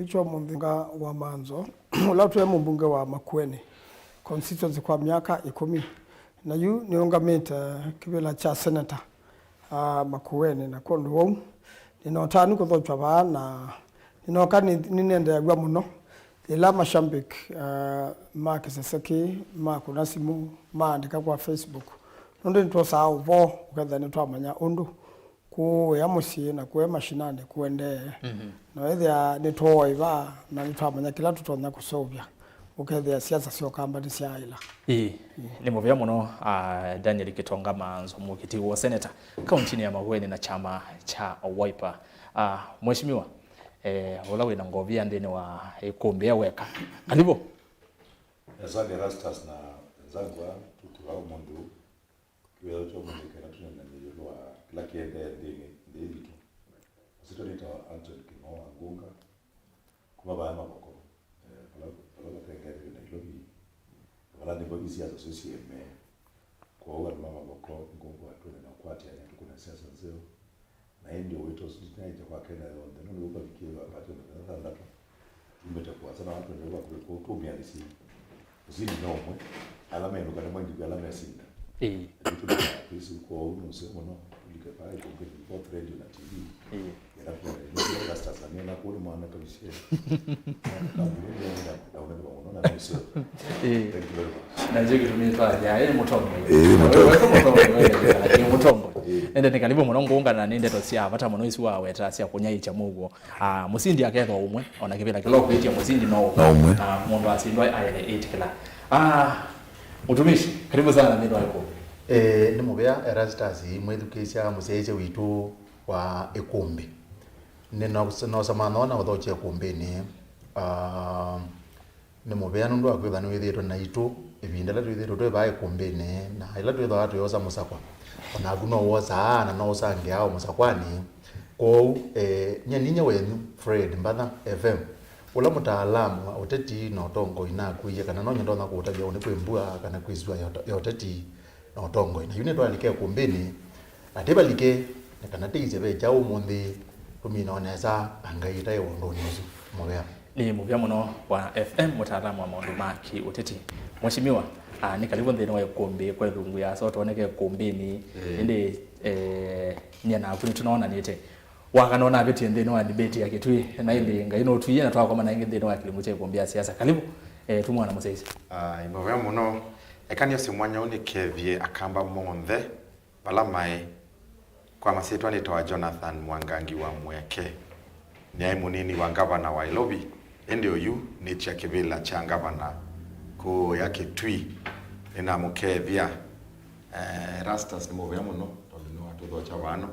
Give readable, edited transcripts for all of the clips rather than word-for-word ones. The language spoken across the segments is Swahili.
Hicho mbunge wa MAANZO, ulatu ya mbunge wa MAKUENI, constituency kwa miaka 10. Na yu niungamite kibila cha senator MAKUENI na kondo wau. Ninotanu kuthochwa baa na ninoka ninende ya muno. Ila mashambik makiseseki, makunasimu, maandika kwa Facebook. Nundi nituosa uvo, ukadha nituamanya undu. Kuya musie na kuya mashinani kuende na ethia nitwo iva na nitwamanya kila tutonya kusovya ukethia siasa sio kamba ni cia ila ni muvya muno Daniel Kitonga MAANZO mukiti wa senator kaunti ya MAVOKO na chama cha Wiper. Mheshimiwa wala wina ngovia ndeni wa Ikumbi weka karibu asante rastas na zangwa tukiwa mundu kiwelo cho mwenekana tunana nilwa kila kiende ndini tu sito nita Anton Kimo NGUNGA kuma ba MAVOKO pala tengere na ilobi wala ni bobi siasa sosieme kwa wa MAVOKO NGUNGA tuna kwati ya tukuna siasa nzeo na ndio wito sitaje kwa Kenya ndio ndio uko kikiwa wakati na ndatu tumetakuwa sana watu ndio kwa kutumia nisi zini nomwe alama ino kana mwangi alama yasinda Pisi kwa uno sema no tulike pale kwa both radio na TV. Ya kwa ndio sasa sana na kwa maana kabisa. Na jiki tumita ya mutombo. Mutombo. Ende nikalibo muno NGUNGA na ninde to sia bata muno isi wawe ta sia kunyai cha mugo. Musindi aketho umwe ona kibela kilo kwitia musindi no. Mundu asindwa ayele 8 kila. Utumishi karibu sana mimi wako. Ni mubya Erastus mwedukisha museje witu wa Ikumbi. Nino samana na uthoche kumbini ni mubya nundu akwitha ni withiro na itu ibindala twithiro twe ba Ikumbini na ila twitho watu yosa musakwa. Ona guno wosa na no sange ao musakwani ko nyaninya wenu Fred Mbadha FM ula mutaalamu Uteti na utongo inakuye kana no nyondona kutabia one kwembua kana kwizwa ya Uteti na utongo ina yune twalike Ikumbini atebalike kana tize be jawo mundi kumina oneza angaita yondo nizo mubya ni mubya muno wa FM mutaalamu wa maundu maki Uteti. Mheshimiwa ni karibu ndeni wa Ikumbi kwa lungu ya so tuoneke Ikumbini inde nyana kuni tunaona nite wakanona beti ndeni wa debate ya KITUI na ile ngaino tuye na twakoma na ndeni wa kilimu cha Ikumbi ya siasa karibu tumwana museisi imubya muno ekanyo simwanya unikevye akamba monthe balamai kwa masitwa ni toa Jonathan Mwangangi wa MUEKE ni munini wa gavana wa Ilobi ndio yu ni cha kibila cha gavana ko ya KITUI ina mukevya rastas ni muvya muno tolino watu tho cha wano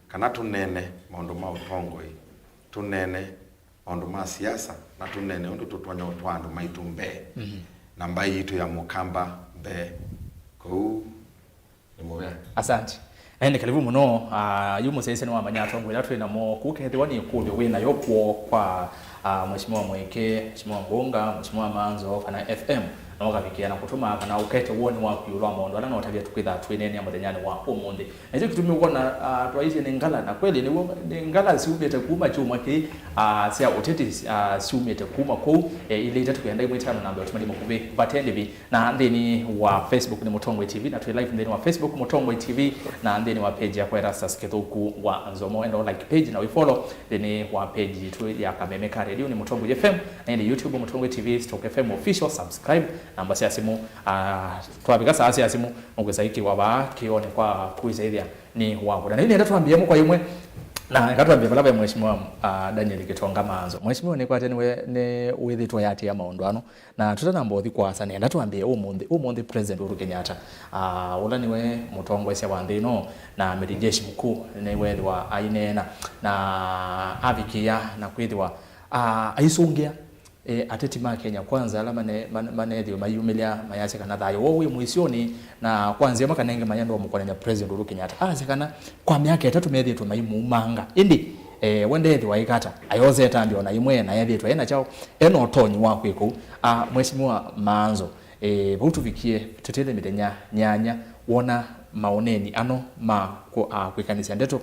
kana tunene maundu ma utongoi tunene maundu ma siasa na tunene undu tutwanya utwandu MAITU mbe na mbai itu ya mukamba be ko ni muvya asante ende karibu muno yumo sese no amanyato ngo yatwe na mo kukethi wani kude wina yokwo kwa mheshimiwa MUEKE mheshimiwa NGUNGA mheshimiwa MAANZO kana FM na wakafikia na kutuma kana ukete woni wa kuyulwa mondo ala no tabia tukwitha twinene amuthenyani wa umundi na hizo kitumi ukona twaize ni Ngala na kweli ni Ngala siumete kuma chuma ki sia Uteti siumete kuma ko ile itatu kwenda imwitano namba tumali mukube batende bi na ndeni wa Facebook ni Mutongwe TV na tu live ndeni wa Facebook Mutongwe TV na ndeni wa page ya kwa Erastus Kithuku wa Nzomo endo like page na we follow ndeni wa page tu ya Kamemeka Radio ni Mutongwe FM na ni YouTube Mutongwe TV Stock FM official subscribe namba cia simu twabika saa cia simu ngweza iki waba kione kwa kuizaithia ni wangu na nini ndatuambia mu kwa imwe na ngatuambia bala mheshimiwa Daniel Kitonga MAANZO mheshimiwa ni kwate ni withitwa yati ya maundu ano na tutana mbothi kwa sana ndatuambia umundi president Uhuru Kenyatta ula niwe mutongwe cia wanthino na merijeshi mkuu niwe wa AENI na avikia na kwithwa aisungia ateti ma Kenya kwanza alama manethio mayumilia mayase kana thayo wowe muisioni na kwanza makanenge mayando mukonenya president Uhuru Kenyatta kana kwa miaka 3 methitwe maimumanga indi wende waikata ayoze tambio na imwe na yethitwe ena chao eno otonyi wa kwiku mheshimiwa MAANZO butuvikie tutele midenya nyanya wona maoneni ano ma kwikanisia ndeto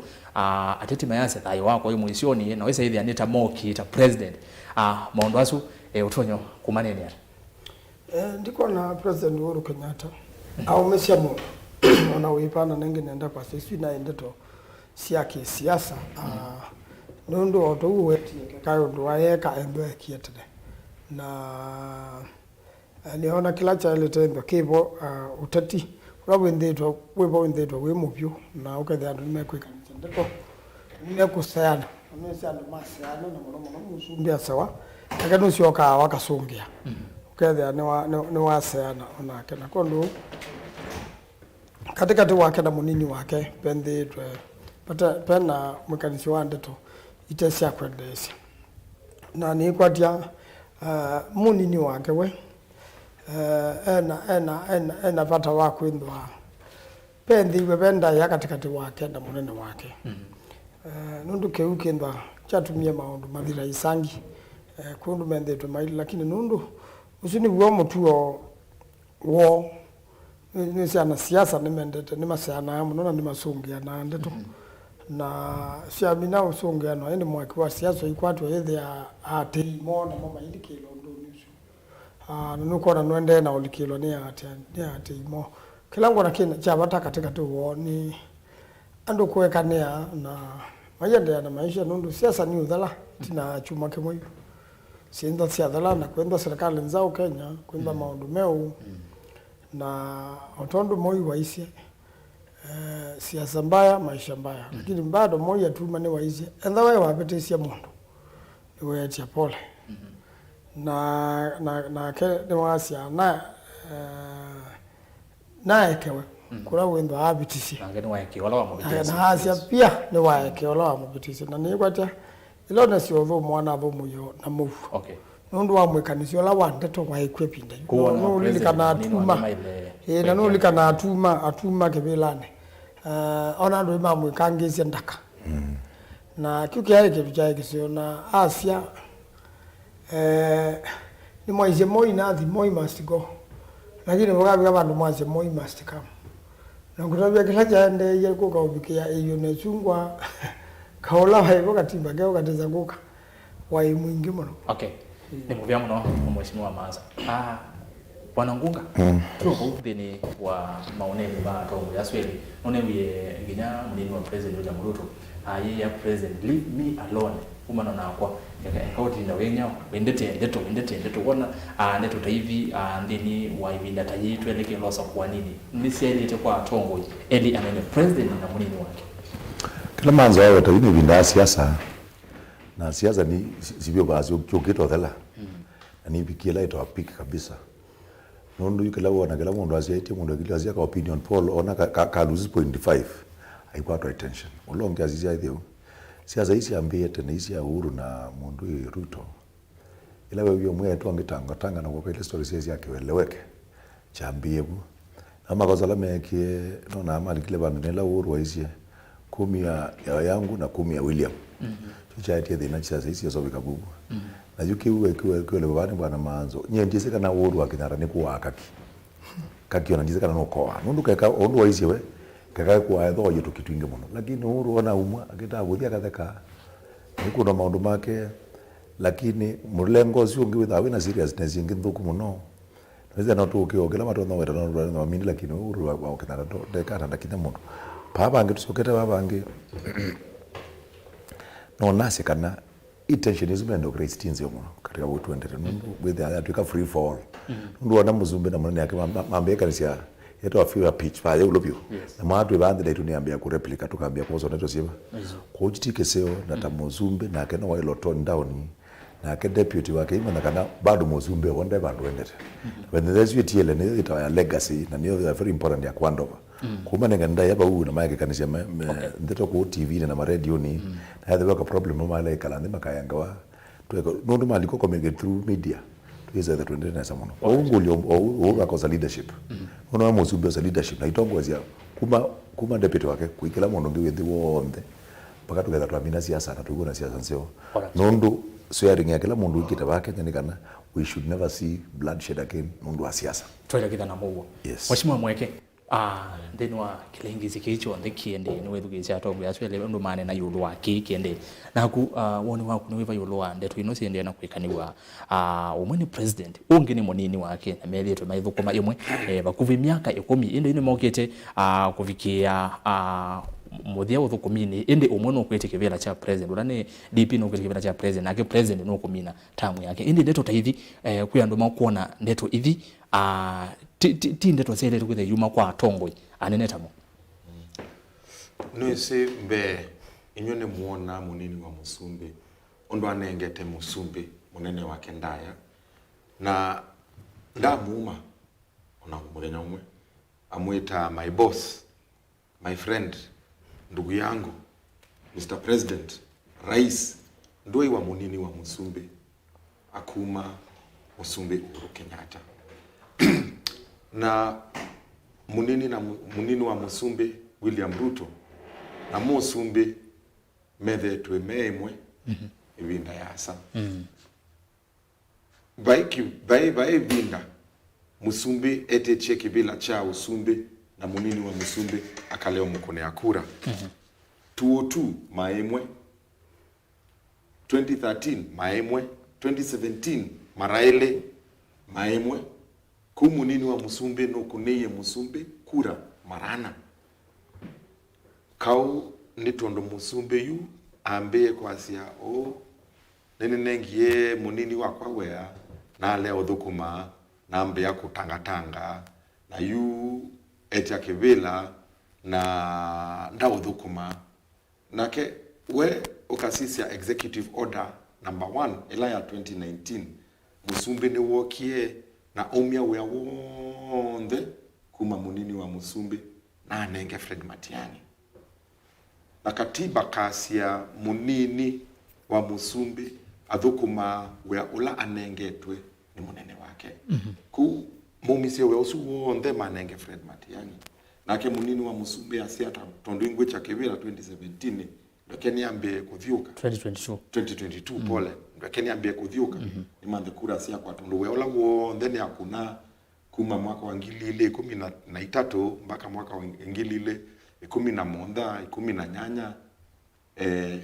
ateti mayase thai wako yu muisioni na wesa hithi anita moki ta president maondo asu utonyo kumaneni ata ndiko na President Uhuru Kenyatta au mesia mo ona wipana nengi nenda kwa sisi na ndeto siaki siasa nondo otowe kayo ndwaeka embe kietede na niona kila cha ile tendo kibo uteti urabwendetwa webo wendetwa wemupyu na ukathe andu nimekwikanisa ndiko nimekusayana amesya andu masayana na muno musumbia sawa akano sioka wakasungia ukathe ni wasayana onake na kondo katikati wake na munini wake pendetwe pena mwikanisi wa ndeto itesya kwendesya na ni kwatia munini wake we ena pata wako indwa pendi webenda ya katikati wake na munene wake nundu keuke indwa chatumia maundu mathira isangi kundu mendetwe maili lakini nundu usini buo mutuo wo ni siana siasa nimendete ni masana muno ni masungia na ndeto na siamina usungia no ende mwaki wa siasa ikwatwa yethe ati mo na mama indikilo nuko na nwende na ulikilo ni ati mo kilango na kina chabata katika tu ni andu kuwekania na mayende na maisha nundu siasa ni udhala tina chuma kemoyo sinda siadhala na kwenda serikali nzao Kenya kwenda maundu meu na otondo moyo waisi siasa mbaya maisha mbaya lakini bado moja tu mane waisi enda wewe wapetesia mundu wewe atia pole na ke ni wasia na ekewe kula wendo abitisi ngani waeke wala wa mubitisi na asia pia ni waeke wala wa mubitisi na ni kwata ilo na sio vo mwana vo muyo na mufu okay nundu wa mwekanisi wala wa ndeto wa equipinde no lilikana atuma na no lilikana atuma kebelane ona ndo ima mwekangezi ndaka na kyuke yake bijaye kisio na asia ni moize moi na the moi must go lakini wakabi abantu mwaze moi must come na kutabia kila jande yeko ka ubikia iyo ne chungwa kaola haiko katimba geo kateza nguka wai mwingi muno okay ni muvya muno mheshimiwa Maanza bwana Ngunga tuko thini wa maoneni ba tongo ya sweli none wiye nginya munini wa president William Ruto ya president leave me alone umana na kwa hoti na wenya wendete wona neto taivi ndini wa ibinda tayi tweleke losa kwa nini niseli ite kwa tongo eli amene president na munini wake kila manzo wao tawini binda siasa na siasa ni sibyo bazo kyoketo thela ni bikila ito apik kabisa nondo yukela wana kala mundu asiaite mundu kila asia ka opinion poll ona ka lose 0.5 haikuwa to attention ulonge azizia hiyo siasa hizi ambie tena hizi ya Uhuru na mundu Ruto ila wewe mwetu angetanga na kwa ile story siasa yake weleweke chambie bu ama kwa salama yake naona amali kile bando nela Uhuru waisi 10 ya yangu na 10 ya William tuchaite thina siasa hizi zo bikabubu na yuki uwe bana bwana Maanzo nyendise kana Uhuru akinara ni kuwa kaki ona ndise kana no kwa nundu kaka ondu waisi we kaka kwa etho yetu kitu inge muno lakini Uhuru ona umwa akita guthia katheka niko na maundu make lakini mulengo sio ngi witha wina seriousness ingi nthuku muno naweza na tu ukio matu no weta no mini lakini Uhuru wa kinara ndo dekara ndakina muno baba ngi tusoketa baba ngi no nasi kana intentionism and Christians yomo katika watu endete nundu witha atuka free fall nundu wana muzumbe na manene yake mambeka nisia yeto afiwa pitch pale ulobyo na mwatu bande daitu niambia ku replica tukaambia kwa zote siba kwa ujitike seo na tamuzumbe na kena wa iloton down na ke deputy wake ima na kana bado muzumbe wonde bado endete when there's with yele ne ita ya legacy na niyo very important ya kwandova kuma nenga nda yaba u na maike kanisia ndeto ku TV na ma radio ni na the work problem mama like kala ndima kayanga wa tuko nundu maliko communicate through media tuweza that tuendelee na samono au akosa leadership ona muzumbe za leadership na itongozia kuma deputy wake kuikila mondo ngi wethi wonde mpaka tugetha twamina siasa na tuigona siasa nseo nundu swearing ya kila mundu ikita bake nyani we should never see bloodshed again nundu wa siasa twele kita na mugo yes. Mheshimiwa MUEKE Denwa kilengizi kicho ndikiende niwe thukicia tongo ya twele ndo mane na yulu wa kiende na ku woni wa kuniva yulu wa ndetu inosi ende na kwikaniwa umweni president ungi ni munini wake na meli yetu maithu koma imwe bakuvi miaka 10 inde ine mokete kuvikia muthia uthukumini inde umwe no kwete kivela cha president urane DP no kwete kivela cha president ake president no kumina tamu yake inde ndeto taithi kuya ndo makuona ndeto ithi ti ndeto sele tukithe yuma kwa tongoi anene tamo no se mbe inyone muona munini wa Musumbe ondo anengete Musumbe munene wake ndaya na ndamuuma ona kumulenya umwe amwita my boss my friend ndugu yangu Mr. President rais ndoi wa munini wa Musumbe akuma Musumbe Uhuru Kenyatta na munini wa Musumbe William Ruto na Musumbe methe twememwe ibinda yasa bai binda Musumbe ete cheki bila cha Usumbe na munini wa Musumbe akaleo mukone akura 202 maemwe 2013 maemwe 2017 maraele maemwe kumunini wa Musumbe no kuneye Musumbe kura marana kau nitondo Musumbe yu ambe kwa sia nene nengie munini wa kwa wea na leo dhukuma na ambe ya kutangatanga na yu etia kivila na ndao dhukuma na ke we ukasisia executive order number 1 ilaya 2019 Musumbe ni wokie na omia wea wonde kuma munini wa Musumbe na anenge Fred Matiang'i na katiba kasia munini wa Musumbe athukuma wea ula anengetwe ni munene wake ku mumisio wea usu wonde manenge Fred Matiang'i nake munini wa Musumbe asiata tondo ingwe cha kivira 2017 ndokeni ambe kuthiuka 2022 pole ndokeni ambe kuthiuka ni mande kura sia kwa tondo wea ula wonde ni akuna kuma mwaka wa 2013 mpaka mwaka wa 2017 18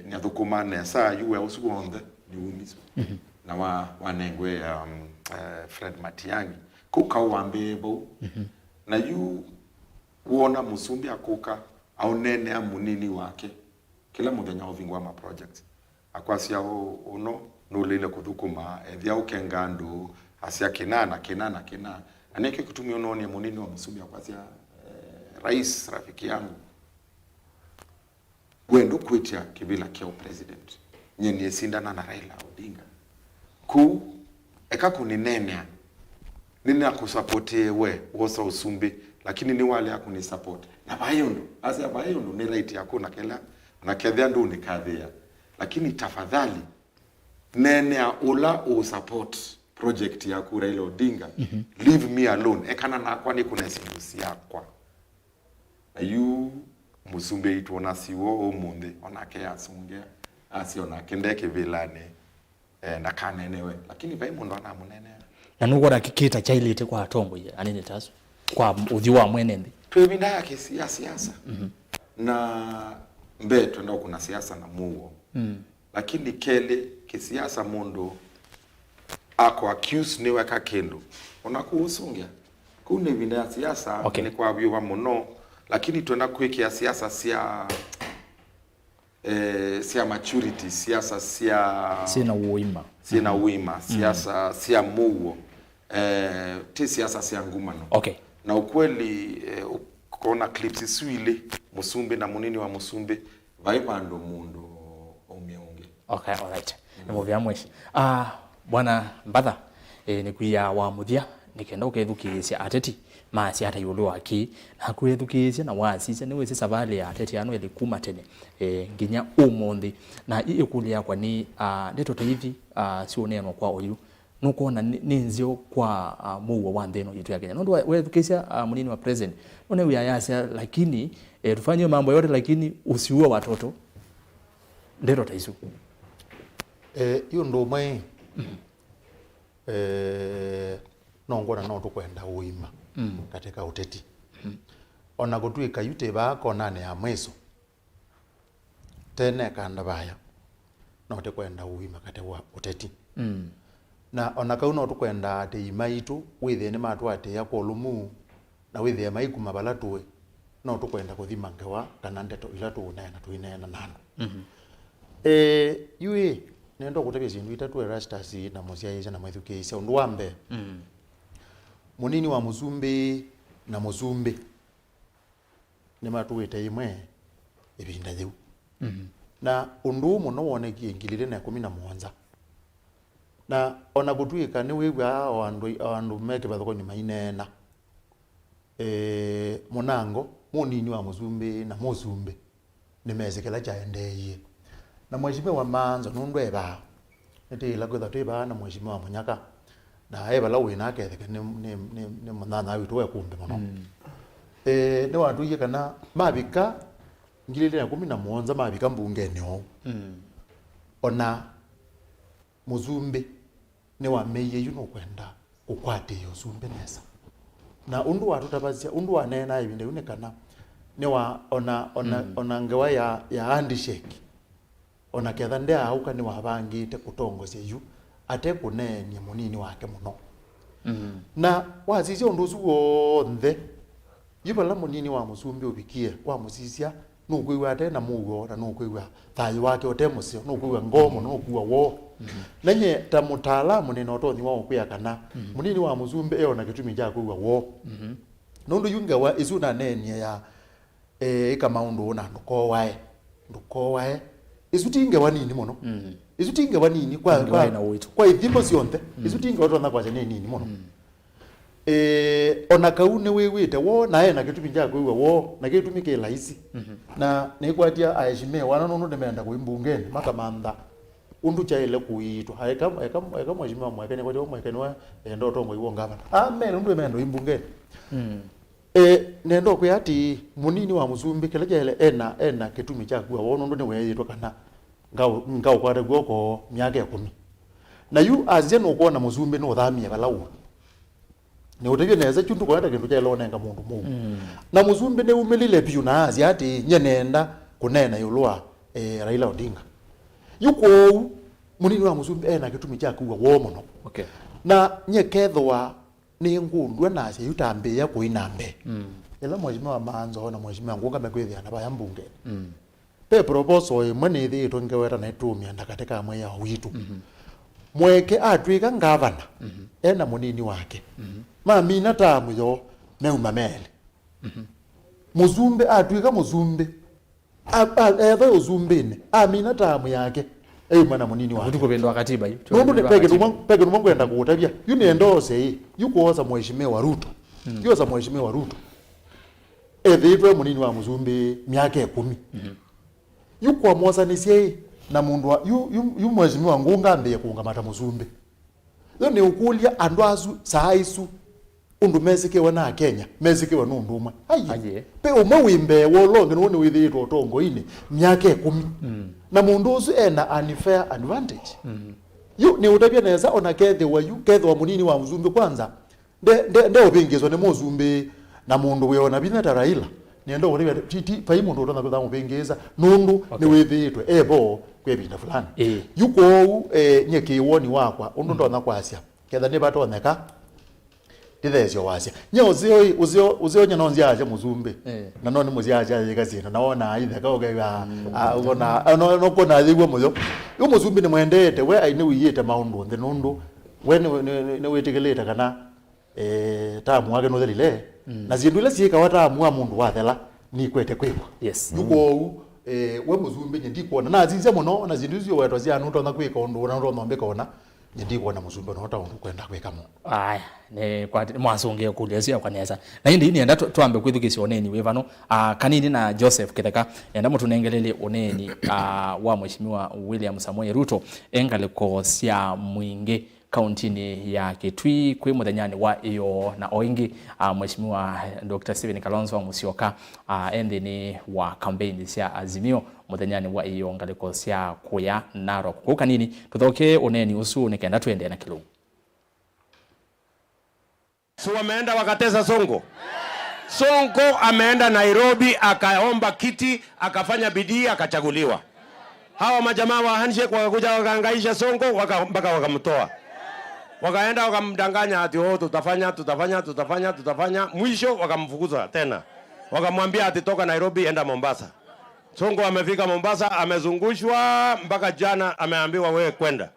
ni athukuma nesa yu wea usu wonde ni umiso na wanengwe Fred Matiang'i kuka wambe bo na yu uona Musumbe akuka au nene ya munini wake kila muthenya ovingwa ma projects akwasia uno nulile kuthukuma ethia ukengandu asia kinana aneke kutumia unoni ya munini wa Musumbe akwasia rais rafiki yangu gwendo kwitia kibila kia president nyeni esindana na Raila Odinga ku eka kuninenea nini akusapote we wosa Usumbe lakini ni wale akuni support na bayondo asa bayondo ni right yako na kela na kedhia ndo ni kadhia lakini tafadhali nene ula o support project ya Raila Odinga leave me alone ekana na kwani kuna sindusi yakwa na you Musumbe itona siwo omunde onake asungea asiona kendeke vilane na kanenewe lakini vai mundu ana munene na nugora kikita chailite kwa tongo ye anene taso kwa uthi wa mwenendi twebinda yake siasa na mbeto ndo kuna siasa na muo lakini kele kisiasa mundu ako accuse ni weka kendo unakuusungia kune binda ya siasa ni kwa biwa muno lakini tuenda kuwekea siasa sia maturity siasa sina uima siasa sia muo ti siasa sia ngumano na ukweli ukona clips swile Musumbe na munini wa Musumbe vaipando mundu omyeunge alright nimo vya mweshi bwana Mbatha ni kuya wa muthia nikenda ukethukisia ateti masi ata yulu waki na kwethukisia na wasisa niwe sisa vale ateti ano elikuma tene nginya umundi na ikulia kwa ni ndeto hivi sio neno kwa oyu nukuona ninzio kwa muwa wa ndeno yitu ya Kenya ndo wethukisia munini wa president one uyayasa lakini tufanye mambo yote lakini usiue watoto ndeto taisu hiyo ndo mai nongona no tukwenda uima katika uteti ona gutwika yute bako nane ya mweso tene kanda baya no te kwenda uwima kate wa uteti na ona kauna tukwenda ate MAITU withe ni matu ate ya kolumu na withe maiku mabalatwe no tukwenda kuthima ngewa kana ndeto ila tuunena tuinena nano yue nendo kutebya sindu itatu erastas na mosiaisa na maithukeisa undu wambe munini wa muzumbe na muzumbe ni matuwite imwe ibinda theu na undu muno wonekie ngilire na 17 na ona gutwika ni wigwa andu meke bathokoni mainena munango munini wa muzumbe na muzumbe ni mezekela chaendeye na mweshime wa MAANZO nundu eba nete ila kwetha teba na mweshime wa munyaka na eba lawe na ketheke ni munana witu we kumbe muno ne watu ye kana mabika ngilile na 17 mabika mbungeni o ona muzumbe ne wa meye yuno kwenda ukwate yo zumbe nesa na undu watu tabazia undu wanena ibinde unekana ne wa ona ngewa ya handshake ona ketha ndea auka ni wabangite kutongosia yu ate kunenia munini wake muno na wazizia undu usuo nthe yibala munini wa musumbi ubikie wa musisia nukwiwa ate na mugo na nukwiwa thayu wake otemusio nukwiwa ngomo nukwiwa wo nenye ta mutaalamu ni notothi wa ukwiya kana munini wa musumbi na kitumi ja kwiwa wo nundu yungewa isuna nenia ya kama undu na ndukowae isutinge wanini muno isutinge wanini kwa ithimo sionte isutinge watu na kwa nini muno ona kaune wewite wo na na kitumi ja kwiwa wo na kitumi ke laisi na nikwatia aishime wana nunu demenda kuimbungeni makamanda undu cha ile kuitwa eka mweshima mwekene kwa mwekene wa ndo tongo iwo ngavana amen undu emendo imbungeni nendo kuyati munini wa muzumbi kila jele ena kitumi cha kwiwa wo nundu ne weyitwa kana ngao kware goko myaka ya 10 na yu azye no kuona muzumbi no thamia balawu ne utebye neza chundu kwa hata kindu cha lona nga mundu mu na muzumbi ne umelile piu na azya ati nyenenda kunena yulwa Raila Odinga yuko munini wa muzumbi na kitumi cha kuwa wo muno na nyekethwa ni ngundu na azya yutambe ya kuinambe ila mweshima wa MAANZO na mweshima NGUNGA mekwithia na baya mbunge pe proposal imwe thi itongewera na itumia ndakateka mwe ya witu MUEKE atwika ngavana ena munini wake mamina tamu yo meuma mele muzumbe atwika muzumbe etho uzumbene amina tamu yake mwana munini wake ndiko bendo akatiba hiyo nundu peke ngwenda kutabia yune ndose yukoza mweshimiwa Ruto yoza mweshimiwa Ruto ethitwe munini wa muzumbe myaka 10 yuko mwasanisia na mundu wa yu mweshimiwa NGUNGA ambe kungamata muzumbe yo ne ukulia andu azu saisu undu mezike wana Kenya mezike wana unduma aye pe umawimbe wolonge none withitwa tongo ine myaka 10 na mundu usu ena unfair advantage yu ne utabia neza ona kethe wa munini wa muzumbe kwanza nde obingizwa ne muzumbe na mundu weona binata Raila niendo uri titi pai mundu utona kutha mupengeza nundu ni withitwe ebo kwebinda fulani yuko nyeki woni wakwa undu ndona kwasia ketha ni batoneka tithesio wasia nya uzio nya nonzi aje muzumbe na noni muzi aje yekazina naona aithe kaogega ugona no kona thigwo muyo yu muzumbe ni mwendete we aine wiyete maundu the nundu we ne witigeleta kana tamu wake no thelile na zindu ile siika watamu wa mundu wathela ni kwete kwikwa yuko we muzumbe ndi kuona na azinze muno na zindu zio wetwa cia nuto na kwika undu na ndo nombe kona ndi kuona muzumbe no taundu kwenda kwika mu aya ne kwa mwasonge kulesia kwa neza na hindi ni enda tuambe kwithukisio oneni wevano kanini na Joseph Kitheka enda mutunengelele oneni wa mheshimiwa William Samoei Ruto engaliko cia mwingi kauntini ya Kitui kwi muthenyani wa iyo na oingi mheshimiwa Dr. Stephen Kalonzo wa Musyoka endeni wa campaign cia Azimio muthenyani wa iyo ngaliko cia kuya Narok kuka nini tuthoke oneni usu nikenda twende na kilu si wameenda wakatesa Songo Sonko ameenda Nairobi akaomba kiti, akafanya bidii, akachaguliwa. Hawa majamaa wa handshake wakakuja wakaangaisha Sonko mpaka wakamtoa. Wakaenda wakamdanganya ati tutafanya. Mwisho wakamfukuza tena. Wakamwambia ati toka Nairobi enda Mombasa. Sonko amefika Mombasa, amezungushwa mpaka jana ameambiwa wewe kwenda.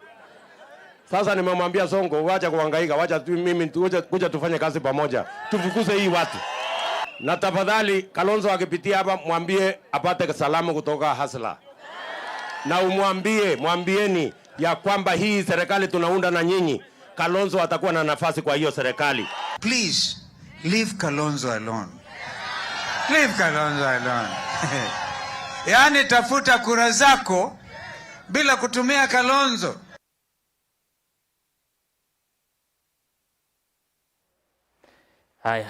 Sasa nimemwambia Sonko wacha kuhangaika, wacha mimi kuja tufanye kazi pamoja. Tufukuze hii watu. Na tafadhali Kalonzo akipitia hapa mwambie apate salamu kutoka Hasla. Na mwambieni ya kwamba hii serikali tunaunda na nyinyi, Kalonzo atakuwa na nafasi kwa hiyo serikali. Please leave Kalonzo alone. Leave Kalonzo alone. Yaani tafuta kura zako bila kutumia Kalonzo. Haya,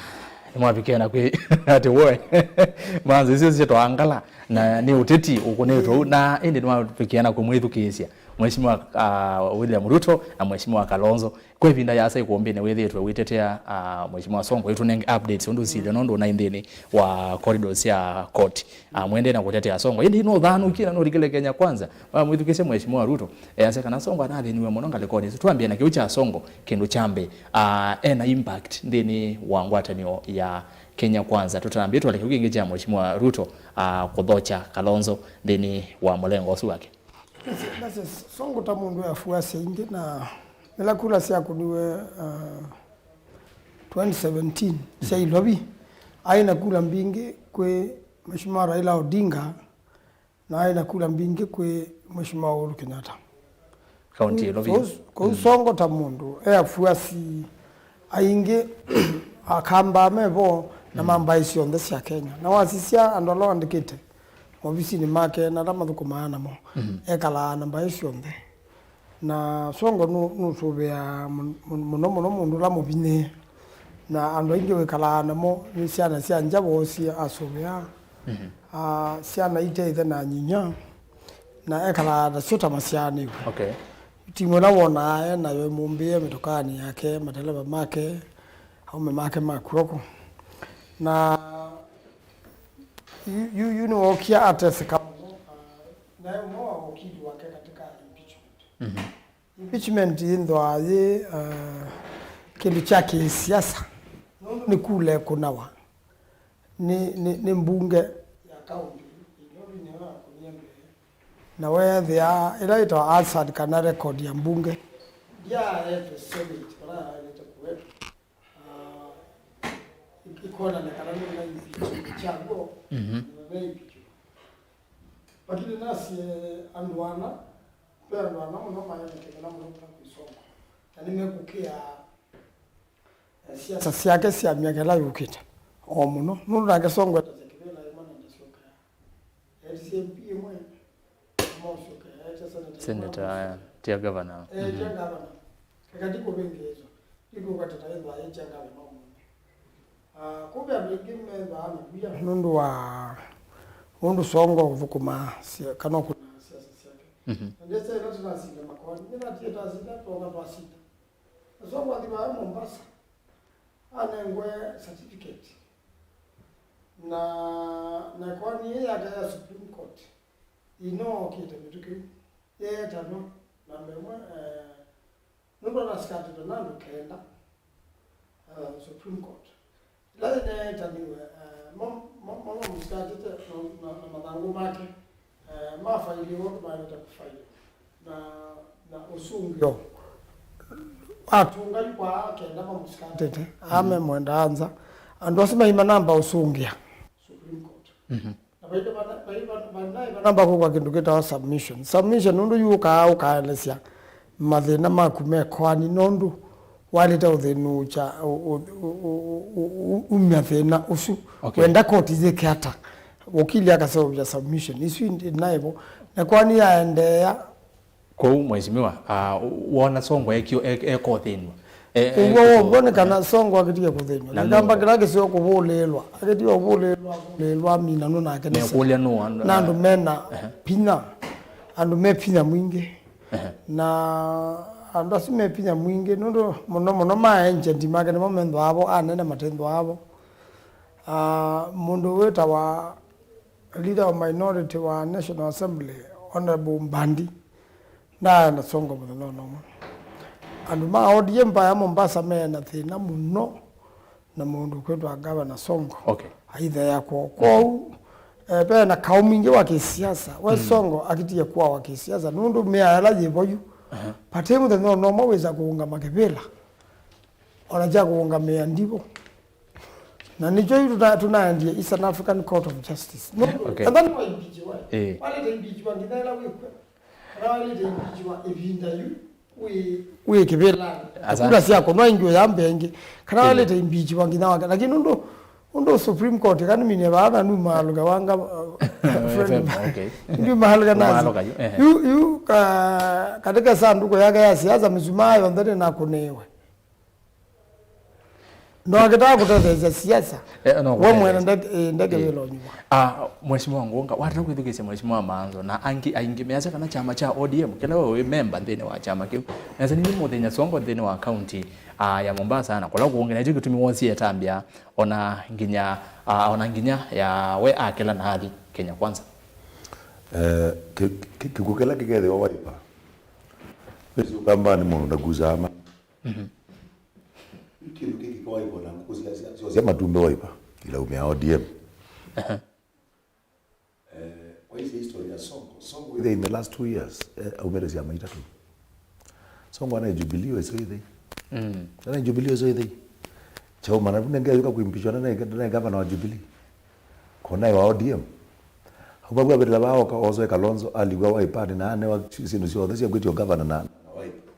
mwabikia na kwe ati woe. Manzo sisi to Ngala na ni Uteti ukoneto na ende mwabikia na kumwithu kisia. Mheshimiwa William Ruto na Mheshimiwa Kalonzo kwa vinda yasa ikuombe ne wethetwe witetea Mheshimiwa Sonko itu nenge updates undu sile nondo na indeni wa corridors ya court mwende na kutetea Sonko indi no dhanu kila no rigele Kenya kwanza mwithu kisia Mheshimiwa Ruto yase kana Sonko anathiniwe mononga rekodi tuambie na kiucha Sonko kindu chambe ena impact ndeni wa ngwatanio ya Kenya kwanza tutambie tu aleke ukingeja Mheshimiwa Ruto kudhocha Kalonzo ndeni wa mlengo osu wake. Basi Sonko tamundu ya fuasi ingi na mela kula siya kuniwe 2017 siya ilobi aina kula mbingi kwe Mheshimiwa Raila Odinga na aina kula mbingi kwe Mheshimiwa Uhuru Kenyatta. County ilobi. Kwa Sonko tamundu ya fuasi aingi akamba mebo na mamba isi on this ya Kenya na wasisia andolo andikite obisi ni make na ramathuko maana mo ekala namba icio nthe na Sonko nu subia muno mundu la mubine na ando ingi wekala namo ni ciana cia njabo cia asubia ciana ite na nyinya na ekala da ciota maciani okay timo na wona na we mumbie mitokani yake mateleba make au memake makuroko na you know okia ateseka na umoa okidi wake katika impeachment. Impeachment ndo aje kindu chake siasa. Ni kule kunawa. Ni mbunge ya kaunti. Ndio ni wa kunyembe. Na wewe ya ila Asad kana record ya mbunge. Ya yetu Senate para ile kwetu. Ikona na kana na chago. Lakini nasi andwana pia andwana mnoma yana kena mnoma kusoma na nimekukia siasa yake si amyakela yukita omuno nuru range Sonko atakibela imana ndasoka LCMP mwe mosoka senator tia governor tia governor kakatiko bengezo iko katata endo tia governor kumbe abigime bana bia nundu wa undu Sonko vukuma kana kuna siasa yake ndetse ilo tunasinde makoni nina tieta zida toka twasida Sonko adiba Mombasa anengwe certificate na kwani yeye ya Supreme Court ino kite mituki yeye tano na memwe nundu na skati tonando kenda Supreme Court lazima taniwe mama mskati na madangu make mafaili wote baada kufaili na usungio atunga kwa kenda mskati ame mwenda anza andosema ima namba usungia Supreme Court na namba kwa kindu kita submission nundu yuka ukaelesia mathina makume kwani nondu waleta uthinu cha umyathina usu wenda koti zeke hata wakili akasema submission isu naibo na kwani yaendea kwa mheshimiwa wona Sonko eko thinu ubone kana Sonko akitia kuthinu ngamba kirake sio kubulelwa akitia kubulelwa mina nuna akene kulia no na ndo mena pina ando mepina mwingi na ando simepina mwingi ndo muno maenje ndimake no momendo abo anene matendo abo mundu weta wa leader of minority wa National Assembly Honorable Mbandi na songo muno no andu ma ODM pa ya Mombasa mena thina muno na mundu kwetwa Governor Songo aitha yako pe na kaumingi wa kisiasa we Songo akitie kwa wa kisiasa nundu mea alaje boyu patemu the no mo weza kuunga makebela onaja kuunga mea ndibo na nicho hitu tunaendie Eastern African Court of Justice no and then why impeachwa wale de impeachwa ngidala wekwe wale de impeachwa ebinda yu we kebela kuna siako no ingyo yambenge kana wale de impeachwa ngidala lakini ndo Supreme Court kana mine bana nu maluga wanga ndio mahaluga nazi yu katika sanduko yake ya siasa mizumayo ndani na kunewe ndo akitaka kuteteza siasa wewe mwana ndege hilo nyuma mheshimiwa Ngunga wataka kuthukisha mheshimiwa Maanzo na aingimeacha kana chama cha ODM kila wewe member ndene wa chama kio nasa ni muthenya Songo ndene wa county ya Mombasa na kula kuongea hicho kitumi wonsi etambia ona nginya ya we akela na hali Kenya kwanza kikukela kigere wa waipa wewe kama ni mwana ndaguzama kilu kwa hivyo na kuzia sio matumbe waipa ila umea ODM kwa hiyo history ya Songo in the last 2 years umerezia MAITU Songo ana jubilio hizo hivi ana jubilio hizo hivi chao maana ningea yuka kuimpishwa na governor wa Jubilee kona wa ODM hapo bila bao ka ozo Kalonzo aliwa waipa na ane wa sino sio this is governor na waipa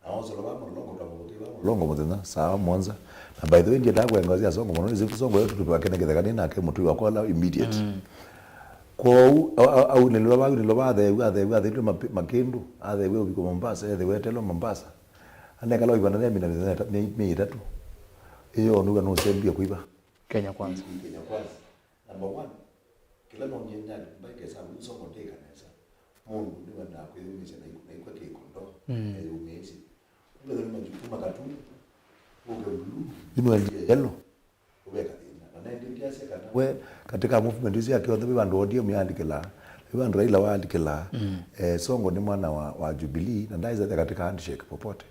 na ozo longo mutena sawa Mwanza na by the way ndiye dagwa ngazia Songo mwana hizo Songo yetu tuwakene kethekani na ke mutu wako la immediate kwa au niloba the makindu athewe ubiko Mombasa athewe telo Mombasa ane kala ibana ne mina tatu hiyo nuga no sembia kuiba Kenya kwanza number 1 kila no nyenda mbake sababu Songo teka nesa mungu ni wanda kuimisha na iko kikondo umezi ndio majukumu makatu ino yellow ubeka na ndio siasa kana we katika movement hizi yake watu bandu ODM yaandikela bandu Raila waandikela Songo ni mwana wa Jubilee na ndaiza katika handshake popote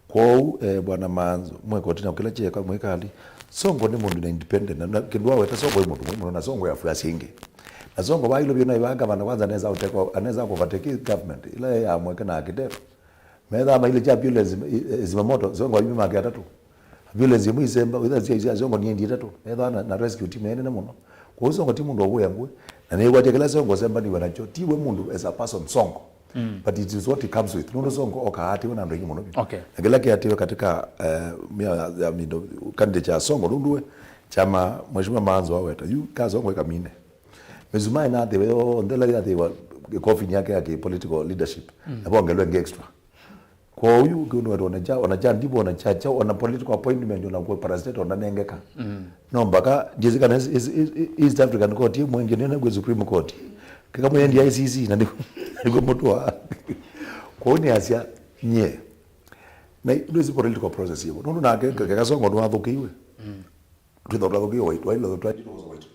kwa bwana Maanzo mweko tena kila cheka mwekali Songo ni mundu independent na kindwa weta Songo mundu na Songo yafuya singe na Songo bailo byona ibanga bana kwanza anaweza kuvateki government ila ya mweka na akidef meda maile cha violence zimamoto Songo yumi magia tatu violence muisemba witha Songo ni ndi tatu meda na rescue team ene na muno kwa Songo timu ndo wo yangu na ne kwatekela Songo semba ni wanacho tiwe mundu as a person Songo but it is what it comes with nundo Songo okahati wana ndo yimono ngela kiatiwe katika ya mindo kande cha Songo ndwe chama mheshimiwa Maanzo waweta yu kazo Songo kamine mezumai na dewe ndela ya dewe coffee yake ya political leadership na bongelwe nge extra kwa huyu kuna wanaja ndipo wanachacha wana political appointment wanakuwa president wananengeka no mpaka jezika na East African Court mwingine na kwa Supreme Court kama yendi ICC na niko mtoa kwa ni asia nye na ndio hizo political process hiyo ndo na kaka Songo ndo athukiwe tutothukiwe waitu ile ndo waitu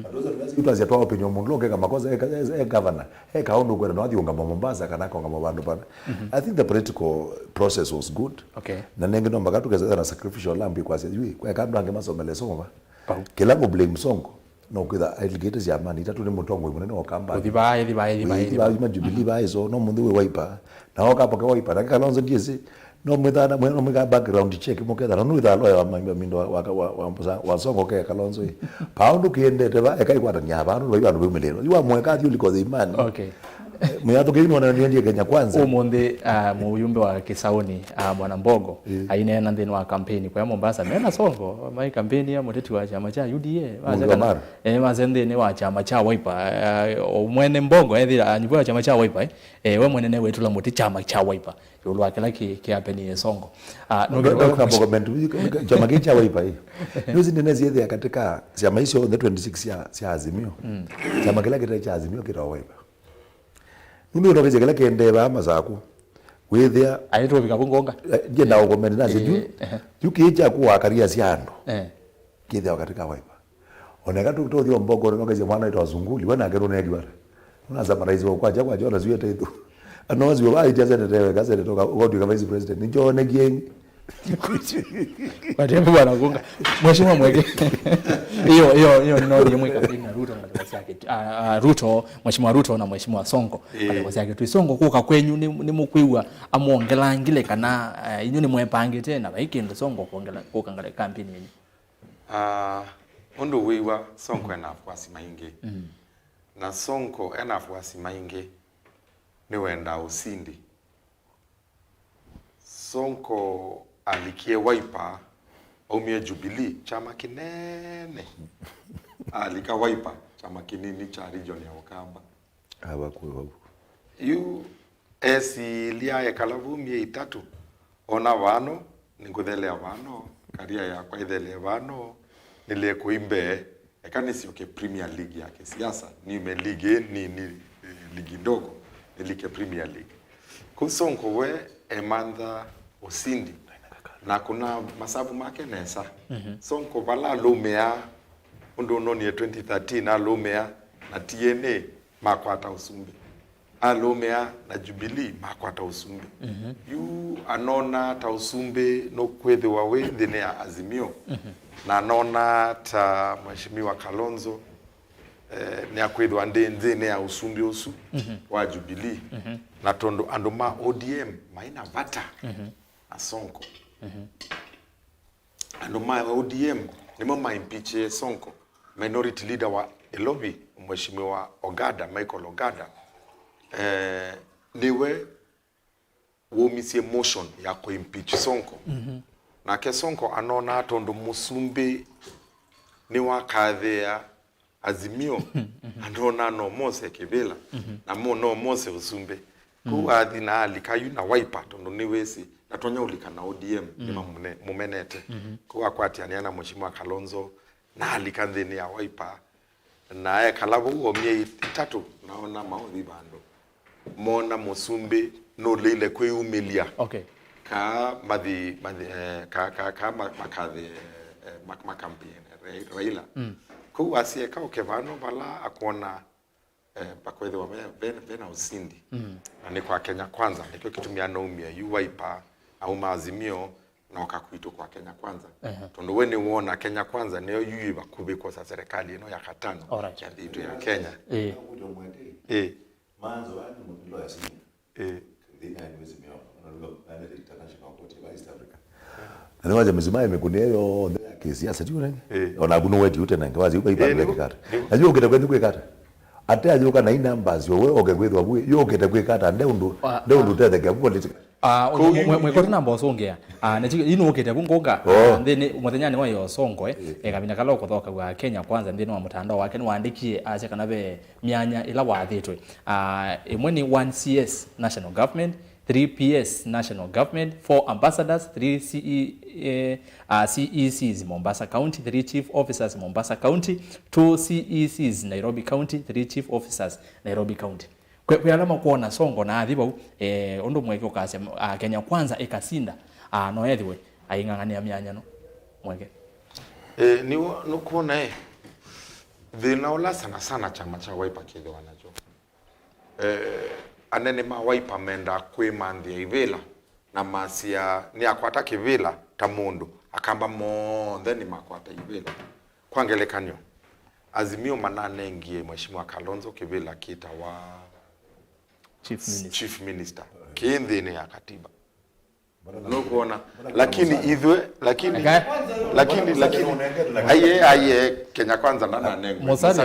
adoza tunazi utazi toa opinion mundu kama koza governor kaundu kwenda no athiunga Mombasa kana konga mabandu pana I think the political process was good na nengi no mbaka tukeza na sacrificial lamb kwa sijui kwa kandu ange masomele Songo kila mo blame Songo no kwitha alligators ya mani tatu ni mutongo munene okamba dibai Jubilee bai so no mundu we waipa na okapo ka waipa na Kalonzo ndiye no mwithana mweno mwiga background check muketha no itha loya wa mindo wa Songo ke Kalonzo paundu kiendete ba ekaikwata nyaba no loya no bumilero iwa mweka thi uliko the imani mwiatu kinu na ndiye Kenya kwanza umundi muyumbe wa Kisauni bwana Mbogo aine na ndeni wa campaign kwa Mombasa mena Songo mai campaign ya muteti wa chama cha UDA mazende ni wa chama cha Wiper omwene Mbogo ethira nyibwa chama cha Wiper we mwenene wetu la muti chama cha Wiper yulwa kila kiapeni Songo no government chama cha Wiper hizi ndinezi yeye katika chama hicho the 26 ya Azimio chama kile cha Azimio kira Wiper Ndio nokeze kala kendeba amazaku withia aitwo bika bungonga je na ugomeni naze ju kicha kuwa karia siando kithia katika Wiper oneka tu kutothio mbogo no kaje mwana ito azunguli wana ngero ne giwara unaza maraizi kwa kwa jona zuete itu anozi wa itaze tetewe kaze toka kwa vice president nijo ne gieng Baadaye bwana Ngunga. Mheshimiwa Mweke. Hiyo ni nodi yemwe kabisa na Ruto na nafasi yake. Ruto, Mheshimiwa Ruto na Mheshimiwa Sonko na nafasi yake. Tuisongo kuka kwenyu ni mukwiwa amuongela ngile kana inyu ni mwepange tena baikinde Songo kuongela kukangale campaign yenyu. Ondo wiwa Sonko ena afuasi maingi. Na Sonko ena afuasi maingi ni wenda usindi. Sonko alikie Wiper aumie Jubilee chama kinene alika Wiper chama kinini cha region ya Wakamba abakwe yu lia ya kalavumie itatu ona wano ninguthele wano karia ya kwa ithele wano nile kuimbe ekanisi oke Premier League yake siasa ni me league ni ligi ndogo nilike Premier League kusonko we emandha usindi na kuna masabu make nesa Sonko bala lumea undo noni 2013 alumea na TNA makwata usumbi alumea na Jubilee makwata usumbi yu anona ta usumbi no kwethe wa wende ne Azimio na anona ta Mheshimiwa Kalonzo ne akwethe ande nze ya usumbi usu wa Jubilee na tondo andoma ODM maina vata na Sonko andoma ODM ni mama impeach Sonko minority leader wa Elobi Mheshimiwa Ogada Michael Ogada niwe womisie motion ya ko impeach Sonko na ke Sonko anona tondo musumbi ni wakathea Azimio andona no mose kibela na mo no mose usumbe ku athina alikayu na Wiper tondo niwesi na tonya ulika na ODM ni mumenete ku akwati aniana Mheshimiwa Kalonzo na alikanthini ya Wiper na kalabu omie itatu naona maudhi bando mona musumbi no lile kweumilia ka madhi ka makadhi makampeni Raila ku asie ka okevano bala akona pakwethe wa bena usindi na ni kwa Kenya kwanza ndio kitumia naumia Wiper au Azimio na wakakuitwa kwa Kenya kwanza tondo weni uona Kenya kwanza niyo yuyi bakube kwa serikali ino ya katano ya nditu ya Kenya MAANZO wani mpilo ya sini ndina ya nwezi miao na international court ya East Africa na waje mzima imekuneyo kisiasa tu nani ona guno wetu ute na ngawazi uba iba kwekata najua ukita kwetu kwekata ate ajuka na numbers yo we ogegwethwa bwe yo ukita kwekata ndeundu tete kwa politics mwekoti namba osongea ino ukite kungonga then muthenyani wa yo Sonko kabina kala ukuthoka wa Kenya kwanza then wa mutandao wake ni waandikie acha kana be myanya ila wathitwe imwe ni 1CS national government 3 PS national government 4 ambassadors 3 CECs Mombasa County 3 chief officers Mombasa County 2 CECs Nairobi County 3 chief officers Nairobi County kwa alama kuona Sonko na athiba ondo Mweke ukase Kenya kwanza ikasinda no yethiwe aingangania myanya no Mweke ni no kuona thina ola sana chama cha Wiper kithe wanacho anene ma Wiper menda kwe manthia ivela na masia ni akwata kivela ta mundu akamba then ni makwata ivela kwangelekanyo Azimio mananengie Mheshimiwa Kalonzo kivela kita wa chief minister kindhini ya katiba no kuona lakini idwe lakini aye Kenya kwanza nana nengo Mosali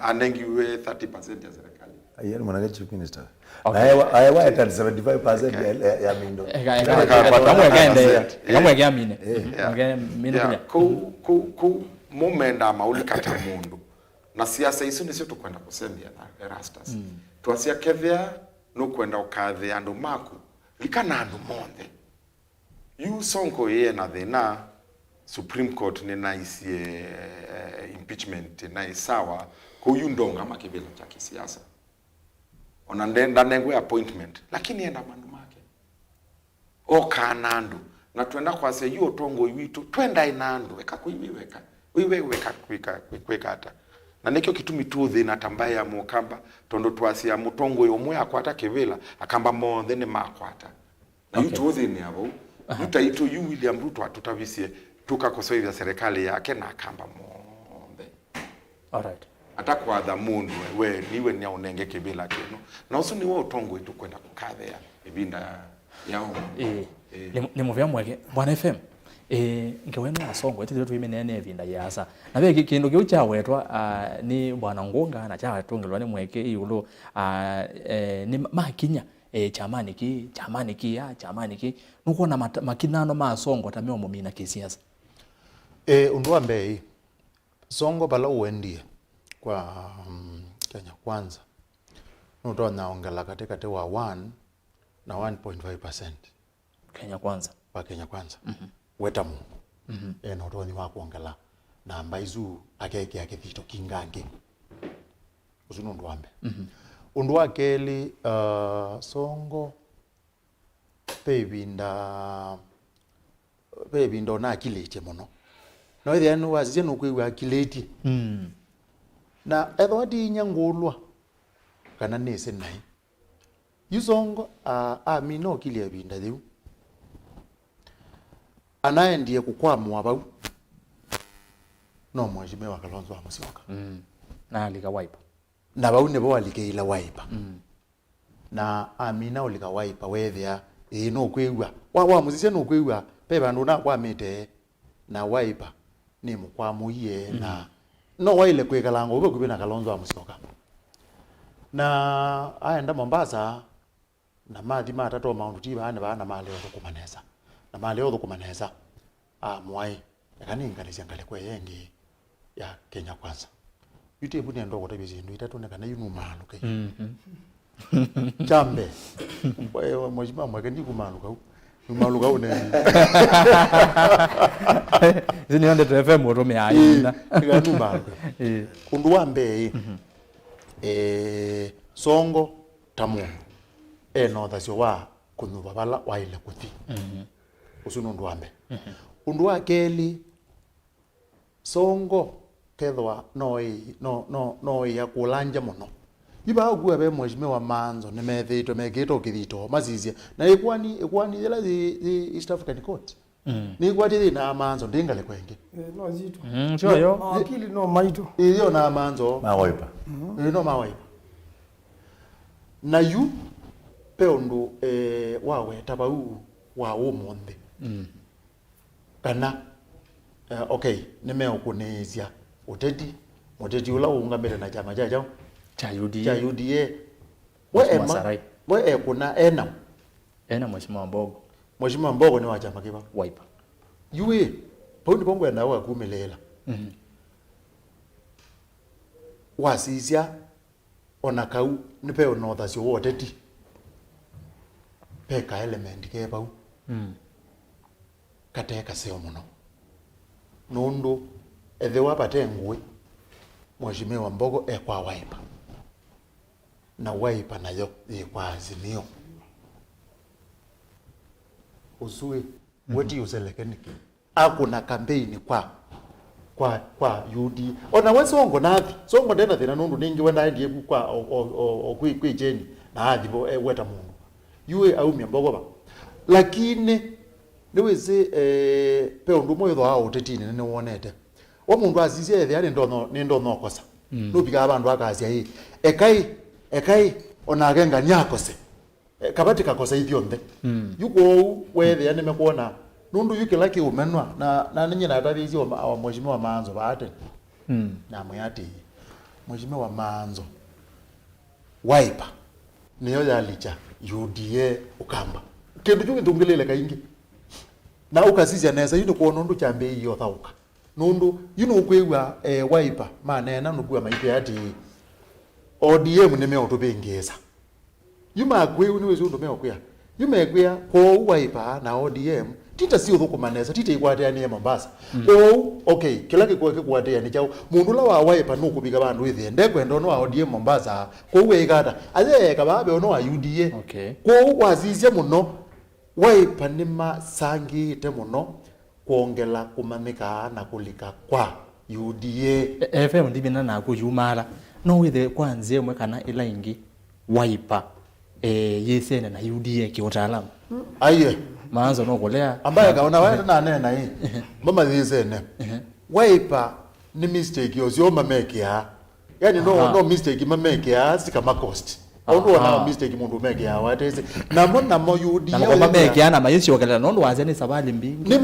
anengiwe 30% ya serikali aye mwana chief minister aye wa 75% ya mindo kamwe amine ku momenda maulikata mundu na siasa isu nisio tukwenda kusemia na Erastus tuasia kethea no kwenda ukathe andu maku likana andu monthe yu Sonko ye na thina Supreme Court ni naisie impeachment na isawa ku yu ndonga makibela cha kisiasa ona ndenda nengwe appointment lakini enda mandu make o kanandu na twenda kwa se yu otongo witu twenda inandu weka kuiweka weka ata na nekyo kitumi tuthi na tambaya ya mukamba tondo twasia mutongo yomwe akwata kivila akamba monthe ni makwata na yutu uthi ni abo yutaitu yu William Ruto atutavisie tukakosoithia serikali yake na akamba monthe. Alright. Atakwatha mundu we niwe nya unenge kivila kino na usu ni wo utongo itu kwenda kukathea ibinda yao ni muvya mweke Bwana FM ngeweno asongo eti tu imenene vinda yasa na be kindu kiu cha wetwa ni Bwana Ngunga na cha watungelwa ni mweke iyulo ni makinya chamani ki nuko na makinano masongo tamio mumina kisiasa undwa mbei songo bala uendie kwa Kenya Kwanza nuto naongela katika wa 1 na 1.5% Kenya Kwanza pa Kenya Kwanza weta mu no ni wa kuongela na mbaizu akeke akithito kingange uzuno ndwambe undwa keli songo pebinda na akilete muno no ithia no wazie no kwiwa akileti na ethodi nyangulwa kana nese nai yusongo amino kilia binda thiu anaendie kukwamwa bau no mwajime wa Kalonzo Musyoka na alika wipe na bau ne bo alikeila wipe na amina olika wipe wethia no kwiwa wa muzise no kwiwa pe bandu na kwamite na wipe ni mukwamuye na no waile kwekalango ube kubina Kalonzo Musyoka na aenda Mombasa na mathi matatu maundu tiba ane bana maleo kumaneza na maleo kumaneza mwai akaningalisia ngale kwa yengi ya Kenya Kwanza yute buni ndo gotabizi ndo itatone kana yunu manuka chambe wewe mojima mwake ndi kumanuka umaluka une zini yonde FM urome ayina nganu manuka undwa mbe songo tamu no thasio wa kunuba bala waile kuthi usuno ndwambe undwa keli songo kethwa no ya kulanja muno iba agua be mweshime wa MAANZO ne methito megeto kithito mazizia na ikwani ila the East African Court ni kwati na MAANZO ndingale kwenge no zito sio yo akili no MAITU iyo na MAANZO mawaipa no mawaipa na yu peondo wawe tabau wa umonde kana okay nimeokunezia uteti ula ungamere na chama cha UDA we kuna ena mheshimiwa Mbogo ni wa chama kiba wipe yue paundi bongo na wa kumelela wasisia onakau nipe onotha sio woteti peka element ke bau kateka seo muno nondo ethewa patengwe mheshimiwa Mbogo kwa wipe na wipe nayo kwa Azimio usue weti uselekeniki akuna campaign kwa UD ona wesongo nathi songo ndena thina nundu ningi wenda ndiye kwa okwi jeni na athibo weta mundu yue aumia Mbogo ba lakini niweze pe undu moyo tho utetini ne wonete o mundu azizie ethe ari ndo nokosa no biga abandu akazia ekai ona agenga nyakose kabati kakosa ithio nthe yuko wethe ane mekuona nundu yuke laki umenwa na ninyi na tabizi wa mheshimiwa MAANZO baate na muyati mheshimiwa MAANZO wipe niyo yalicha UDA ukamba kindu jungi tungilele kaingi na ukasizia neza yino kuona nundu chambe iyo thauka nundu yino kwewa wipe manena nukua maipe ati ODM nimeotubengeza yuma kweu niwe zundu meokwea yumekwea ko wipe na ODM tita sio thukumaneza tita ikwate ani Mombasa okay kila kikwate ani chao mundu la wa wipe no kubiga bandu ithi ndekwe ndo no wa ODM Mombasa ko we igata aze kababe ono wa UDA okay ko wazizia muno Wiper nima sangi temuno kuongela kumanika na kulika kwa UDA FM ndibina na kujumala no withe kwanze mwe kana ila ingi Wiper yesena na UDA kiutaalamu aye maanzo no kolea ambaye kaona wewe na nena hii mama yesene Wiper ni mistake yo mameke ya yani no mistake mameke ya sikama cost Ondo na mistake mundu meke ya watese na mo UDA na mameke ya na mayisi yokelera nondo wazeni sabali mbingi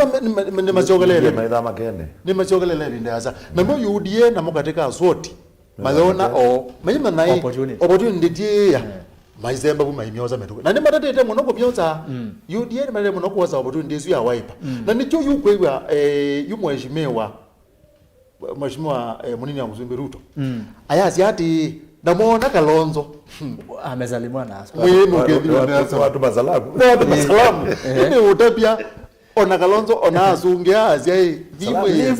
ni machogelele maitha makene ni machogelele ndasa na mo UDA na mo katika soti mazona o mayima nai opportunity ya maizemba bu maimyoza metuko na ni matatete muno ko byoza UDA ni male muno ko za opportunity ya Wiper na nicho yukwegwa yumweshimiwa mheshimiwa munini wa Mzumbe Ruto ayazi ati ndamona Kalonzo amezalimwa na mwenu ke watu basalamu ni utapia ona Kalonzo ona asunge azia vimwe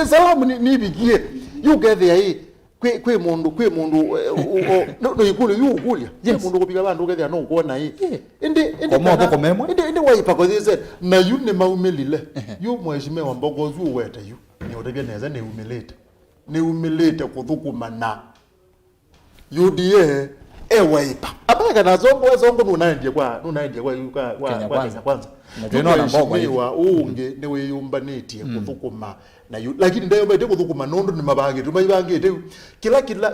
salamu ni bigie you get there kwe mundu no ikulu yu kulia mundu kupiga bandu get there no kuona hii indi Wiper ko these na yu ne maumelile yu mheshimiwa Mbogozu wete yu ni utapia neza ne umilete kuthukuma na UDA Wiper abaka na zongo nunaendie kwa Kenya kwanza ndio na mbogo hiyo unge niwe yumbanetie kuthukuma na lakini ndio mbete kuthukuma nondo ni mabange tumayibangete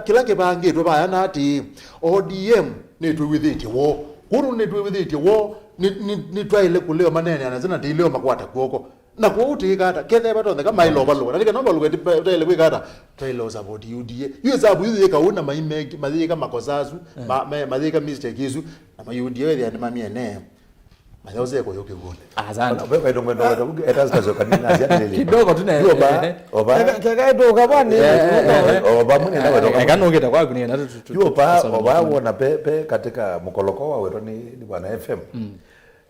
kila kebange to bayana ati ODM ni tuwithiti wo kuru ni tuwithiti wo ni twaile kuleo manene anazana tileo makwata kuoko na kuuti kata kethe batonde kama ilo balo na kama balo tele kwikata tele support UDA yuzabu yuze kauna maimeki madhika makosazu madhika mistake izu na UDA wewe ni mamiene mayoze ko yoke gole azana wewe ndo ndo etaska zo kanina azia kidogo tuna oba kakaito kabani oba muni na wewe kanongeta kwa kunia na oba wona pe katika mkoloko wa wewe ni bwana FM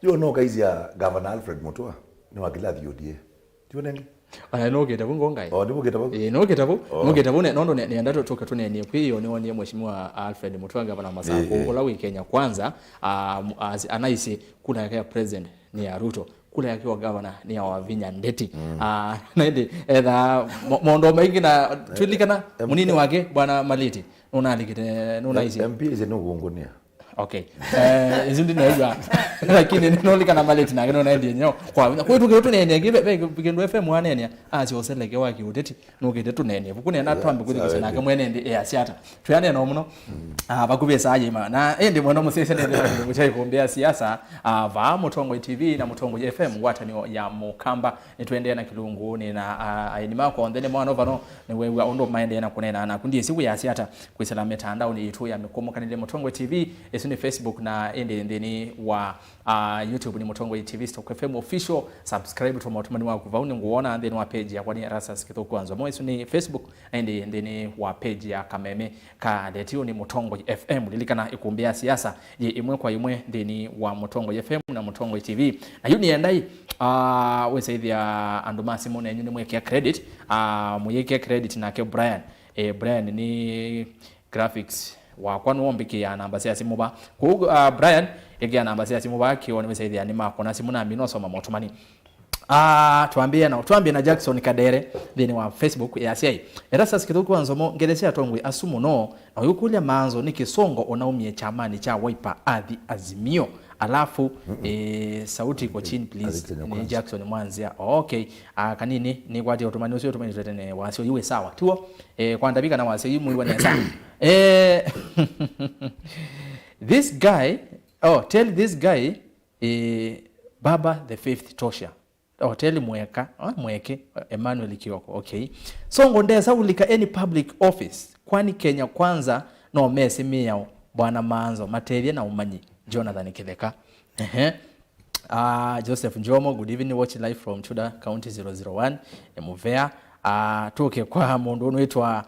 yo no kaizia Governor Alfred Mutua ni wakila UDA tuonenge no geta bungo ngai ndipo geta bungo no geta bune nondo ne ndato toka tunene kwiyo ni woni mheshimiwa Alfred Mutua gavana Masako la Kenya kwanza anaisi kula yake president ni ya Ruto kula yake wa governor ni ya Wavinya Ndeti naende mondo mengi na tulikana munini wake bwana Maliti unalikite unaisi MP je no kungunia okay izundi na lakini nolika na Maliti na ngeno naendie nyo kwa kwetu ketu nene gibe bigendo FM wanene azi oseleke waki Uteti no gete tunene bukune na twambe kuthikisa na kamwene ndi asiata tuyane no muno bakubesa aje na ende mwana musese nende muchai kuombea siasa va Mutongo TV na Mutongo FM watani ya Mukamba nitwendea na kilungu ni na AENI mako ndene mwana ovano ni wewe ondo maende na kunena na kundi siku ya asiata kuisala metandao ni itu ya mikomo kanile Mutongo TV ni Facebook na ndeni wa YouTube ni Mutongo TV Stock FM official subscribe to matumani wa kuvauni nguona ndeni wa page ya kwani rasas kito kwanza moyo ni Facebook ndeni wa page ya Kameme ka letio ni Mutongo FM lilikana ikumbea siasa ye imwe kwa imwe ndeni wa Mutongo FM na Mutongo TV na yuni endai we say the anduma Simone nyuni mweke credit mweke credit na ke Brian ni graphics wakwanu ombiki ya namba sia simu ba ku Brian yake namba sia simu ba kioni mesaidia ni mako na simu na mbino soma motomani tuambie na Jackson Kadere ndeni wa Facebook ya CI era sasa kidogo anzomo ngelesea tongwe asumu no na yukulia maanzo ni kisongo onaumie chamani cha Wiper adhi azimio alafu sauti iko chini please ni Jackson Mwanzia okay kanini ni kwati otomani usio otomani tutene wasio iwe sawa tuo kwandabika na wasio yimu iwe nesa this guy tell this guy baba the fifth tosha tell mweke Emmanuel Kioko okay songo ndesa ulika any public office kwani Kenya kwanza no mesi miao bwana maanzo materia na umanyi Jonathan Kideka Joseph Njomo good evening watch live from Chuda County 001 Muvea tuke kwa mundu unaitwa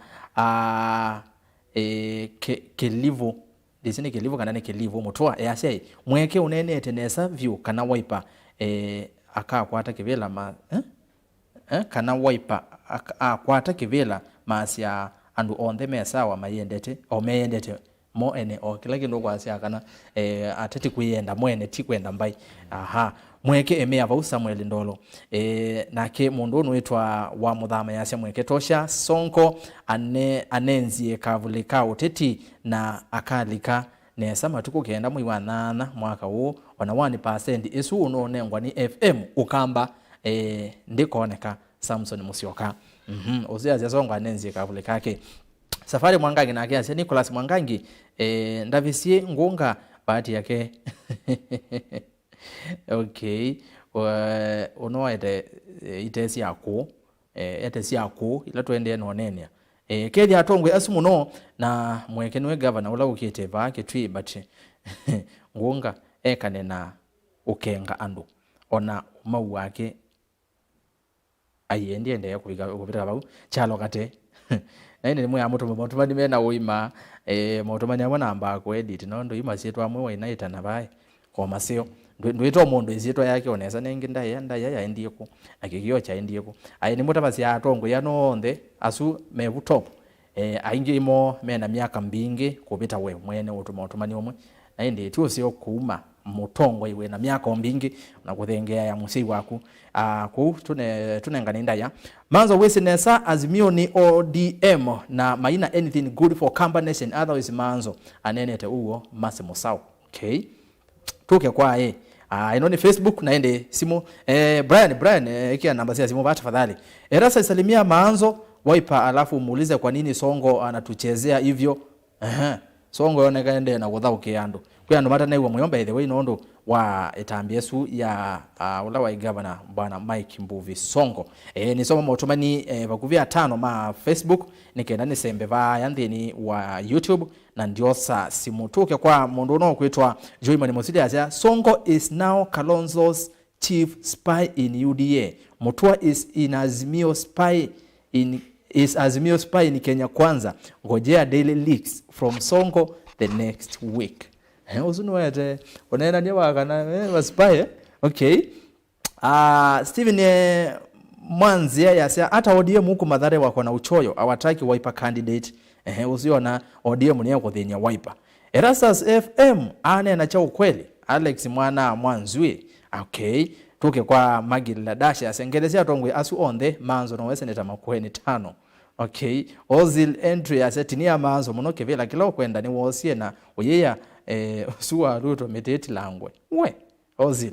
Kelivu disini Kelivu kana ne Kelivu Mutua yasei mweke unene tenesa view kana Wiper akakwata kivela kana Wiper akwata kivela masia andu on the mesa wa mayendete o meyendete mo ene o kila kindu kwasia kana ateti kuyenda mwene ti kwenda mbai mweke emea vau Samuel Ndolo nake mundu unu witwa wa muthama yasia mweke tosha sonko anenzie kavulika uteti na akalika nesa matuku kenda mwi wa 8 mwaka huu ona 1% isu unonengwa ni FM ukamba ndikoneka Samson Musyoka uzia zongo anenzie kavulika ke Safari Mwangangi na kiasi Nicholas Mwangangi ndavisie ngunga bahati yake okay unoa itesi yako etesi yako ila tuende nonenia kedi atongwe asumuno na mweke nwe governor ula ukite ba KITUI but ngunga ekane na ukenga andu ona mau wake ayendi ende yakubira bau chalo kate naine mwe amuto bandi mena uima motomanya mwana amba ko edit nondo ima sietu amwe wa inaita na bae kwa masio ndwito mondo izito yake onesa nengi ndayenda yaya endiyeko akikiyo cha endiyeko ayini mutabasi atongo yanonde asu mevutop aingi imo mena miaka mbingi kupita we mwene utumani omwe nainde tuosio kuuma mutongo iwe na miaka mbingi na kuthengea ya musi waku ku tunenganinda ya manzo wesinesa azimio ni ODM na maina anything good for companies and otherwise manzo anenete uo Massimo Sau okay tuke kwa inoni Facebook naende simu Brian ikia namba sia simu bata fadhali erasa isalimia maanzo waipa alafu muulize kwa nini Songo anatuchezea hivyo Songo yonekaende na kutha ukiando kuyando mata na iwa muyombe the way nondo wa etambiesu ya ula wa governor bwana Mike Mbuvi Songo ni soma motomani bakuvia 5 ma Facebook nikenda ni sembe va yandini wa YouTube na ndiosa simutuke kwa mundu no kuitwa Joymani Mosidi asia Songo is now Kalonzo's chief spy in UDA Mutua is Azimio spy in Kenya Kwanza ngojea daily leaks from Songo the next week uzunuwete onena ni wakana waspy okay Steven Mwanzia yasia hata ODM huko Mathare wako na uchoyo hawataki Wiper candidate usiona ODM ni yako thenya Wiper Erastus FM na cha ukweli Alex Mwana Mwanzwi okay tuke kwa Magila Dasha asengelezea tongwe asu onde manzo no Senator Makueni 5 okay Ozil entry asetinia manzo munoke vela kila kwenda ni wosie na uyeya suwa Ruto meteti langwe we Ozil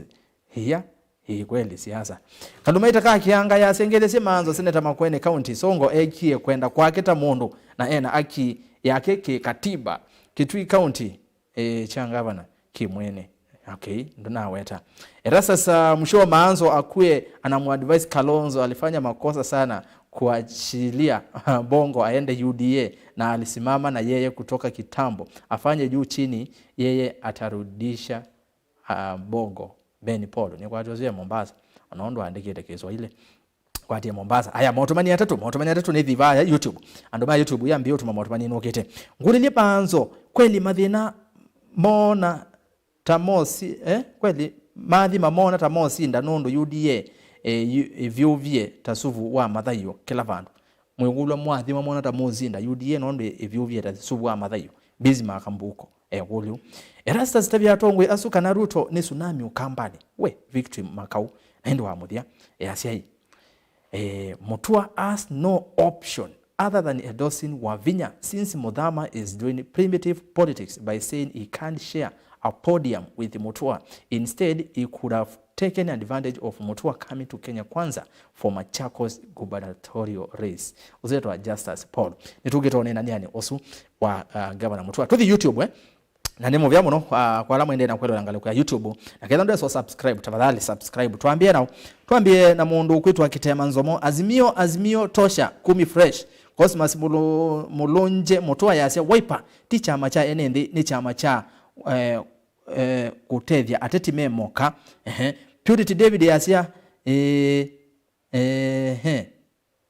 hiya hii kweli siasa kandumaita kaa kianga ya sengeleze manzo Senator Makueni County Songo ekie kwenda kwa kita mundu na ena aki yake katiba KITUI County changavana kimwene okay ndona weta sasa msho maanzo akue anamuadvise Kalonzo alifanya makosa sana kuachilia Bongo aende UDA na alisimama na yeye kutoka kitambo afanye juu chini yeye atarudisha Bongo Beni Polo ni kwa tuzoea Mombasa anaondo andike kezo ile kwa tia Mombasa haya motomani ya tatu ni dhivaya YouTube andoma YouTube ya mbio tuma motomani nokete ngulile panzo kweli madhina mona tamosi kweli madhi mamona tamosi ndanundu UDA vyovye tasuvu wa mathayo kila vandu mwegulwa mwathi mamona tamosi nda UDA nondo vyovye tasuvu wa mathayo bizima kambuko gulu Erastus tabia tongwe asuka na Ruto ni tsunami ukambani we Victory Makau naendo wa muthia asia Mutua has no option other than endorsing Wavinya since Muthama is doing primitive politics by saying he can't share a podium with Mutua. Instead, he could have taken advantage of Mutua coming to Kenya Kwanza for Machakos gubernatorial race. Uzeto wa Justice Paul. Nitugitone na niani osu wa governor Mutua. To the YouTube na nemo vya muno kwa alamu ende na kwelo langaliko ya YouTube. Na kenda ndo so subscribe, tafadhali subscribe. Tuambie na mundu kwetu wa Kitema Nzomo. Azimio tosha 10 fresh. Cosmas Mulonje Mutua yasia Wiper. Ti chama cha NND ni chama cha kutethia ateti memoka Purity David yasia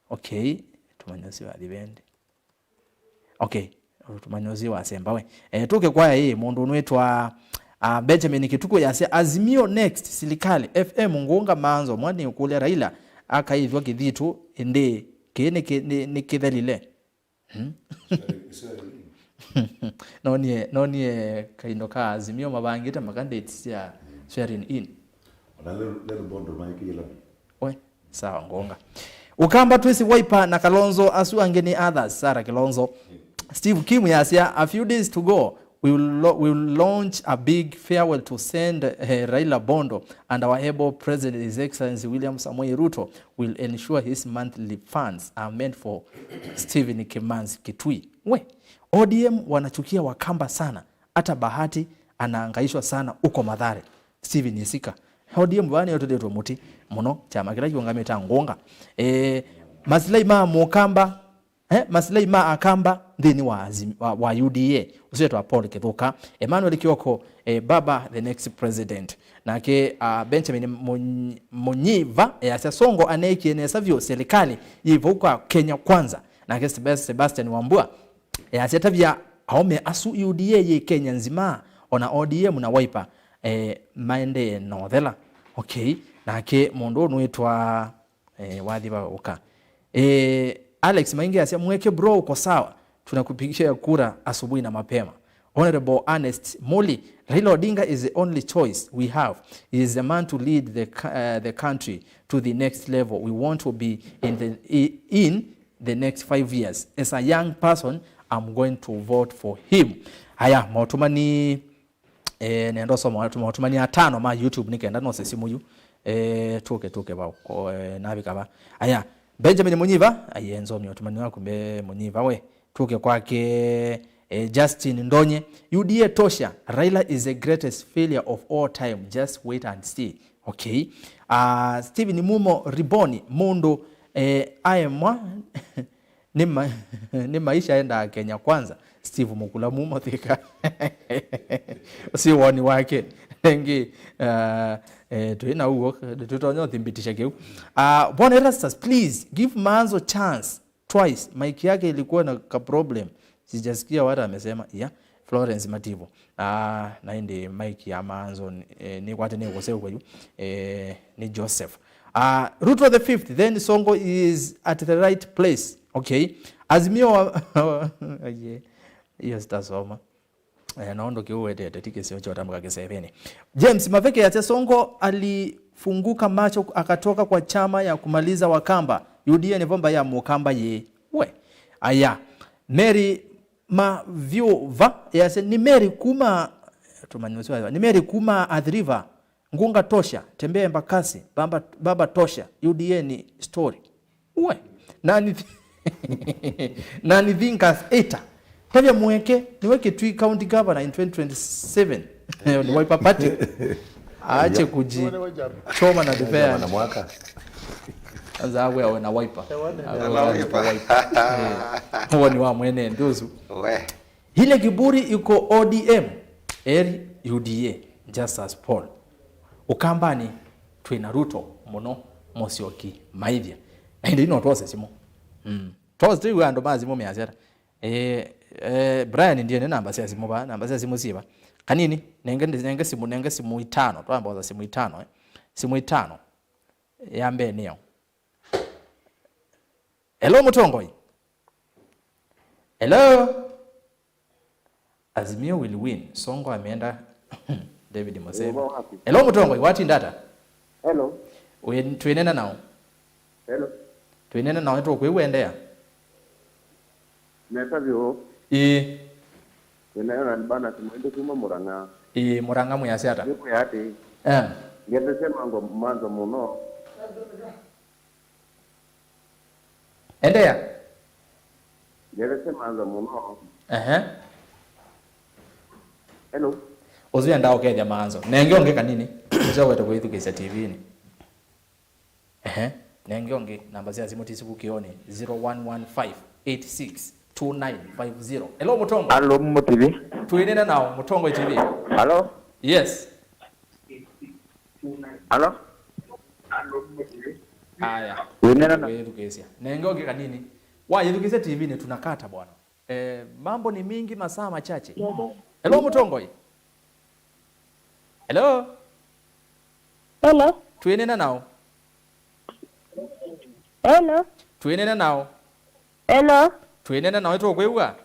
okay tumanyozi wa dibende okay tumanyozi wa semba we tuke kwa hii mundu unwetwa Benjamin Kituko yasia Azimio next silikali FM ngunga manzo mwani ukule Raila aka hivyo kidhitu ende kene ni kidhalile nonie kaindo ka azimio mabangita makandates ya swearing in. Lelo bondo maikila. We, sawa ngonga. Ukamba twisi Wiper na Kalonzo asu angeni others Sara Kalonzo. Steve Kim yasia a few days to go we will launch a big farewell to send Raila Bondo, and our able president His Excellency William Samoei Ruto will ensure his monthly funds are meant for Stephen Kimanzi Kitui. We, ODM wanachukia Wakamba sana. Hata Bahati anaangaishwa sana uko Mathare. Steven Isika. ODM bwana yote ndio muti muno chama kila kiongameta ngonga. Maslai ma Mukamba, maslai ma Akamba ndini wa UDA. Usietwa Paul Kithuka, Emmanuel Kioko, baba the next president. Nake Benjamin Munyiva ya Songo aneki enesa vyo serikali yivuka Kenya kwanza. Nake Sebastian Wambua ya vya aome asu UDA ye Kenya nzima ona ODM na Wiper maende nothela. Okay, nake mundu nuitwa wadhiba uka Alex Maingi asia mweke bro uko sawa, tunakupigia kura asubuhi na mapema. Honorable Ernest Moli, Raila Odinga is the only choice we have. He is the man to lead the country to the next level. We want to be in the next 5 years. As a young person, I'm going to vote for him. Haya, mautumani nendo so mautumani atano ma YouTube nikaenda no sesi muyu tuke ba nabika ba. Haya, Benjamin Munyiva ayenzo mautumani wako be Munyiva we tuke kwake Justin Ndonye, UDA tosha, Raila is the greatest failure of all time, just wait and see. Okay, Steven Mumo Riboni Mundo aemwa ni maisha enda Kenya kwanza. Steve Mukula Mumo thika si woni wake ngi tuina huo tutonyo thimbitisha keu. Bwana Erastus, please give Manzo chance twice. Mic yake ilikuwa na ka problem, sijasikia watu amesema ya Florence Mativo na indi mic ya Manzo ni kwate ni ukose kwa yu ni Joseph. Ruto the fifth, then Songo is at the right place. Okay, Azimio yes tasoma naondo kiuwete tetike sio chota mkake 7. James Maveke ya Songo alifunguka macho akatoka kwa chama ya kumaliza Wakamba. UDA ni vomba ya Mukamba ye. We. Aya. Mary Mavyova ya ni Mary kuma tumanyoswa. Ni Mary kuma Adriva. Ngunga tosha, tembea Embakasi, baba tosha. UDA ni story. We. Nani thinkas eta. Tavya MUEKE niweke tui county governor in 2027. Ni Wiper party. Aache kuji choma na depea na mwaka. Anza awe na Wiper. Huo ni wa mwene ndozu. Hile kiburi yuko ODM eri UDA just as Paul. Ukambani twina Ruto muno Mosioki maithia. Na hindi ino tuwase simo. Tuwase tu ando mazi mo meazera. Brian ndiye namba sia simu ba namba sia simu siba kanini nenge simu 5 twamboza simu 5 simu 5 yambe niyo. Hello Mutongoi. Hello. Azimio will win. Songo ameenda David Mosebe. Hello Mutongoi, what in data? Hello. We tuenena nao. Hello. Tuenena nao to kwendea. Neta vyo. Tuenena bana tumwende kuma Muranga. Muranga muyasiata. Yuko yati. Ngende sema ngo Manzo muno. Endea. Ngende sema Manzo muno. Hello. Ozuya ndao kenya Manzo. Nenge kanini? Uzawe kwithu kisa TV ni. Nenge namba sia simu tisiku kione 0115862950. Hello Mutongo. Hello MUTV. Tuinena nao Mutongo TV. Hello. Yes. Hello. Aya. Tuinena na education. Nenge kanini? Wa education TV ni tunakata bwana. Mambo ni mingi masaa machache. Hello Mutongo. Hello. Hello. Tuinena nao. Hello. Tuinena nao. Hello. Tuinena nao to kweuga.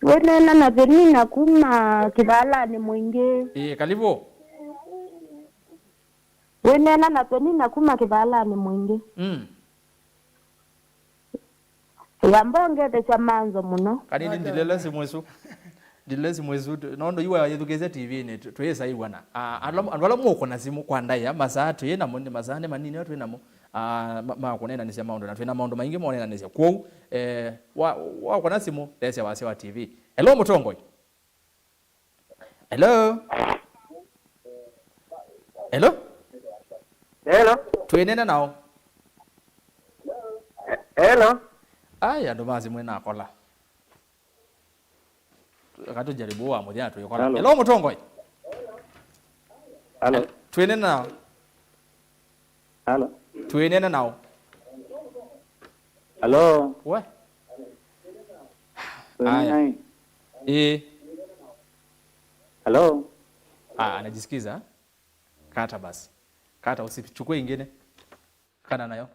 Wenena na Penina kuma Kibalani Mwingi. Karibu. Wenena na Penina kuma Kibalani Mwingi. Yambonge te chamanzo muno. Kanini ndilelezi mwesu. Ndilelezi mwesu. Nondo yuwa yedukeze TV ni tuyesa iwana. Anwala mwoko na simu kwa ndai ya masaa tuyena mwende masaa manini watu wena makunena nisi ya maondo na tuyena maondo maingi mwonena nisi ya kuhu kwa na simu lese wa TV. Hello Mutongoi. Hello. Hello. Hello. Tuenena nao. Hello. Aya ndo mazi mwena akola. Kato jaribu wa mojana tuyokola. Hello Mutongoi. Hello. Tuenena nao. Hello. Tuenena nao. Hello. We. Aya. Hello. Anajisikiza. Kata basi. Kata usichukue ingine. Kana nayo.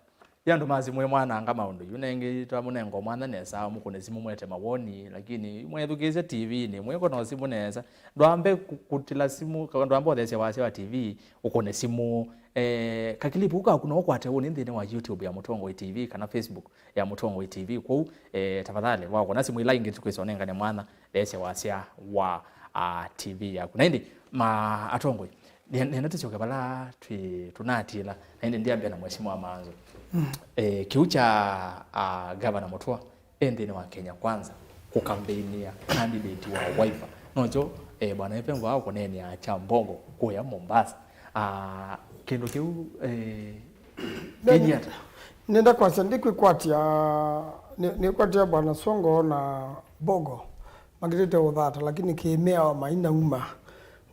Yandu mazi mwe mwana anga maundu. Yunenge twamunengo mwana nesa mukune simu mwete mawoni lakini mwedukeze TV ni mweko no simu nesa. Ndwambe kutila simu ndwambo these wa TV ukone simu kakilipu uka kuno kwate woni ndine wa YouTube ya Mutongoi TV kana Facebook ya Mutongoi TV kwa tafadhali wako na simu ilaingi tukisonenga ne mwana these wa TV ya kuna ndi ma atongoi nenda tichoke bala tunatila naende ndiambia na mheshimiwa MAANZO kiucha governor Mutua endene wa Kenya Kwanza kukambenia candidate wa Wiper nojo bwana Epemba wako nene ya Chambongo kuya Mombasa kendo kiu Kenyatta nenda kwa sandikwi ni kwatia bwana Songo na Bogo magirete udhata lakini kiemea wa maina uma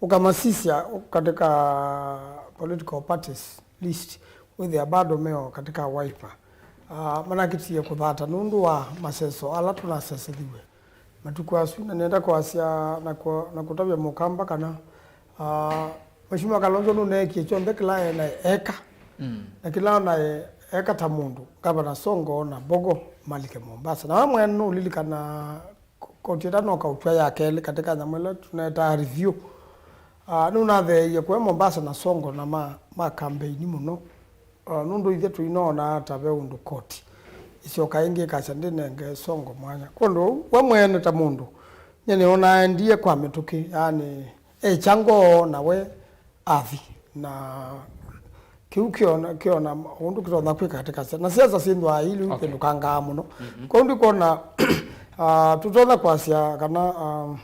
ukamasisia katika political parties list with bado meo katika Wiper manakiti ya kudhata nundu wa maseso ala tunasesediwe matuku asuna nenda kwa asia na kutabia mukamba kana mheshimiwa Kalonzo nune kichonde kila na eka na kila na eka tamundu gavana Songo na Bogo Malike Mombasa na mwenu lilikana kotira no kautwa yake katika nyamwele tunaita review nuna the yakwe Mombasa na Songo na ma campaign muno nundu ithe tuinona tabe undu koti isio kainge kachande nenge Songo mwanya kondo wa mwene ta mundu nyene ona ndiye kwa metuki yani chango nawe avi na kiona undu kitonda kwika katika na siasa sindwa ili upendo kanga muno kondi kona tutonda kwa sia kana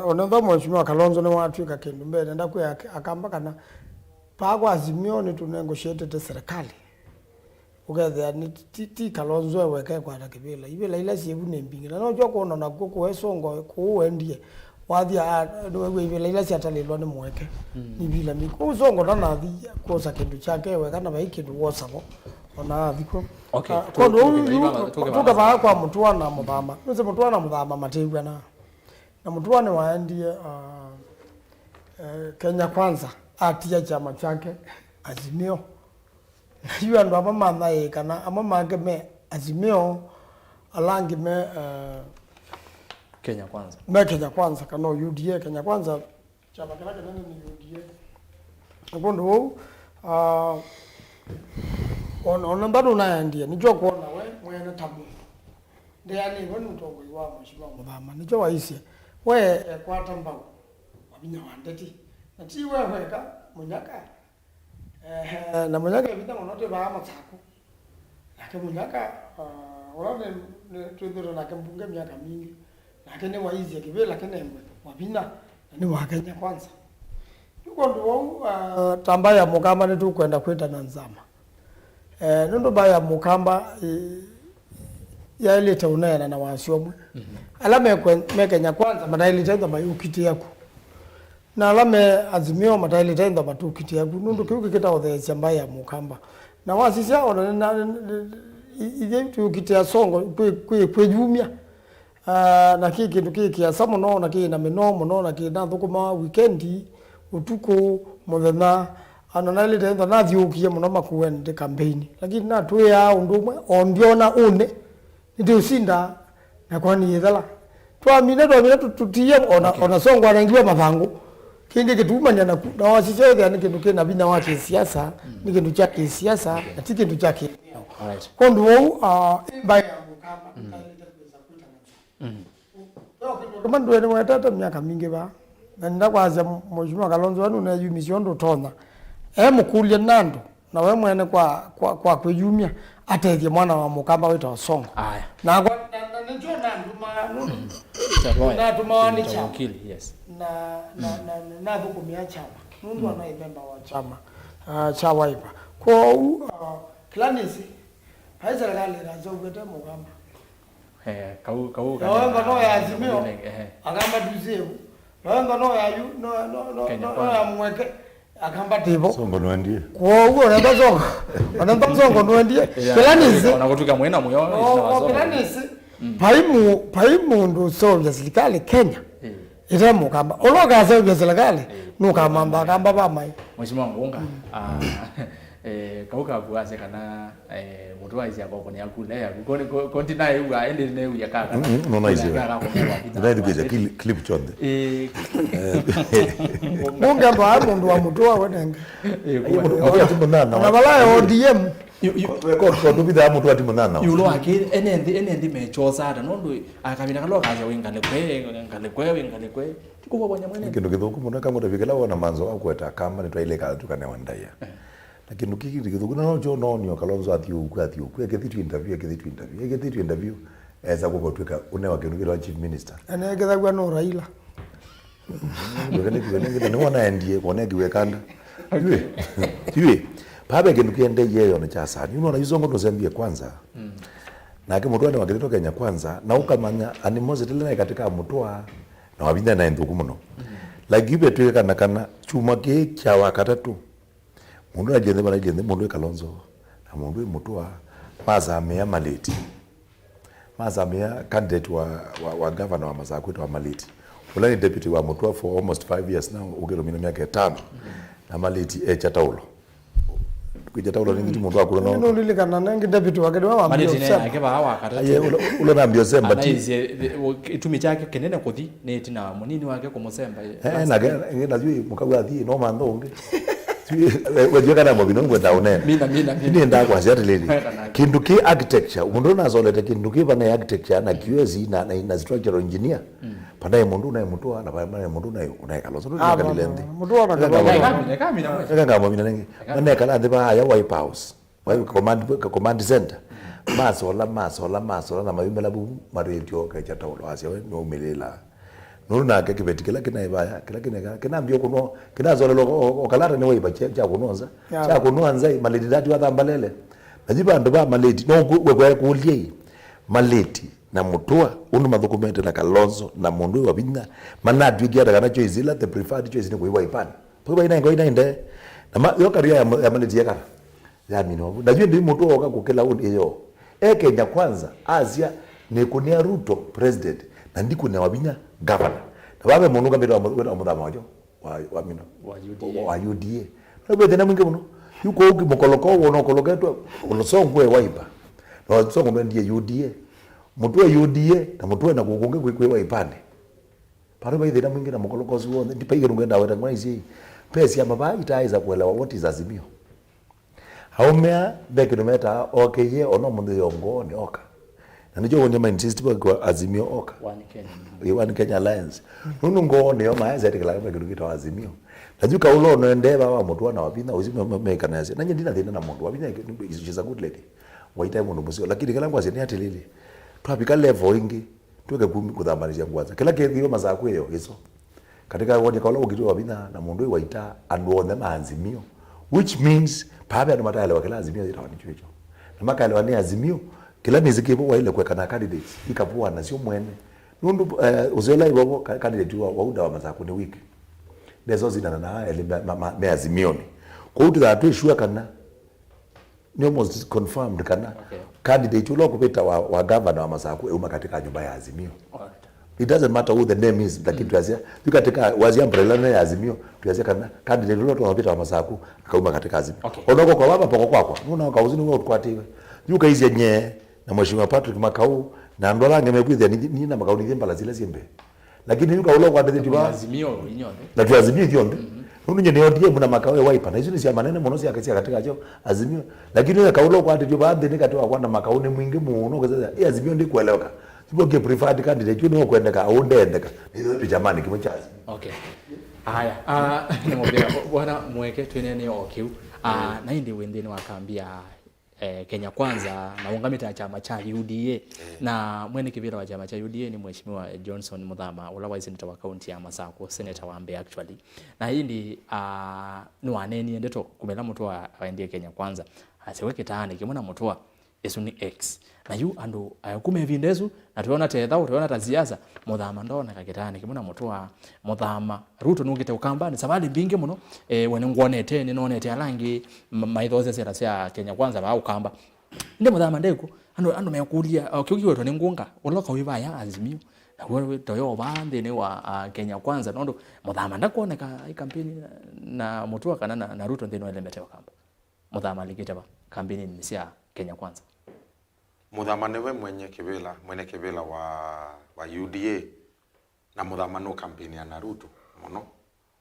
onenda mheshimiwa Kalonzo ne watwika kindu mbele ndaku akamba kana pagwa azimio ni tunegotiate te serikali ugethe ni ti Kalonzo weke kwa takibila ibila ila siebu nembingira no joko ona na kuko Songo kuwendie wathia wewe ibila ila siatalilwa ni mweke ni bila miku Songo na thi kosa kindu chake weka na bai kindu wosabo ona thiko kondo tuka kwa Mutua na Muthama nze Mutua na Muthama matewa na Mutua ni waendie Kenya Kwanza atia chama chake Azimio hiyo ndo amamana kana amamage me Azimio alangi me Kenya Kwanza Kenya Kwanza kana UDA Kenya Kwanza chama kile nani ni UDA ngondo ona bado naendie nijo kuona we mwene tabu ndiani wenu mtongoi wa mheshimiwa Muthama nijo waisi we kwata mbao wabinya wandeti na ti wewe ka munyaka na munyaka bita monote ba matako lakini munyaka wala ne tudiro na kambunge miaka mingi lakini waizi kibela lakini ngwe wabina ni wa Kenya Kwanza yuko ndo tambaya mukamba ni tukwenda kwenda na nzama ndo baya mukamba ya ile taunena na wasiomwe alame Kenya Kwanza madaili tendo mayukiti yako na alame Azimio mataili tendo matukiti yaku nundu kiuki kita othesya mbaya mukamba na wasisia ona na ije tukiti ya Songo kwejumia na kindu kiki ya samuno na kina menomo no na kina thukuma weekendi utuko muthenya anonali tendo na thiukie muno MAKUENI de campaign lakini na tuya undumwe ondiona une ndio sinda na kwani yethala twamine tutie ona songo anaingiwa mavangu kingi kitumanya na wasichethe ni kindu kina bina wa kisiasa ni kindu cha kisiasa na ti kindu cha ki alright kondo by mukama kama ndo ni mwatata miaka mingi ba na ndakwaza mheshimiwa Kalonzo wanu na yumission ndo tona mukulie nando na we mwene kwa kuyumia atethie mwana wa mukamba wita songo aya na kwa njo nando na tumawani chama yes na hukumia chama mundu anaibemba wa chama cha Wiper kwa klanisi haisa kali razo kwete mukamba kau no ya azimio agamba duzeu no ya yu no ya MUEKE akamba tibo songo nwendie kwa huo namba songo nwendie klanisi unakutuka mwena muyo klanisi paimu ndo so ya serikali Kenya ita mukamba ologa so ya serikali nukamamba kamba bamai mheshimiwa Ngunga kauka kuase kana mutu waisi yako ni yakule ya kontina yuga ende ne uya kaka no hizo ndio kile clip chonde Ngunga ba mundu wa mutu wa wenenge na bala ODM ko dubida mutu ati munana yulo akiri enendi mechosa ata nondo akabina kalo kaje ngale kwe tikuba bonya mwene kindu kithuku muno kama utavikela wona manzo akweta kama ni twaile ka tukane wandaya lakini kiki kithuku no jo no ni Kalonzo athiu ekethitu interview eza gugotwika une wa kindu kira chief minister ene gethagwa no Raila ni wona ndie kone giwe kanda yue pabe kindu kiende yeyo na chasa ni unaona hizo ngondo zambie kwanza na kimutu ane wakilito Kenya kwanza na ukamanya animoze tele katika mutwa na wabinda na ndugu muno lagibe tuwe kana chuma ke kya wakatatu mundu agende mundu Kalonzo na mundu mutwa mazamea maleti mazamea candidate wa governor wa Masakwet wa maleti ulani deputy wa mutwa for almost 5 years now ugero mina miaka 5 na maleti chataulo kuja taulo ningi mundu akuru no no lile kana nangi deputy wa gede wa maleti ne akeba hawa katatu ulo na mbio semba ti itumi chake kenene kuthi ne tina munini wake kumusemba na jui mukagwa thi no mando unge wewe kana mobino ngwenda unene mina ndakwa zyatilili kindu ki architecture mundu nazoleta kindu ki bana architecture na QS na structural engineer panaye mundu na mutwa na panaye mundu na Kalonzo ndo kalilende mutwa na kama mina nengi bana kala ndiba ya Wiper House wa command center masola na mayumela bu maredio ka chataulo asya no umelela nuna ke kibetikela kinaibaya kina mbio kuno kinazolelo okalata ni Wiper cha kunonza maleti dati wa tambalele najiba ndo ba maleti no kwekwe kulie maleti na mutwa unu madokumenti na Kalonzo na mundu wa bina manadwi kia daga na choice ila the preferred choice ni kuiwa ipani kwa ina inde na yo karia ya maleti yakara ya mino najua ndi mutwa oka kukela uni yo Kenya kwanza Asia ni kunia Ruto president na ndiku na wabinya governor na babe mundu kabira wa mudama wajo wa mino wa UDA na bete na mwingi muno yuko uki mokoloko wono koloketwa ulosongwe Wiper na songo ndiye UDA mutwe UDA na mutwe na kukunge kwikwewa ipande paro ba ithina mwingi na mukolokozi wonde ndipaige ngenda weta mwaizi pesi ya baba itaiza kuelewa what is azimio haumea bekinometa okeye ono mundu yongo ni oka na nijo wonye ma insist kwa azimio oka one Kenya alliance nunu ngo ne yoma yaza tikala kama kitu kita azimio najuka ulo no ndeba wa mutwa na wabina uzime mekanaze nanye ndina thina na mundu wabina is a good lady waita mundu musio lakini kala ngwazi ni atilili twapika level ingi tuweke kudhambanisha kwanza kila kiyo mazako hiyo hizo katika wodi kwa logo kitu wabina na mundu waita andone maazimio which means pabe ndo matale wakala azimio itawa ni chicho na makale wani azimio kila nizikipo wa ile kuweka na candidates ikapua na sio mwene nundu uzoela ibo candidate wa uda wa mazako ni wiki lezo zina na ele azimioni kwa hiyo that sure kana ni almost confirmed kana candidate ulo kupita wa governor wa Masako uma katika nyumba ya Azimio. It doesn't matter who the name is, lakini tuazia katika wazi umbrella ya Azimio tuazia kana candidate ulo tunapita wa Masako akauma katika Azimio. Onoko kwa baba poko kwako. Unaona kauzini wewe ukwatiwe. Yuka hizi nye na mheshimiwa Patrick Makau na ndola ngemekuithia ni na makauni themba la zile simbe lakini yuka ulo kwa ndeti ba azimio inyonde na tu azimio thionde nunu nye neodie muna makawe wiper na hizo ni cia manene muno cia kacia katika jo azimio lakini yuka ulo kwa ndeti ba ndeni katoa kwa na makauni mwingi muno kaza azimio ndi kueleweka sipo ke preferred candidate you know kwendeka au ndendeka ni jamani kimochazi okay haya nimwambia bwana MUEKE twinene okiu na indi wendeni wakambia Kenya Kwanza na ungamita chama cha UDA na mwene kivira wa chama cha UDA ni mheshimiwa Johnson Muthama ula wa senator wa county ya Masako senator wa Mbe actually na hindi ni waneni ndeto kumela mtu wa ndiye Kenya Kwanza asiweke taani kimona mtu wa esuni X na yu andu kume vindezu na tuona tetha tuona ta siasa Muthama ndona kakitani kimona mtu wa Muthama Ruto nugite ukamba sabali bingi muno wene ngwonete ni nonete alangi maithoze sera cia Kenya Kwanza ba ukamba ndi Muthama ndeko andu mekuria kiukiwe to ni ngunga uloka wiba ya azimio na wewe toyo bande ni wa Kenya Kwanza nondo Muthama ndakuoneka kampeni na mtu wa kana na Ruto ndino elemete wakamba Muthama ligite ba kampeni ni cia Kenya Kwanza Muthama newe mwene kibela wa UDA na Muthama no kampeni ya Ruto muno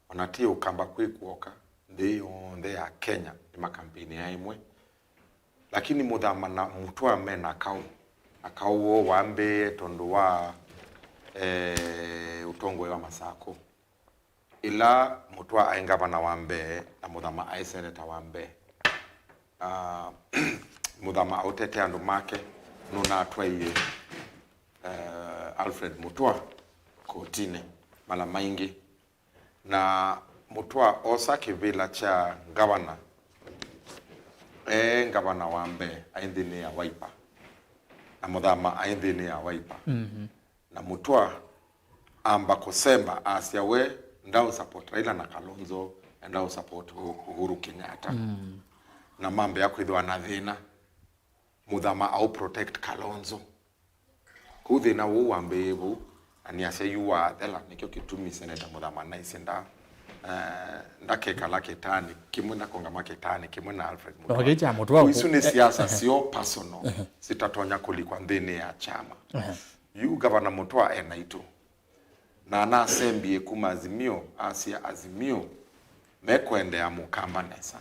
onatie ukamba kwikuoka ndhe ya Kenya ni makampeni ya imwe lakini Muthama na mtu amena akau wambe tondu wa utongwe wa Masako ila mtu aingavana wambe na Muthama ai senator wambe Muthama Uteti andu make nuna atwaiye Alfred Mutua kotine mala maingi na Mutua osa kivila cha gavana gavana wambe aindhini ya Wiper na Muthama aindhini ya Wiper na Mutua amba kusema asiawe ndao support Raila na Kalonzo ndao support Uhuru Kenyatta na mambe yako idwa na thina Muthama au protect Kalonzo kuthi na wambe ebu ani ase yuwa thela nikyo kitumi senator Muthama na isenda ndakeka lake tani kimwe na konga make tani kimwe na Alfred Mutua isu ni siasa sio personal sitatonya kulikwa ndene ya chama yu governor Mutua MAITU na na assembly kuma azimio asia azimio mekwende ya mukamba nesa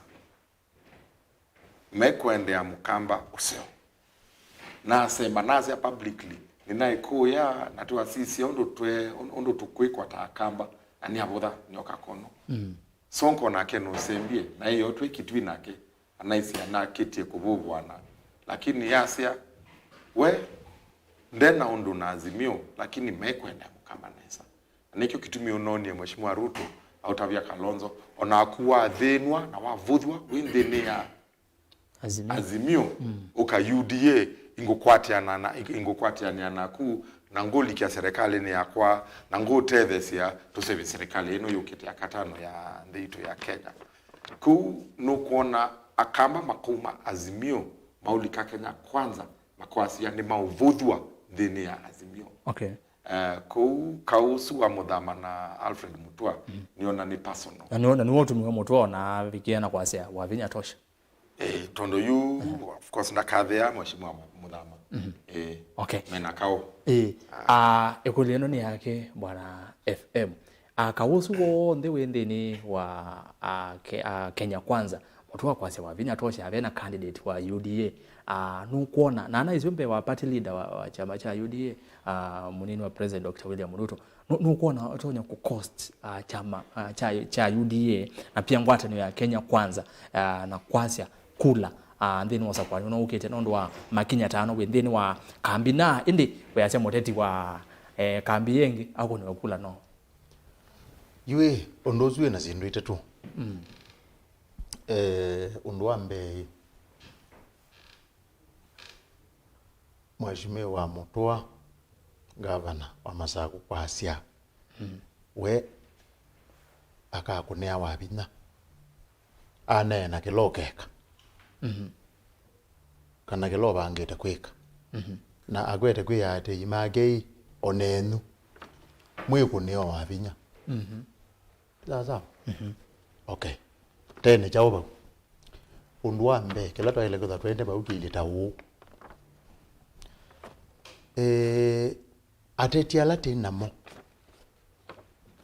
mekwende ya mukamba usio na sema nazi publicly ninaikuya na tu asisi ondo tukwikwa takamba ani abotha nyoka kono sonko nake no sembie na hiyo tu KITUI nake anaisi anaketie kububwana lakini yasia we ndena ondo na azimio lakini mekwenda mukamba nesa nikyo kitumi unoni ya mheshimiwa Ruto au Tavia Kalonzo onakuwa thenwa na wavuthwa windene ya azimio uka UDA ingokwatiana naku na ngoli kia serikali ni yakwa na ngotethesia tuseve serikali ino yukite ya katano ya ndeito ya Kenya ku nukuona akamba makuma azimio maulika Kenya Kwanza makwasi ni mauvuthwa ndini ya azimio okay ku kausu wa Muthama na Alfred Mutua niona ni personal na ni wotu Mutua na vikiana kwa sia wavinya tosha tondo yu of course ndakathea mheshimiwa Muthama okay mena kao ekuleno ni yake bwana FM akawusu wonde wendeni wa Kenya Kwanza Mutua kwa sia wavinya tosha avena candidate wa UDA nukuona na anaizombe wa party leader wa chama cha UDA munini wa president Dr. William Ruto nukuona otonya ku cost chama cha UDA na pia ngwatano ya Kenya Kwanza na kwasia kula ndeni wasa kwa no ukete nondo wa makinya tano wendeni wa kambi na indi weyase MUTETI wa kambi yengi ako ni wakula no yue ondozwe na zindu itatu undwambe mheshimiwa Mutua gavana wa Masako kwa asia we akakunea wabinya na kilokeka kana kiloba angete kwika na agwete kwiya ate imagei onenu mwikuneo wabinya sasa okay tene chaoba undwambe kila twaile kutha twende baukili tawu ateti alate namo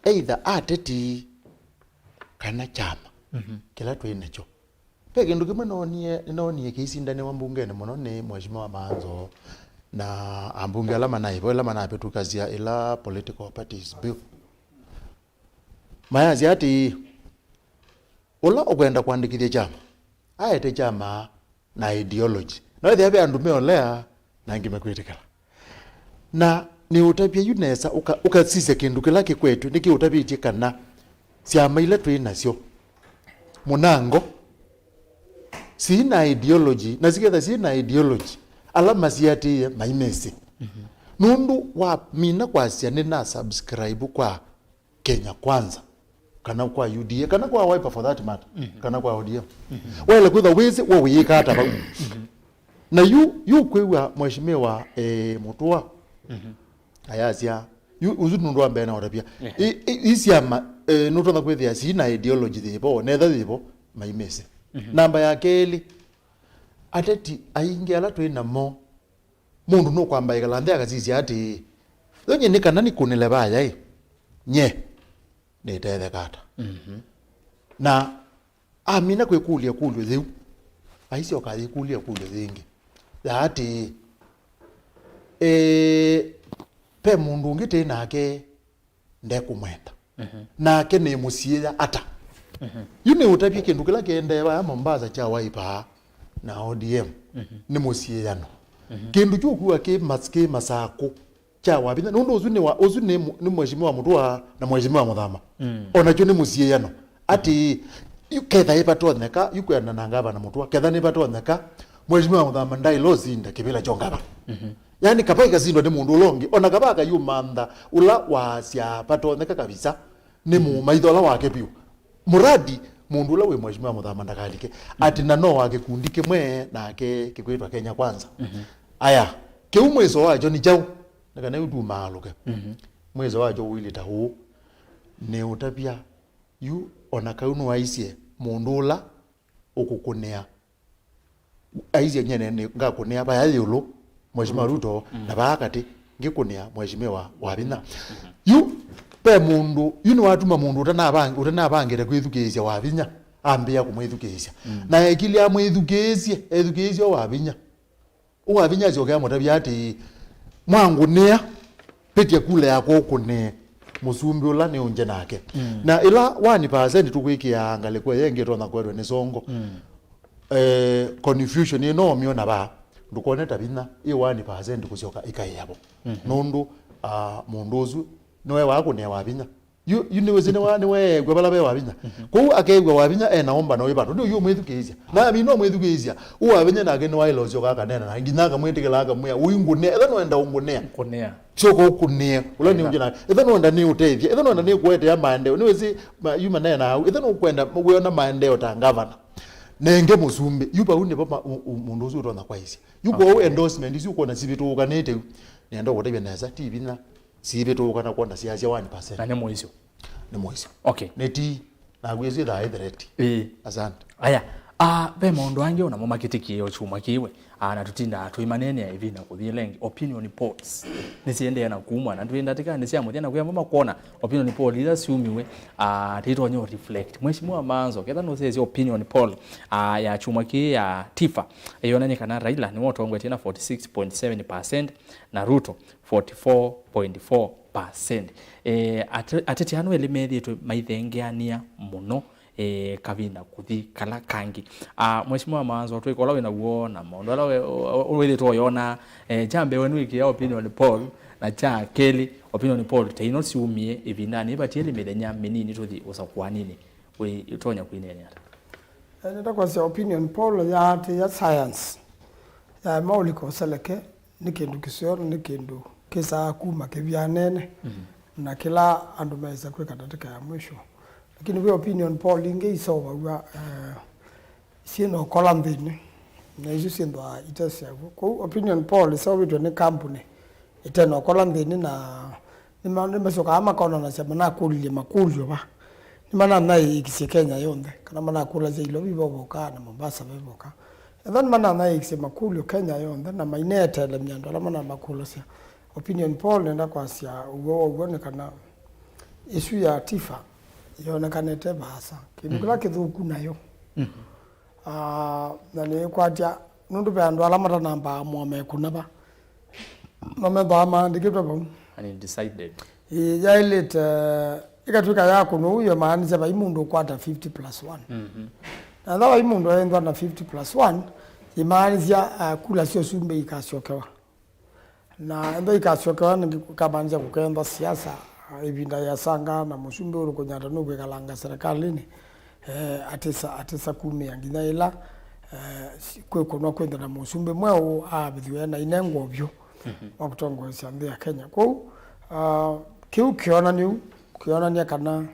either ateti kana chama kila twinacho peke ndugu manonie kisindane wa mbungene muno ni mheshimiwa MAANZO na ambunge alama na petukazia ila political parties bill mayazi ati ola okwenda kuandikithia chama ayete chama na ideology no thiabe andu meolea na ngimekwitikala na ni utapia yunesa ukasise kindu kila kikwetu niki utabitie kana siama ile twinacio munango sina ideology na siketha sina ideology alama siati maimesi nundu wa mina kwasia nina subscribe kwa Kenya Kwanza kana kwa UDA kana kwa Wiper for that matter kana kwa ODM wale kwitha wezi wo wiyika hata ba na yu kwewa mheshimiwa mutua ayasia uzunundu ambe na orapia isiama nutona kwithia sina ideology thibo netha thibo maimesi namba ya keli ateti aingi ala twina mo mundu no kwamba igalandhe akazizi ati thonye ni kana ni kunile baya nye nitethe kata na amina kwekulia kulyo thiu aisi okathi kulia kulyo thingi ati pe mundu ngite nake ndekumwenda nake ni musiya ata yune utapia kindu kila kende ba Mombasa cha Wiper na ODM ni musiyano kindu chukuwa ke maske masako cha wabina nundu uzune ni mheshimiwa mutua na mheshimiwa muthama onacho ni musiyano ati ketha ipatoneka yukwenda na ngaba na mutua ketha ni patoneka mheshimiwa muthama ndai lozinda kibila chongaba yani kapai kazindo ni mundu longi ona kabaka yumanda ula wasya patoneka kabisa ni mu maithola wake piu muradi mundu ula we mheshimiwa muthama ndakalike ati na no wake kundike mwe nake kikwitwa Kenya Kwanza aya ke umwezo wajo ni jau nakane udu maluke mwezo wajo wilita hu ne utapia yu onakaunu waisie mundu ula ukukunea aizie nyene ne ngakunea ba yayulu mheshimiwa Ruto na bakati ngikunea mheshimiwa wabina yu pe mundu yuni watuma mundu utanabangire kwithukizia wabinya ambia kumwithukizia na ekili amwithukizia wabinya zio kaya mutabia ati mwangu nia petia kule yako kune musumbi ula ni unje nake na ila 1% tukwikia ngale kwa yenge tona kwero ni songo confusion ino miona ba ndukone tabina i 1% kusioka ikayabo nundu munduzu noe wako ne wabinya you niwezene niwe gwabala be wabinya ko akegwa wabinya naomba no ibato ndio yo mwithukizia na mino mwithukizia wabinya na gene wailo zio kaka nena na nginyaga mwitikelaga muya uingune ethano enda ungunea choko kunea ula ni unjina ethano enda ni utethia ethano enda ni kwete ya maendeo niwezi yuma nena ethano kwenda mugwona maendeo ta governor nenge musumbi yupa une papa mundu uzu utona kwaisi yuko endorsement yuko na sibitu ukanete nienda kutebya neza TV na sibitu ukana kwenda siasia 1% na ni moizo okay neti na gwezi da ethereti asante aya be mondo wange ona mumakitiki chuma kiwe na tutinda tuimanene ya hivi na kuthilengi opinion polls nisiende na kuumwa na tuenda tika nisia muthia kuya mama kuona opinion poll ila siumiwe tito nyo reflect mheshimiwa MAANZO ketha no sezi opinion poll ya chuma ki ya Tifa yonanye kana Raila ni woto ngwe tena 46.7% na Ruto 44.4%. Ateti hanu elemedi tu maithengeania muno kavina kuthi kala kangi mheshimiwa MAANZO twikola wena uona mondo ala we to yona jambe wenu iki ya opinion poll na cha keli opinion poll teino siumie evindani bateli medenya menini tuthi usakwa nini we utonya kuinene ata nenda kwa opinion poll ya science ya mauliko seleke nikindu kisoro nikindu kisa kuma kivyanene na kila andu meza kweka katika ya mwisho lakini we opinion poll inge isoba wa sino kolambini na hizo sindo itasi yako kwa opinion poll isoba itwe ni company iteno kolambini na nimesoka ama kona na sema na kulie makulyo ba ni mana na ikisi Kenya yonde kana mana kula zilo biboboka na Mombasa biboka then mana na ikse makulio Kenya yonde na mainete le myando la mana makulo sia opinion poll nenda kwa sia ugo ne kana issue ya tifa yona kanete basa kinukula kithuku nayo na ne kwatia nundu be andu ala mata namba mwame kunaba no me ba ma ndikitwa ba and decided ya ilet ikatuka yako no uyo maaniza ba imundu kwata 50+1 na ndawa imundu endwa na 50+1 imaanizia kula sio sumbe ikasiokewa na endo ikasiokewa nikabanza kukenda siasa ibinda ya sanga na musumbe uru kunyata nubwe kalanga serikalini atisa kumi yanginya ila kwe kunwa kwenda na musumbe mwao abithiwe na inengo byo wakutongo siambe ya Kenya kwa kiu kiona ni kana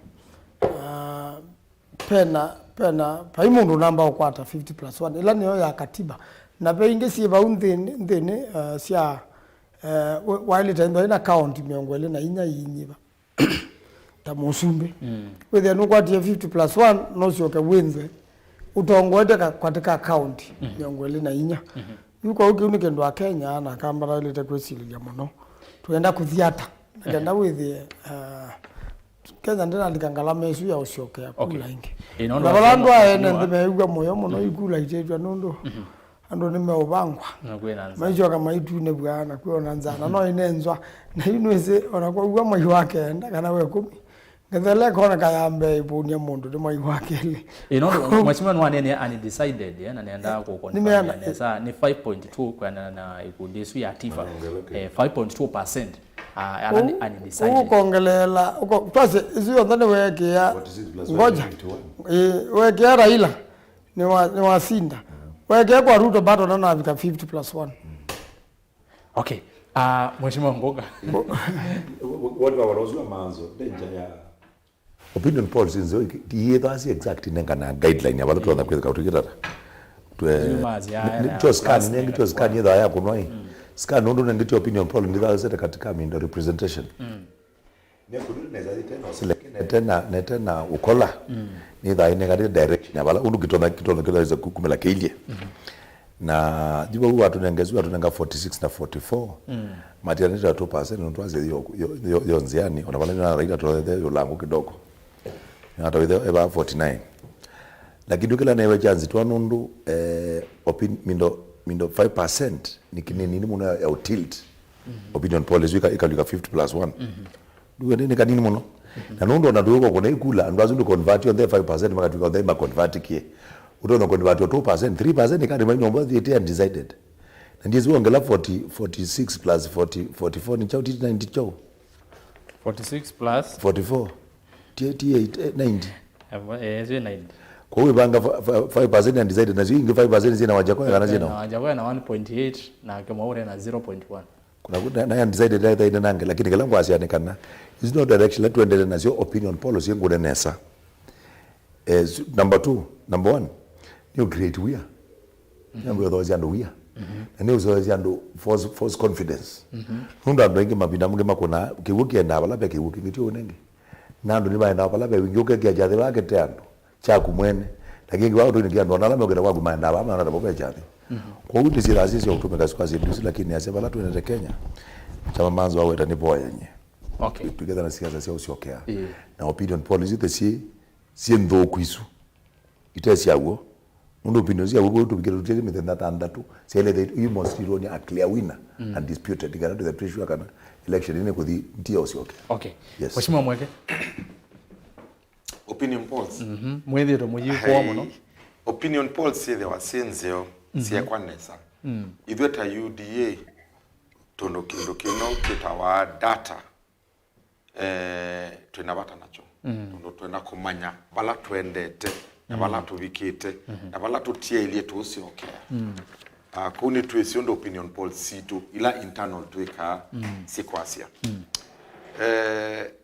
pena paimundu namba okwata 50+1 ila niyo ya katiba na beinge si ba ndene sia wale tendo ina count miongole na inya yinyiba ta musumbe wethe no kwatia 50+1 no sioke wenze utongwete katika account miongole na inya yuko ukiunike ndo Kenya na kambara ile tekwesilia muno tuenda kuthiata ngenda wethe Kenya ndena ndikangala mesu ya usioke ya kula ingi na balandu aene ndimegwa moyo muno ikula itetwa nundu ando nimeobangwa maijo kama itu ne bwana kuona nzana no inenzwa na inweze ona kwa ugwa moyo wake enda kana we kumi ngethele kona kayambe ibunia mundu ndi moyo wake ile mwachima nwane ni undecided na nenda ku confirm nesa ni 5.2 kwa na ikundisu ya tifa 5.2% undecided ukongelela uko twase izio ndane weke ya ngoja weke ya Raila ni wasinda weke kwa Ruto bado na navika 50+1 okay mheshimiwa Ngonga watu wanozua manzo danger ya opinion polls nzo yetha exact nengana guideline ya watu wanakwenda kutukitata to scan nengi scan yetha ya kunwai scan ndo nengi opinion poll nditha sete katika mindo representation ne kununeza tena selekene tena ukola ni dha ine ngati direction abala undu kitona kitaweza kumela kile na jibo watu nengezwa tunanga 46 na 44 matianita 2% ndo twaze yo nziani unabana na Raila tolede yo langu kidogo hata with eba 49 lakini kila nawe chanzi twanundu mindo 5% ni kinini muno ya utilt opinion policy ikalika 50+1 duwe nini kanini muno na nundu na duwe kuna ikula ndo azundu convert on the 5% makatuka they ma convert kie utono convert 2% 3% ikandi mwenye mbo the undecided na ndizo ongela 46 plus 44 ni chao 90 chao 46 plus 44 88 90 kwa hiyo banga 5% undecided na zingi 5% zina wajakoya kana zina wajakoya na 1.8 na kama ure na 0.1 kuna na undecided ile ina nange lakini kala ngwasi yanikana is no direction let tuendelee na sio opinion policy ngune nesa number 1 you great we are number those and we are and those and false confidence nunda ndo ingi mabina munge makona kiwuki enda bala pe kiwuki ngitio nenge nando ni baenda bala pe wingoke kya jathe wake tendo cha kumwene lakini wao ndo ngia ndo nalame ngera wangu maenda baba na bobe jathe kwa hiyo ndisi rasisi utumeka siku azindisi lakini asema la tuende Kenya chama manzo wao etani boy yenye okay together na siasa sio usiokea na opinion policy the si ndo kwisu itesi yawo mundu opinion ya wo to bigero tele metenda tandatu sele they you must be a clear winner and disputed igana to the pressure kana election ine kuthi ntia usioke okay mheshimiwa Mweke opinion polls mwethiro muyiko muno opinion polls they were senzeo sia kwanesa itwe ta UDA tono kindo kino kitawa data tunabata nacho tono twenda kumanya bala twendete na bala tubikite na bala tutie ile tusiokea kuni tuesio ndo opinion polls situ ila internal tuika sikwasia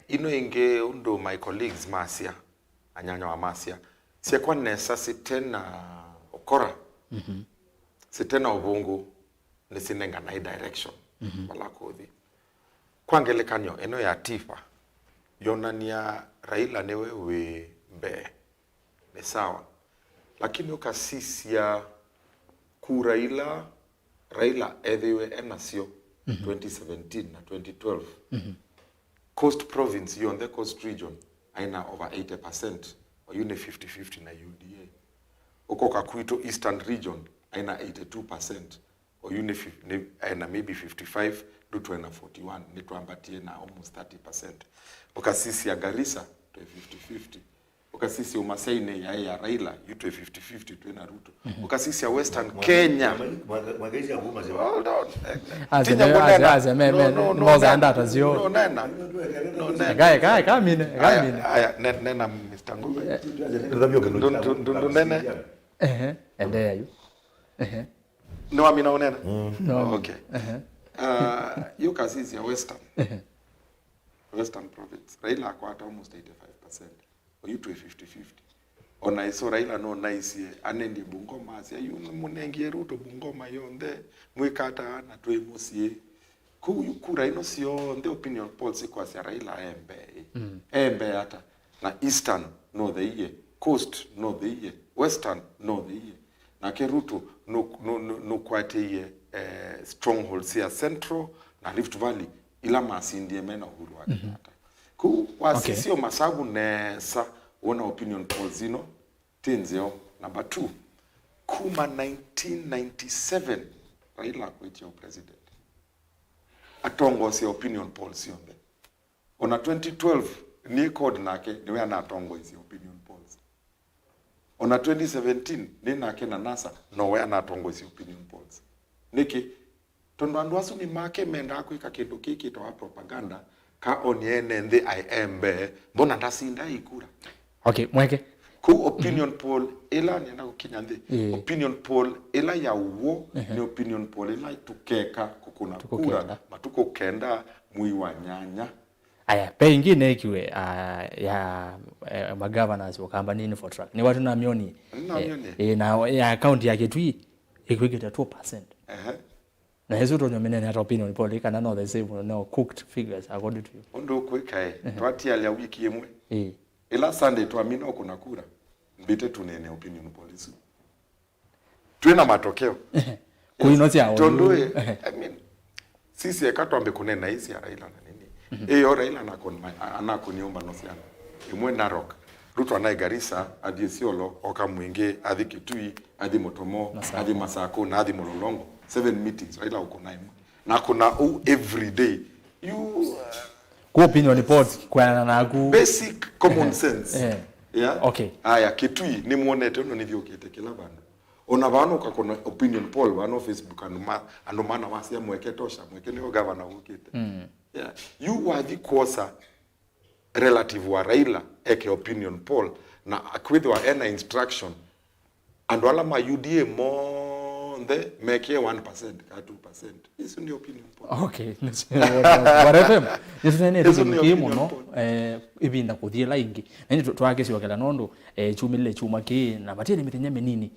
ino inge ndo my colleagues masia anyanya wa masia sia kwa nesa sitena okora sitena obungu nisinenga na direction bala kodhi kwangele kanyo eno ya tifa yonania Raila newe we mbe ni sawa lakini ukasisia kura ila Raila edhiwe enasio 2017 na 2012. Coast province hiyo, the coast region aina over 80% wa yune 50-50 na UDA. Uko Kakuito Eastern region aina 82% wa yune aina maybe 55 dutu aina 41 ni tuambatie na almost 30%. Ukasisi ya Garissa to 50-50. Ukasisi umasaine ya Raila yuto 50-50 tu na Ruto. Ukasisi ya Western Kenya Mwagezi ya nguma zewa. Hold on. Nena Mr. Ngube. Nena. Endea yu. No amina onena. Okay. Yo kasisi ya Western province. Raila akwata almost 85%. You to 50-50. Ona iso Raila no naisi anendi Bungoma asia yu munengie Ruto Bungoma yonde mwikata na tuemusie kura ino sio the opinion polls kwa sia Raila embe hata na Eastern no the year, Coast no the year, Western no the year na ke Ruto no kwate ye strongholds ya Central na Rift Valley ila masindie mena uhuru wake hata wasisio masabu nesa wana opinion polls ino tenzeo. Number 2, kuma 1997 Raila kwetio president atongo si opinion polls yonde. Ona 2012 ni code nake niwe anatongo isi opinion polls. Ona 2017 ni nake na NASA no we anatongo isi opinion polls. Niki tondo anduasu ni make menda ako ikakedo kiki to propaganda ka oniene ndi IMB mbona ndasinda ikura. Okay, Mweke. Ku opinion poll ela nienda kukinyande. Opinion poll ela ya uwo ni opinion poll ela tukeka kukuna kura matuko kenda muiwa nyanya. Aya, pe ingine ikiwe ya magovernors wakamba nini for track. Ni watu na mioni. Na ya account ya KITUI ikwigeta 2%. Na hizo ndo nyomene hata opinion poll kana no the same no cooked figures according to you. Ondo kwekae. Twati ya wiki yemwe. Ila Sunday tuamino kuna kura. Mbite tunene opinion policy. Tuena matokeo. Kuinozi ya Tondoe. I mean, sisi ekatwambe kunena hizi ya Raila na nini. Eyo Raila anakoniomba nosiana. Imwe Narok. Ruto anaye Garissa, adi Isiolo, oka mwinge, adi KITUI, adi Motomo, adi Masako, na adi Mololongo. 7 meetings. Raila ukona imwe. Na kuna every day. You... Kwa opinion report kwa na basic common sense. Yeah. Okay. Aya KITUI ni muonete no nivyo kitekela bana. Ona bano kakona opinion poll bano Facebook ando mana wasi ya MUEKE tosha MUEKE ni governor ukite. Yeah. You were the causa relative wa Raila eke opinion poll na akwidhi wa ena instruction and wala ma UDA monde make 1% ka 2%. Hizo ndio opinion poll. Okay. Whatever. Hizo ni muhimu no ibinda kuthia ingi. Nani twagesi wakela nondo chumile chuma ki na batini mitinyame nini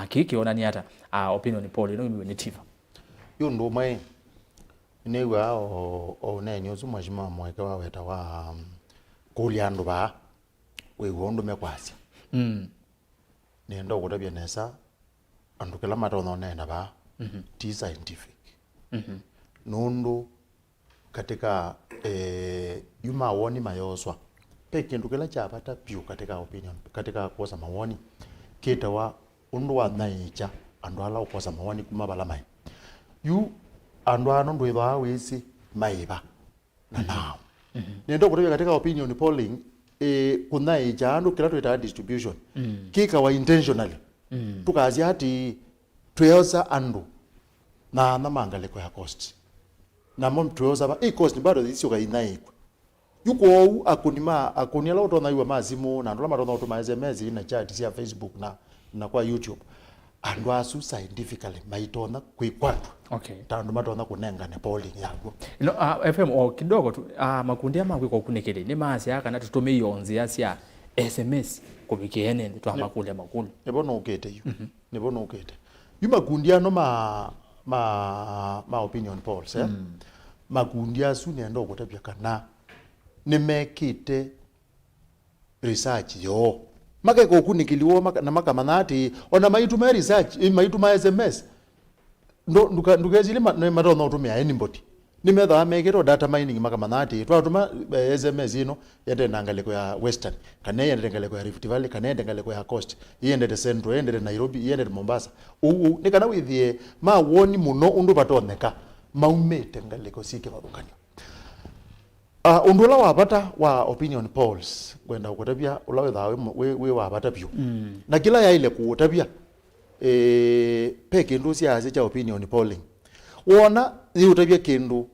kiki ona ni hata opinion poll no ni tifa. Yo ndo mai newa o ne nyozu majima mweke wa weta wa kuliandu ba we wondo mekwasi. Nendo kudabya nesa andukela matono nena ba ti scientific. Nondo katika yuma woni mayoswa peke ndukela chapata piu katika opinion katika kosa mawoni kitawa undu wa naicha andu ala kosa mawoni kumabala mai yu andu ano ndu itha wisi maiba na now nendo kudabya katika opinion polling kunaicha andu kila twita distribution kika wa intentionally tukazi ati tuyoza andu na mangaleko ya cost na mom tuyoza ba cost bado isio kainaiko yuko akunila utona yuwa mazimu na ndola matona utoma SMS na chat sia Facebook na kwa YouTube andu asu scientifically maitona kwikwatu. Okay. Tandu matona kunenga ne polling yago. FM o kidogo tu makundi ya makwiko kunekele ni maasi aka na tutume yonzi ya SMS kubikiene tu amakundi makundi. Nebono ukete yu. Nebono ukete. Yuma kundi ano ma opinion polls makundi asu nendo kutabya kana nimekite research yo makeko kunikiliwo na makamanati ona maitu ma research maitu ma SMS ndukazile mato na utumia anybody nimetha amekero data mining makamanati twatuma SMS ino yende nangaleko ya Western kana yende ngaleko ya Rift Valley kana yende ngaleko ya Coast yende Central yende Nairobi yende Mombasa nikana withie ma woni muno undu batoneka maumete ngaleko sike babukani undula wapata wa opinion polls kwenda kutabia ulawe thawe we wapata pyo na kila ya ile kutabia peke ndo siasa cha opinion polling wona ni utabia kindu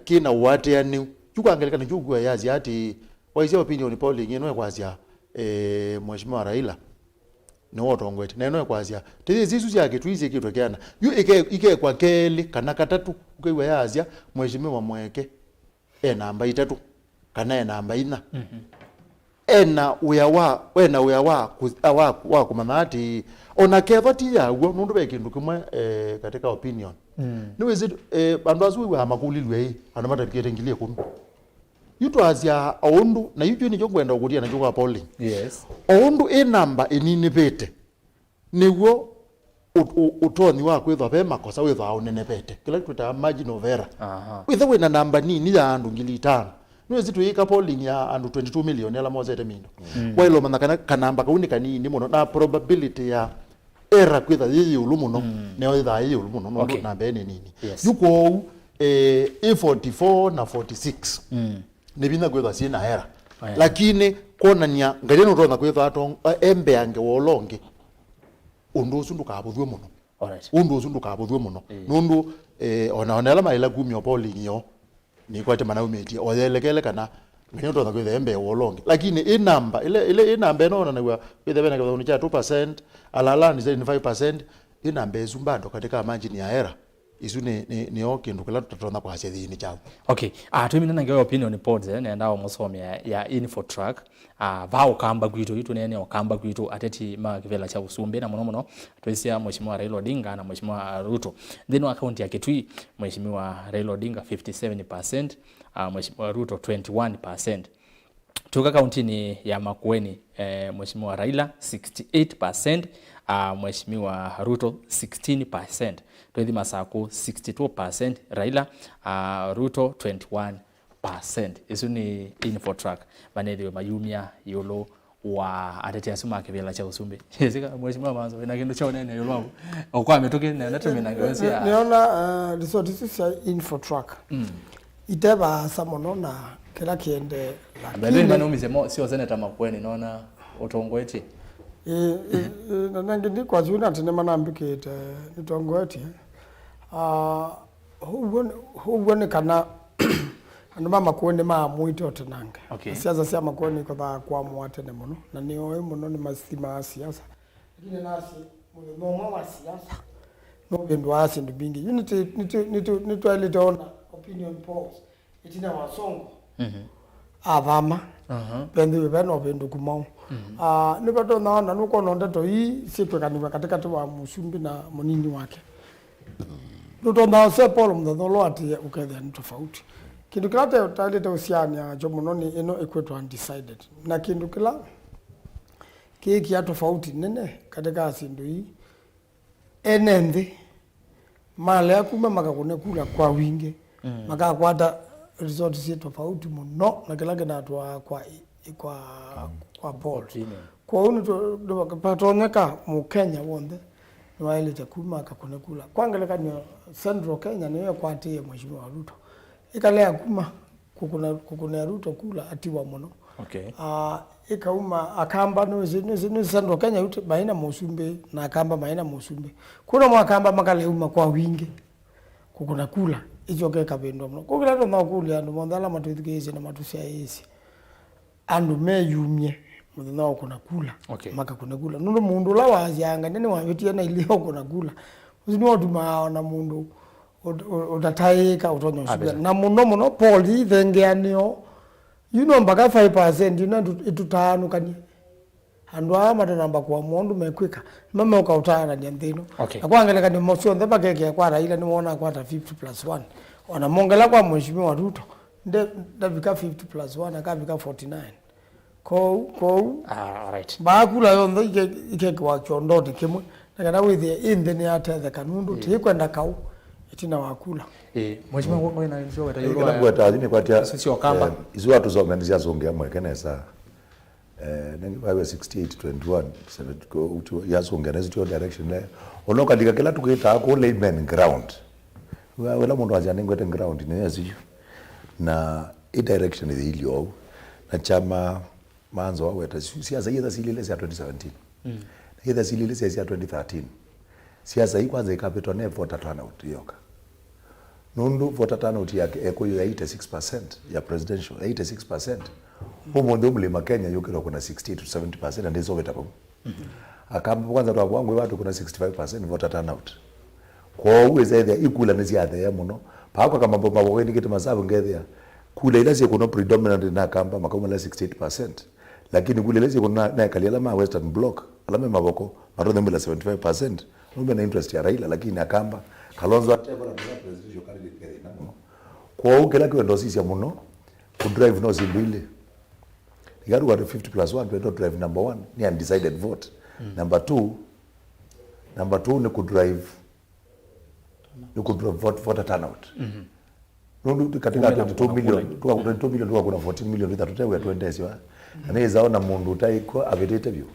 kina wate yani chukangeleka ni chugwa yazi ati waisia opinion polling ino kwazia mheshimiwa Raila ni wotongwete na ino kwazia tezi zisu cia kitwizi kitokana yu ike kwa keli kana katatu ukaiwa yazia mheshimiwa MUEKE namba 3 kana namba 4 ena uya wa kumanati ona kevati yawo nundu bekindu kumwe katika opinion niwezi bandu azuwe amakulilwe anamata biketengilie kunu yuto azia ondu na yujo ni jongwenda ukudia na jogwa polling yes ondu namba enini bete niwo utoni wa kwetha be makosa wetha onene bete kila twita margin of error wetha wena namba nini ya andu 5 niwezi tuika polling ya andu 22 million ala mozete mindo wailo manakana kanamba kauni kanini muno na probability ya era kwetha yiyi ulumuno ne wetha yiyi ulumuno no namba nini yuko 44 na 46 nebina kwetha sina era lakini konania ngaleno utona kwetha ato embe ange wolonge undu usundu kabuthwe muno undu usundu kabuthwe muno nundu ona maila gumi polling yo ni kwate mana umeti oyelekele kana ngenyo to kwetha embe wolonge lakini inamba ile inamba eno na kwa kwetha bena kwa unicha 2% alala ni 5% inamba ezumbando katika margin ya era isu ni okay ndukala tutona kwa thini chao okay twimina nangeyo opinion polls nenda omusome ya infotrack vao kamba gwitu itu nene okamba gwitu ateti makivela cha usumbe na muno twisia mheshimiwa Raila Odinga na mheshimiwa Ruto then account ya Kitui mheshimiwa Raila Odinga 57% mheshimiwa Ruto 21%. Tuka kaunti ni ya Makueni mheshimiwa Raila 68%, mheshimiwa Ruto 16%. Twethi Masako 62%, Raila Ruto 21%. Isu ni infotrack baneli mayumia yolo wa atete asuma kivela cha usumbe. Sika mheshimiwa MAANZO ina kindu cha nene yolo okwa ametoke na natumi na ngawesi ya niona resort sisi infotrack iteba samono na kila kiende lakini bado misemo sio seneta Makueni naona utongweti na nangi kwa juna tinema nambikete nitongweti huwone kana anuma Makueni MUITU otenange siasa sia Makueni kwa kwa mwatene muno na niyo muno ni masima siasa lakini nasi no mwa siasa no bendo asi ndubingi unity nitwalitaona opinion polls itina wasongo avama bende beno bendo kumao nipato naona nuko nondeto hii sikwekaniwa katikati wa musumbi na munini wake nuto na se Paul mdholo ati ukethe ni tofauti kindu kila taleta usiania jo munoni ino equator undecided na kindu kila kiki ya tofauti nene katika asindu hii enende male akuma makakune kula kwa wingi makakwata resort si tofauti muno na kila kinatwa kwa ball kwa unu to patoneka mu Kenya wonde ni waile takuma akakune kula kwangeleka ni Central Kenya niwe kwatie mheshimiwa Ruto ikalea kuma kukuna Ruto kula atiwa muno ikauma akamba no Central Kenya yote baina musumbe na akamba baina musumbe kuna mwakamba makaleuma kwa wingi kukuna kula ijoke kabendo mno kukila ndo nakuli andu mondala matwithikeze na matusia esi andu meyumye mudana okuna kula maka kuna kula nundo mundu la wazanga nene wabitia na ile okuna kula uzini oduma na mundu odataika utonyo subira na muno poli thengeanio mpaka 5% ina itutanu kani andu amata namba kwa mundu mekwika mama ukautana ni ndino akwangeleka ni motion ndeba keke kwa Raila ni muona kwa 50+1 ona mongela kwa mheshimiwa Ruto ndabika 50+1 akabika 49 ko right ba kula yondo ike kwa chondoti kimwe na kana withi indi ya tethe kanundu ti kwenda kau itina wakula mheshimiwa Ng'onga ina ndio Kila mweta adini kwa tia sio kamba izu watu zorganizia zonge MUEKE nesa nengi 6821 go to yazonganeza to direction le onoka dika kila tukita ko layman ground wala mundu ajani ngwete ground ne yaziyo na direction ile ilio na chama MAANZO waweta siasa hii silile ya 2017 hii silile ya 2013 siasa hii kwanza ikapitwa na voter turnout yoka nundu voter turnout yake eko ya 86% ya presidential 86%. Humo ndio mlima Kenya yukiro kuna 60 to 70% and hizo vitabu. Akamba kwanza kwa wangu watu kuna 65% voter turnout. Kwa uweza ile ikula nezi ya the muno. Pakwa kama MAVOKO kitu masabu ngethia. Kula ile sio kuna predominant na kamba makao la 68%. Lakini kula ile sio kuna na kaliala ma western block. Alama MAVOKO mato ndio 75%. Ndio na interest ya Raila lakini akamba Kalonzo ateba na presidential candidate kile na muno. Kwa ukela kwa ndo sisi ya muno ku drive no zimbili. You got to 50+1 to drive number 1 ni undecided vote. Number 2 ni ku drive voter turnout. Ndio katika 22 million kuna 14 million itatewa 20 wa anaweza ona mundu utaiko avidate view.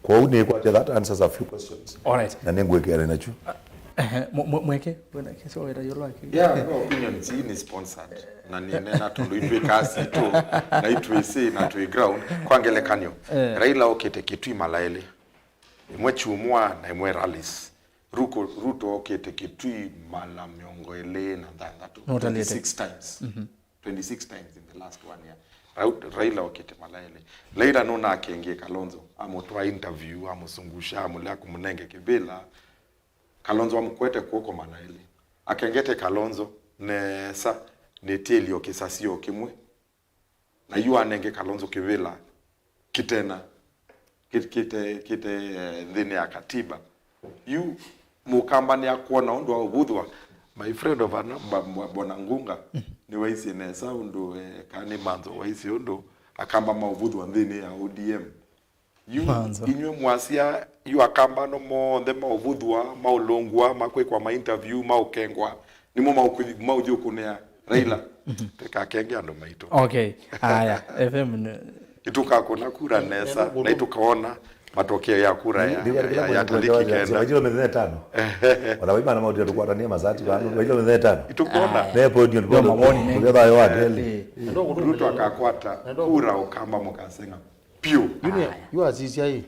Kwa une kwa that answers a few questions. All right. Na nengweke ale nacho. MUEKE wena kesi wa yolo yake. Yeah, no opinion ni sponsored. Na nena tundu itwe kasi tu na itwe si na tu ground kwangele kanyo. Raila okete KITUI malaele. Imwe chumwa na imwe rallies. Ruto okete KITUI mala miongo ele na ndanga tu 26 times. 26 times in the last 1 year. Raila okete malaele. Later nona akenge Kalonzo amotwa interview amosungusha amulya kumunenge kibela. Kalonzo amkwete kuoko malaele. Akengete Kalonzo nesa netelio kisasio kimwe na yu anenge Kalonzo kivela kitena kite ndine ya katiba yu mukambani ya kuona ondo wa ubudhwa my friend of bona NGUNGA ni waisi nesa ondo kani MAANZO waisi ondo akamba maubudhwa ndine ya ODM yu inywe mwasia yu akamba no mo ndhe maubudhwa maulongwa makwe kwa interview maukengwa nimo maujo kunea Raila teka kenge ando MAITU. Okay. Haya, FM ituka kuna kura nesa na itukaona matokeo ya kura ya tandiki kenda. Wajilo mezene 5. Wanawiba na maudio tukua tania mazati wajilo mezene 5. Itukaona. Nepo ndio kwa mamoni. Ndio bayo wake. Ruto akakwata kura ukamba mukasenga. Pio. Yu azizi hii.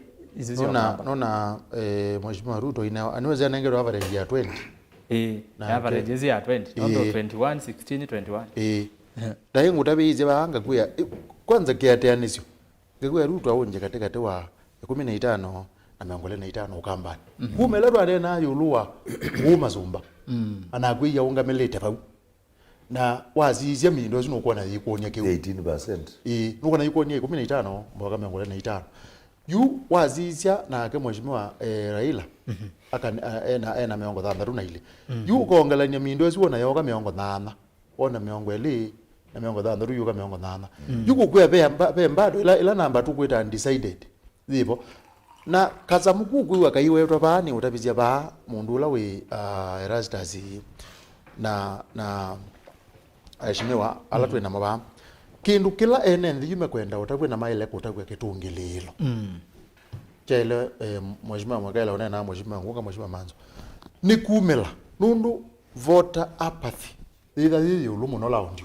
Nona mheshimiwa Ruto anaweza nengero average ya 20. Average is ya 20, not 21, 16, 21. Dahi ngutabize bahanga kuya kwanza kiateanisyo. Ngekuya Ruto aonje katikati wa 15 na 45 ukambani. Kumelerwa arena yuluwa umazumba. Anagwiya ungamelete fa. Na wazizya mindo zinokuwa na yikonya ke 18%. nuko na yikonya 15 mpaka 45. Yu wazizya na ke mheshimiwa Raila aka ena miongo thana runa ile yu kongelanya mindo ziwona yoga miongo thana ona miongo ele na miongo thana ru yoga miongo thana yuko kwe be mbado ila namba tu kweta undecided zipo na kaza mukuku akaiwe to bani utabizia ba mundu la we Erastus na aheshimiwa alatwe na maba kindu kila ene yume kwenda utabwe na maile kutabwe kitungililo chele mheshimiwa Mwakala ona na mheshimiwa Ng'unga mheshimiwa MAANZO ni kumela nundu voter apathy ida yiyo lumo no laundi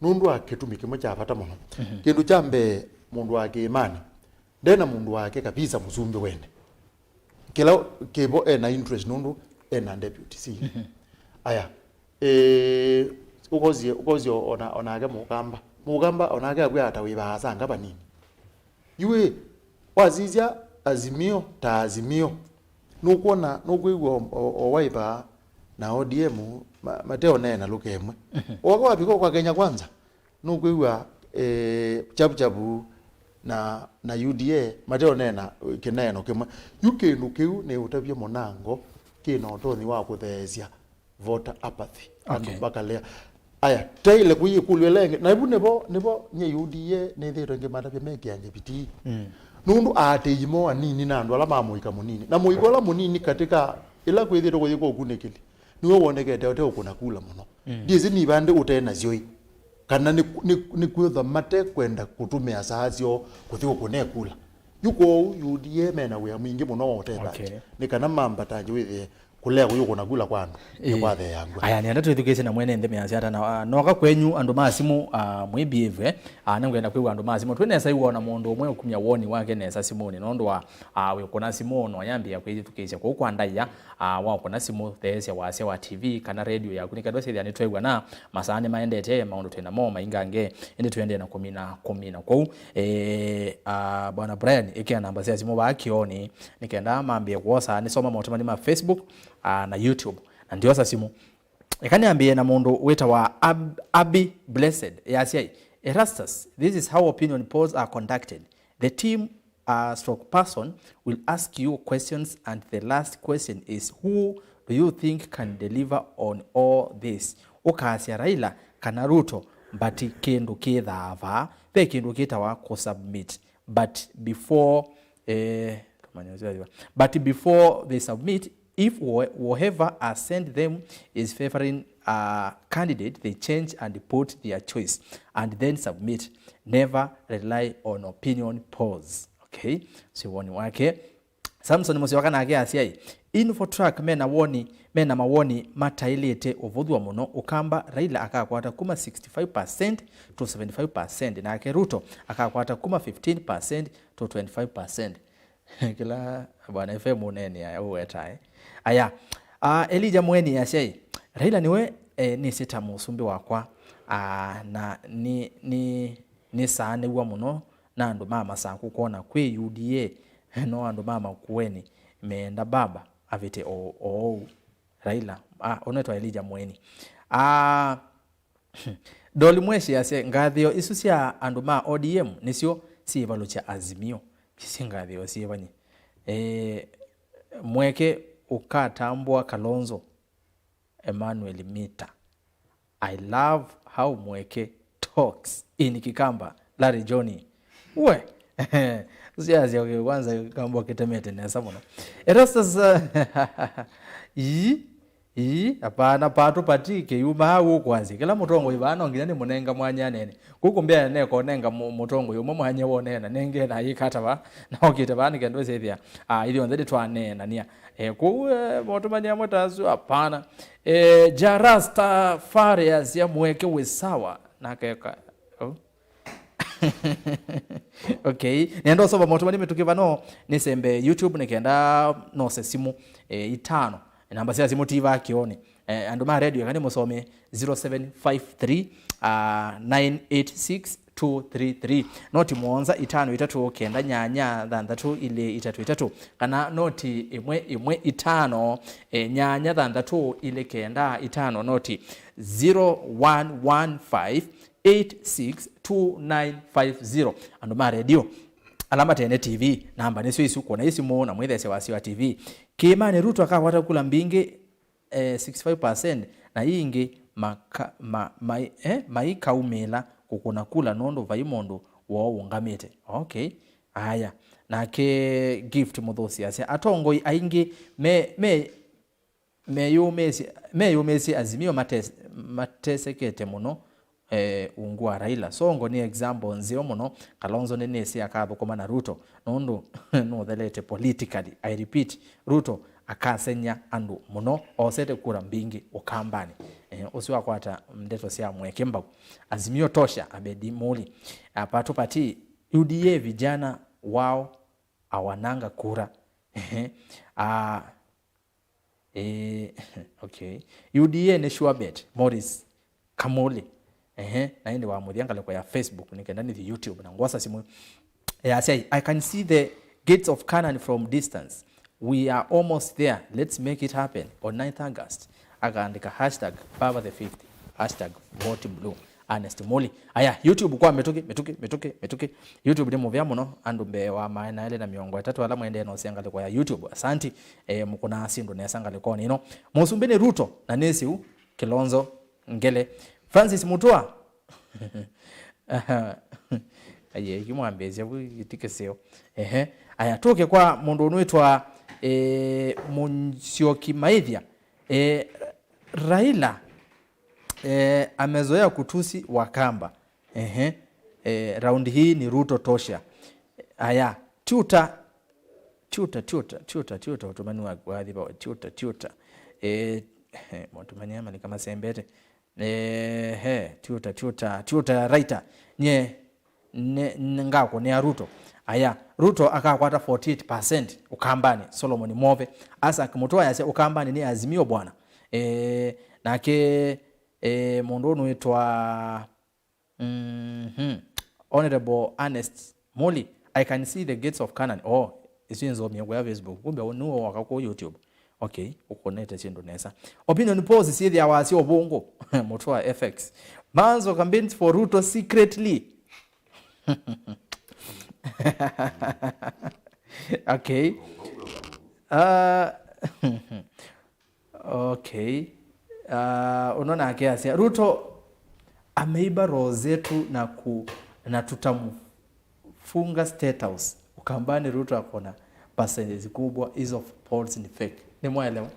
nundu aketumike moja apata mono kindu chambe mundu wake imani ndena mundu wake kabisa muzumbe wende kila kebo na interest nundu na deputy C aya ukozi onage mugamba onage agwata wibaza ngaba nini yue wazizya azimio ta azimio nukuona nukuigwa owaiba na ODM Mateo nena lukemwe wako wapi kwa Kenya kwanza nukuigwa chabu na UDA Mateo nena kineno kimwe yukenu kiu ne utabye monango kino toni wa kuthezia voter apathy andu bakalea aya taile kuyi kulwelenge na ibu nebo nye UDA ne thero nge matabye meke anje biti nundu atejimo anini na andu ala mamuika munini na muikola munini katika ila kwithiro kuyiko kunekili niwe wonekete ote ukuna kula muno ndizi ni bande utena zioi kana ni kwitha mate kwenda kutumia saazio kuthiko kunekula yuko UDA mena we mwingi muno otenda ni kana mambatanje withi kulego yuko nagula kwanu ni kwathe yangu aya ni andatu education na mwene ndeme asiata na noka kwenyu andu masimu mwibievu nangwenda kwiwa andu masimu twene iwona mundu umwe ukumya woni wake nesa simoni nondo wa we kona simono yambi ya kwithukisha kwa kwandaya wa kona simu these wase wa TV kana radio ya kunika dose ya nitwegwa na masane maendete maundu tena mo maingange ende twende na 10 kwa bwana Brian ikia namba cia simu bakioni nikenda mambie kwosa ni soma motomani ma Facebook na YouTube na ndio sasa simu ikaniambie na mundu weta wa Abi Blessed yasiai Erastus, this is how opinion polls are conducted. The team stroke person will ask you questions and the last question is who do you think can deliver on all this. Ukasia Raila kana Ruto but kindu kithava pe kindu kitawa ko submit but before they submit, if whoever has sent them is favoring a candidate, they change and put their choice and then submit. Never rely on opinion polls. Okay? So woni wake. Samson musiwaka na agia asiai. Info track mena mawoni matailete ovodhwa muno ukamba Raila akakwata kuma 65% to 75% na ake Ruto akakwata kuma 15% to 25%. Kila bwana FM unene ya uwetae. Aya, Elijah Mweni ya shei. Raila niwe ni sita musumbi wakwa na ni saane uwa muno na andu mama sanku kuona kwe UDA no andu mama kuweni meenda baba avite Raila onetwa Elijah Mweni. Doli mweshi ya se ngathio isusia andu ma ODM nisio si evalucha Azimio kisingathio si evanyi MUEKE ukatambua Kalonzo Emmanuel Mita. I love how MUEKE talks in Kikamba Larry Johnny we Siasa kwanza kamba kitemete nesa muno Erastus apana pato patike yuma hawo kwazi kila mutongo ibana ngina ni munenga mwanya nene kukumbia ne konenga mutongo yuma mwanya wonena nenge na yikata ba na okite bani kendo sethia ili onde twane na nia ku motomanya motazu apana jarasta farias ya MUEKE wesawa na keka okay nendo soba motomani metukiva no nisembe YouTube nikenda no sesimu 5 namba cia simu tiva kione andu ma radio kani musome 0753 986 233 noti muonza 5 kenda nyanya thandatu ile 3 kana noti imwe 5 nyanya thandatu ile kenda 5 noti 0115 862950 andu ma radio alama tene TV namba nisio isu kuona isi muona mwethese wasi wa TV Kimani Ruto akakwata kula mbingi 65% na ingi maika umela kukuna kula nondo vaimondo wao ungamete. Okay. Aya. Na ke gift mudhosi ase atongoi aingi me yumesi Azimio matesekete muno ungua Raila songo ni example nzio muno Kalonzo nenesi akathukuma na Ruto nondo no thelete politically I repeat Ruto akasenya andu muno osete kura mbingi ukambani usiwa kwata mdeto cia MUEKE mbau Azimio tosha abedi muli pato pati UDA vijana wao awananga kura okay UDA ne sure bet Morris Kamoli na ndi wa mudhianga kwa ya Facebook nikenda ni YouTube na ngwasa simu I can see the gates of Canaan from distance. We are almost there. Let's make it happen on 9th August. Akaandika #Baba the 50 #VoteBlue Honest Moli. Aya YouTube kwa metuke YouTube demo vya muno andu mbe wa maana ile na miongo 3 ala mwende no siangale kwa ya YouTube. Asanti mukuna asindo na sangale kwa nino. Musumbeni Ruto na nesi Kilonzo Ngele Francis Mutua aye kimwambezia buitikeseo aya tuke kwa mundu unwitwa Musyoki Maithia Raila amezoea kutusi Wakamba raundi hii ni Ruto tosha. Aya tuta utumani wa kuadhiba tuta mtumani ni kama sembete tuta raita nye ngako ni Ruto. Aya Ruto akakwata 48% Ukambani Solomon Move asa kumutoa yase Ukambani ni Azimio bwana nake mundu unaitwa Honorable Ernest Moli. I can see the gates of Canaan. Isinzo myango ya Facebook kumbe nuo wakako YouTube. Okay, ukonete chindo nesa. Opinion polls si the awasi obongo motoa FX. Manzo campaigns for Ruto secretly. Okay. Okay. Unaona akiasia Ruto ameiba roho zetu na tutamufunga State House. Ukambani Ruto akona percentage kubwa is of polls ni fake. Ni mwelewa.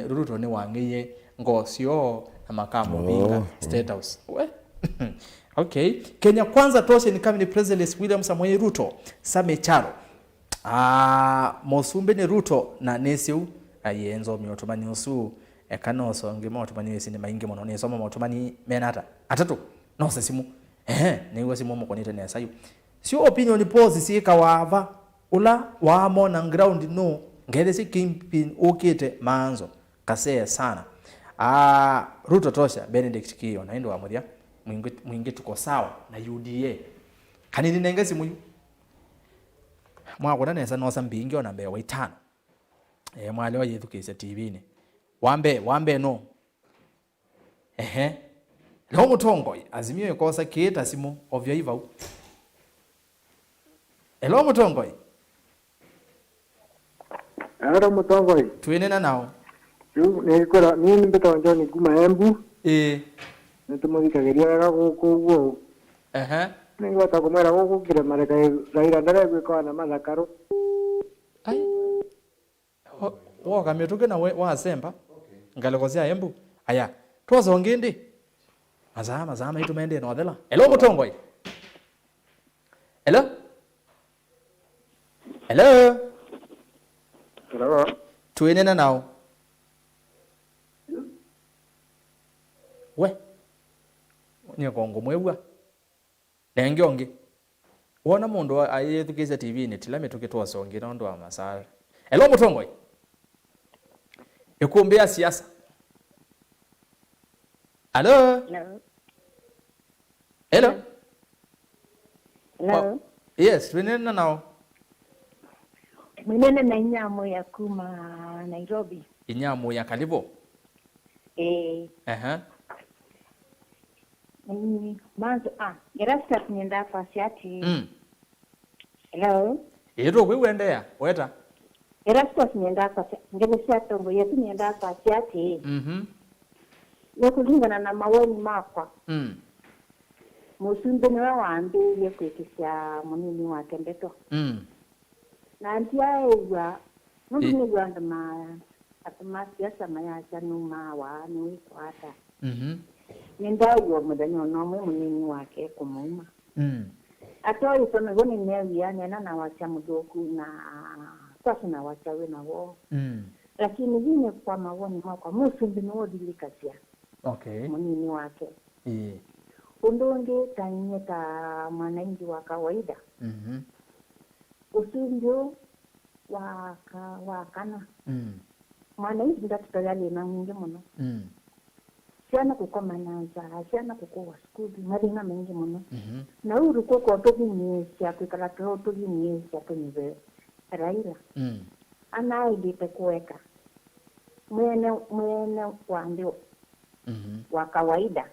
Ruto ni wangiye ngosio na makamo binga State House. Okay. Kenya kwanza toshe ni kama ni President William Samoei Ruto Samecharo. Mosumbe ni Ruto na Nesiu ayenzo myotomani osu ekano songe motomani wesi ni maingi mono ne soma motomani menata atatu no sesimu ne wesi momo konita ne sayu sio opinion polls si kawava ula wa mona ground no ngede si kimpin okete manzo kasea sana Ruto tosha Benedict Kiyo na ndo amudia mwingi tuko sawa na UDA kanini nengesi muyu mwakona nesa no sambingi ona mbe wa 5 mwale wa yethu kisa TV ne wambe no lo mutongo Azimio yokosa kieta simu ovyo iva lo mutongo Ara mutongo tuenena nao nikora nini mbeta njoni kuma embu nitumugikageria wega gukuguo ningwata kumera gukukira mareka Raila ndare kwa na mathakaro woka mituke na wa semba ngalekozia embu aya twazo ngindi mazama itumende no thela hello mutongo hello tuenena nao we ni kongo mwebwa nengiongi wona mundu ayethukisa TV ni tilame tukitwa songi na ndo amasara hello mutongo Ikumbi ya siasa. Hello? Hello? Yes, tuenena nao. Mwenene na Inyamu ya kuma Nairobi. Inyamu ya kalibo? Manzo, gerasa nienda kwa siati. Hello? Ero wendea, weta. Erastos nienda kwa ngelesha tongo yetu nienda kwa siati. Kulingana na maoni makwa. Musumbe ni waambie kwekisha munini wake mbeto. Na ntia ewa mungu ni wanda atama siasa mayacha numa wa ni kwata. Nenda uwa mudanyo no munini wake kumuma. Atoi sana goni newi yani na wacha mudoku na sasa na wachawe na wao. Lakini vile kwa maoni hapa Musumbe ni wodilikasia. Okay. Munini wake. Undonge tanyeta mwananchi wa kawaida. Usumbyo wakana. Mwananchi ndatutayali na mingi muno. Siana kukoma nanza, siana kukowa skuli, marina mingi muno. Na uru kwa togi nyesi, kwikala togi nyesi kwenye Raila. Ana idite kuweka. Mwene wandio wa kawaida.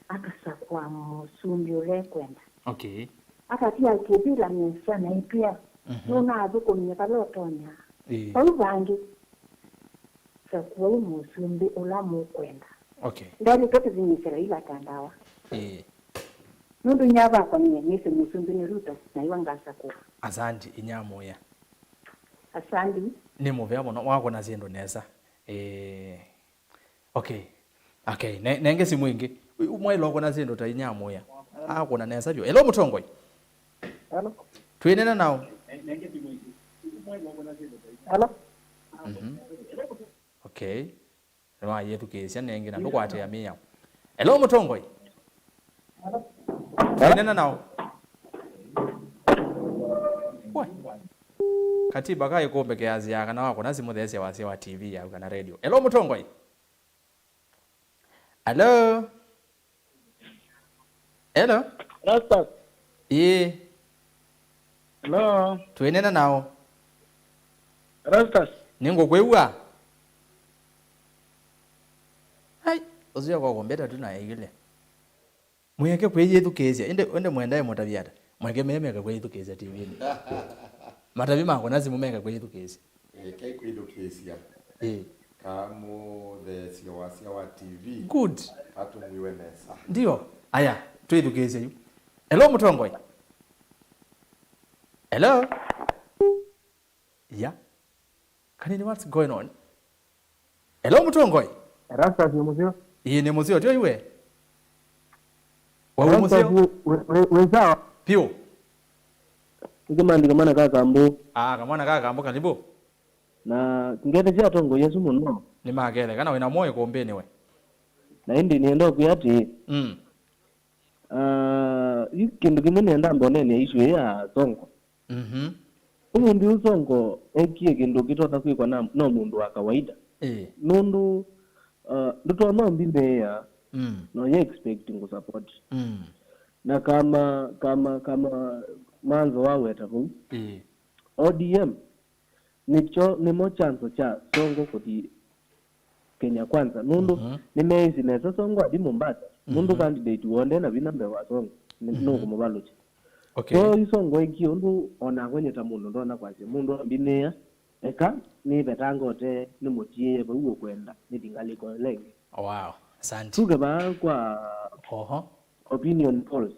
Akasakwa Musumbi ule kwenda. Okay. Akatia kibila nyesa na ipia. Nuna aduko mnyekalotonya. Pauvangi. Sakwa Musumbi ula kwenda. Okay. Ndani tote zinyisira ila tandawa. Nundu nyaba kwa nise musumbi ni ruto na iwa ngasa kwa. Asante inyamoya. Asante. Ni muvea mono wako na ziendo neza. Okay. Okay, nenge simu ingi. Umwe loko na ziendo ta inyamoya. Ako na neza byo. Hello Mutongoi. Hello. Tuenena nao. Nenge simu ingi. Umwe loko na ziendo ta. Hello. Okay. Rwa yetu kesi nenge na ndukwate ya miya. Hello Mutongoi. Hello. Tuenena nao. Why? Katiba kai kombe kiazi ya kana wako nazi muthese wase wa TV ya kana radio. Hello Mutongoi. Hello. Hello. Rasta. Hello. Tuenena nao. Rasta. Ningo kwewa. Hai, ozia kwa kombeta tuna igile. Mweke kweje tukezi. Ende mwendaye motaviata. Mweke meme kwa kweje tukezi TV. Matavi mako nazi mumeka kweje tukezi. Kai kweje tukezi ya. Kamu the Siasa TV. Good. Hatu mwiwenesa. Ndio. Aya, twedu kezi yu. Hello Mutongoi. Hello. Yeah. Kanini what's going on? Hello Mutongoi. Rasta ni muzio. Ni muzio tio iwe. Wa muzio. Wewe Pio. Kigema mana kaka ambo. Kamwana kaka ambo karibu. Na ngete cia tongo Yesu muno. Ni magele kana wina moyo kombeni we. Na indi nienda kuyati. Ikindu kimwe nenda mbonene issue ya tongo. Umundu usongo ekie kindu kitota kwikwa no mundu wa kawaida. Nundu nduto mbimbe ya no ye expecting ku support. Na kama manzo waweta ku. ODM nimo chanzo cha songo kuti Kenya kwanza nundu nimezi neza songo adi Mombasa nundu candidate wonde na binambe wa songo nuko mubaloche. Okay. So isongo ikio ndu ona kwenyeta mundu ndona kwaje mundu ambineya eka ni betangote ni mutie bo kwenda ni dingaliko lenge. Wow. Asante. Tuge ba kwa opinion polls.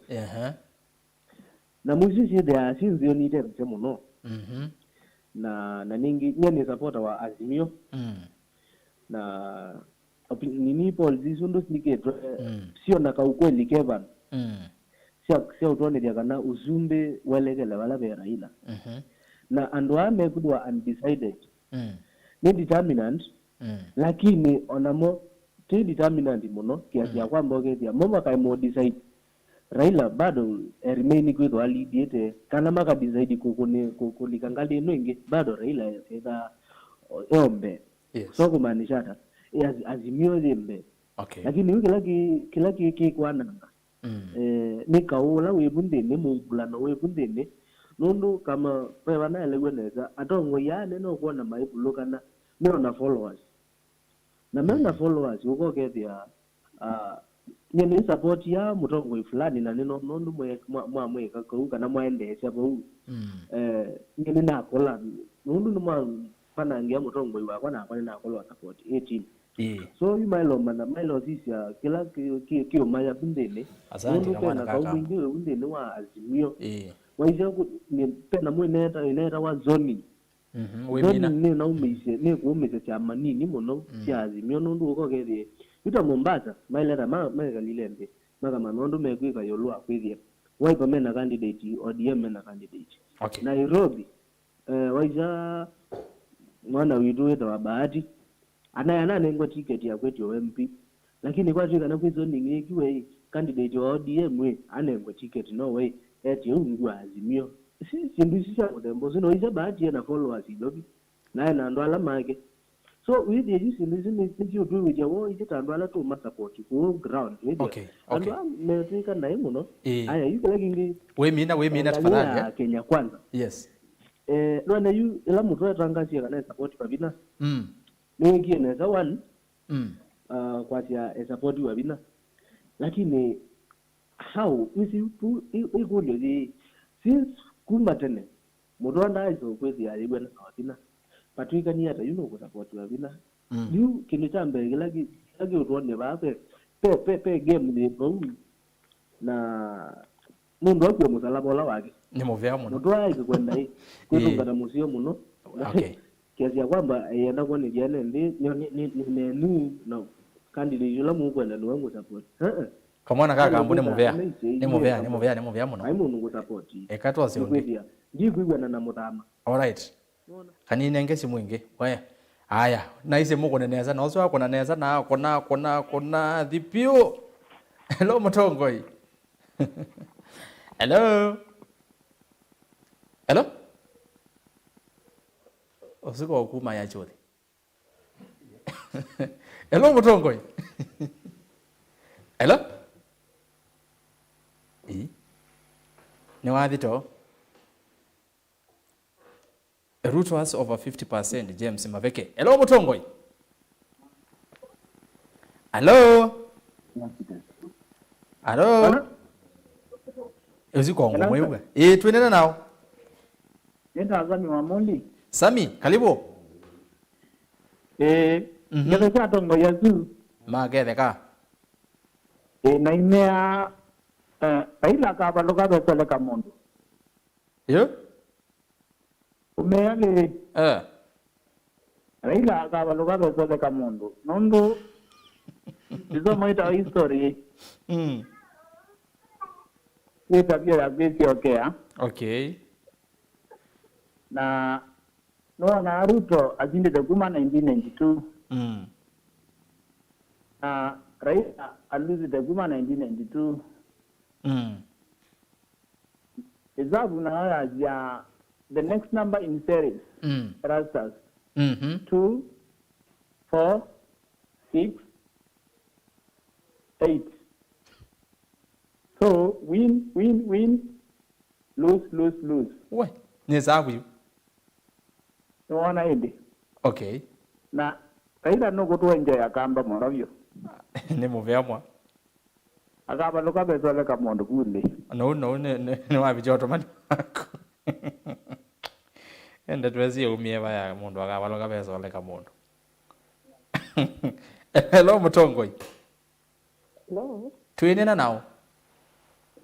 Na muzisi there since you needed muno. Na ningi nyeni supporter wa Azimio. Na nini polls ndo snike sio na kaukweli Kevin. Sio utone dia kana uzumbe welekele wala be Raila. Na andwa mekudwa undecided. Ni determinant. Lakini onamo ti determinant muno kiasi ya kwamba ogetia mama kai mo decide Raila bado remain kwitho alidiete kana maka decide kulikangali nwingi bado Raila eda ombe. So kumaanisha hata Azimio zembe. Okay. Lakini kila kikwana nikaula webundene mungulano webundene nundu kama pewa na elegweneza atongo yane no kuona maibulo kana na followers na mena followers uko kethia nyeni support ya mutongo fulani na nino nundu mwe kakauka na mwaendesha bo nyeni na kola nundu numa pana ngia mutongo iwa na kwa na kola support 18. So you mailo sisia kila kio maya bundene asante kamwana kaka ndio bundene wa Azimio waisha ni pena mweneta wa zoni wemina ni na umise ni kuumise cha manini muno cha Azimio nundu uko kethie ita Mombasa maileta mega lilende maka manondo mekwika yolua kwithie waipa mena candidate ODM mena candidate. Okay. Nairobi waisha mwana witu wetu wa bahati anayana nengo ticket ya kwetu MP lakini kwa jika na kwizo ningi kiwe candidate wa ODM we anengo ticket no way eti ungu Azimio sindu sisa odembo sino isa bahati na followers idobi na ndo alama yake. So with the use listen you do with your ite tandwala to ma support ku ground with. Okay. Metrika na himu no aya yuko lakini we mina tafadhali Kenya kwanza. Yes. Nona yu ila mtu atangazia kana support kwa bina ni kiene za one kwa sia support wa bina lakini how isi ikulo di since kumatene mudonda izo kwezi alibwa na bina patwika ni hata yuno ku support wa bina yu kinitambe lagi utone ba pe game ni bo na mundu akuwa musalaba ola wake ni muvea muno mutu aike kwenda hii kwitungata musio muno okay kiasi ya kwamba yenda kwa ni jana ni menu na candidate yula mu kwenda ni wangu support kamwana kaka ambune muvea ni muvea muno ai mundu go support ekatwa sionge ndikuigwana na muthama all right kanine ngesi mwingi we aya na ise muko neneza na oso akona neza na kona dhipio hello mutongoi hello osiko kuma ya chole hello mutongoi hello ni wadhito Ruto has over 50%. James Maveke. Hello Mutongoi. Hello. Hello. Uziko ngo mwewe. Tuendelea nao. Nenda Sami wa Mondi. Sami, karibu. Ngeze cha tongo yazu. Magere ka. Na imea aila ka baloka besele ka mondo. Yo? Umeale Raila akabaloka besele ka mondo nondo izo moita history tabia ya besi okay na na Ruto ajinde de kuma 1992 na Raila aluzi de kuma 1992 Ezabu na ya the next number in series, Rastas, 2, 4, 6, 8. So win, lose. What? Nezabu. No one idea. Okay. Na Raila no go to enjoy a kamba moravyo. Ne movea mwa. Akaba loka bezole ka mondo kule. No, ne wa bijoto man. Enda tuwezi umie baya mundu akabaloka bezole ka mundu. Hello Mutongoi. Hello. Tuenena nao.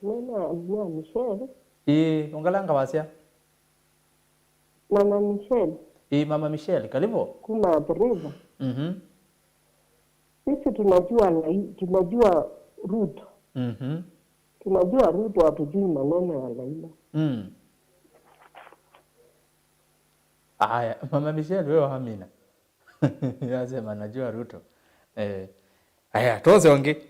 Mama Michelle. Ungalanga wasia? Mama Michelle. Mama Michelle, karibu. Kuma Breva. Sisi tunajua Ruto. Tunajua Ruto hatujui maneno ya Raila. Aya, Mama Michelle wewe hamina. Yasema najua Ruto. Aya, toze onge.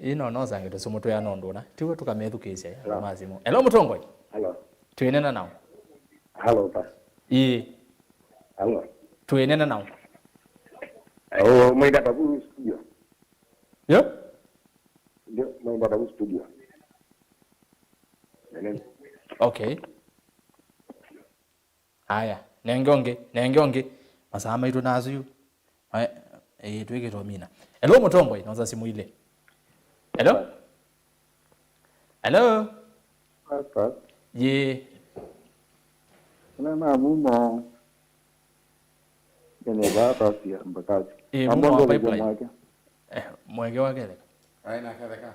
Ino noza ngito somoto ya nondo na. Tiwe tukamethukisia ya mazimu. Hello Mutongoi. Hello. Tuenena nao. Hello pa. Hello. Tuenena nao. Mwenda tabu studio. Yo? Ndio, mwenda tabu studio. Okay. Aya, nengonge. Masama itu nazo yu. Tuweke romina. Hello Mutongoi, naanza simu ile. Hello? Hapa. Kuna mumo. Yene baba pia mbakaji. Mumo pipeline. Mwege wagele. Aina kadeka.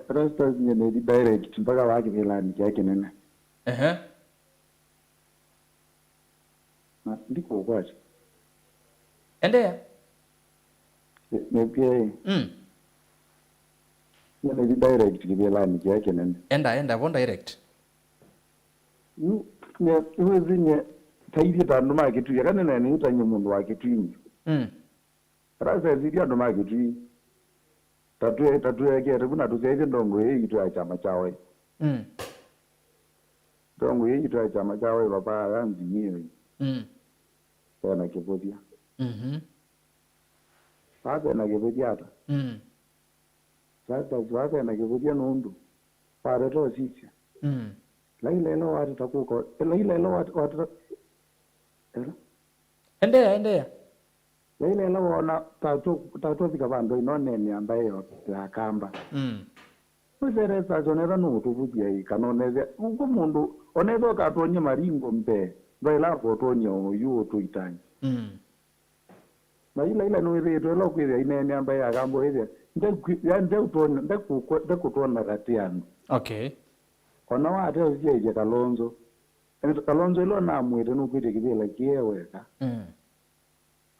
Rastas nyene di direct mpaka wake vilani yake nene. Na ndiko kwaje. Endea. Nepia. Nyene di direct vilani yake nene. Enda von direct. Uwezinye taithi tandu makitui kana nani utanye mundu wake twinyi. Rasa zidi andu makitui. Tatu yake kuna tusaidia ndongo hii itu ya chama chawe. Ndongo hii itu ya chama chawe baba rangi mimi. Sana kipodia. Sasa na kipodia hata. Sasa na kipodia nundu. Pare to sisi. Laila ino watu takuko. Laila ino watu. Endea. Laila ino wana tatu fika bando inonene ambaye ya kamba. Usere sasa nera no tuvudia ikanoneze. Uko mundu onezo katonye maringo mpe. Baila ko tonyo yu to itani. Laila no ile to lo kwire inene ambaye agambo ile. Ndekutona katiano. Okay. ona wate ujeje Kalonzo Kalonzo ilo na mwete nukwite kibela kieweka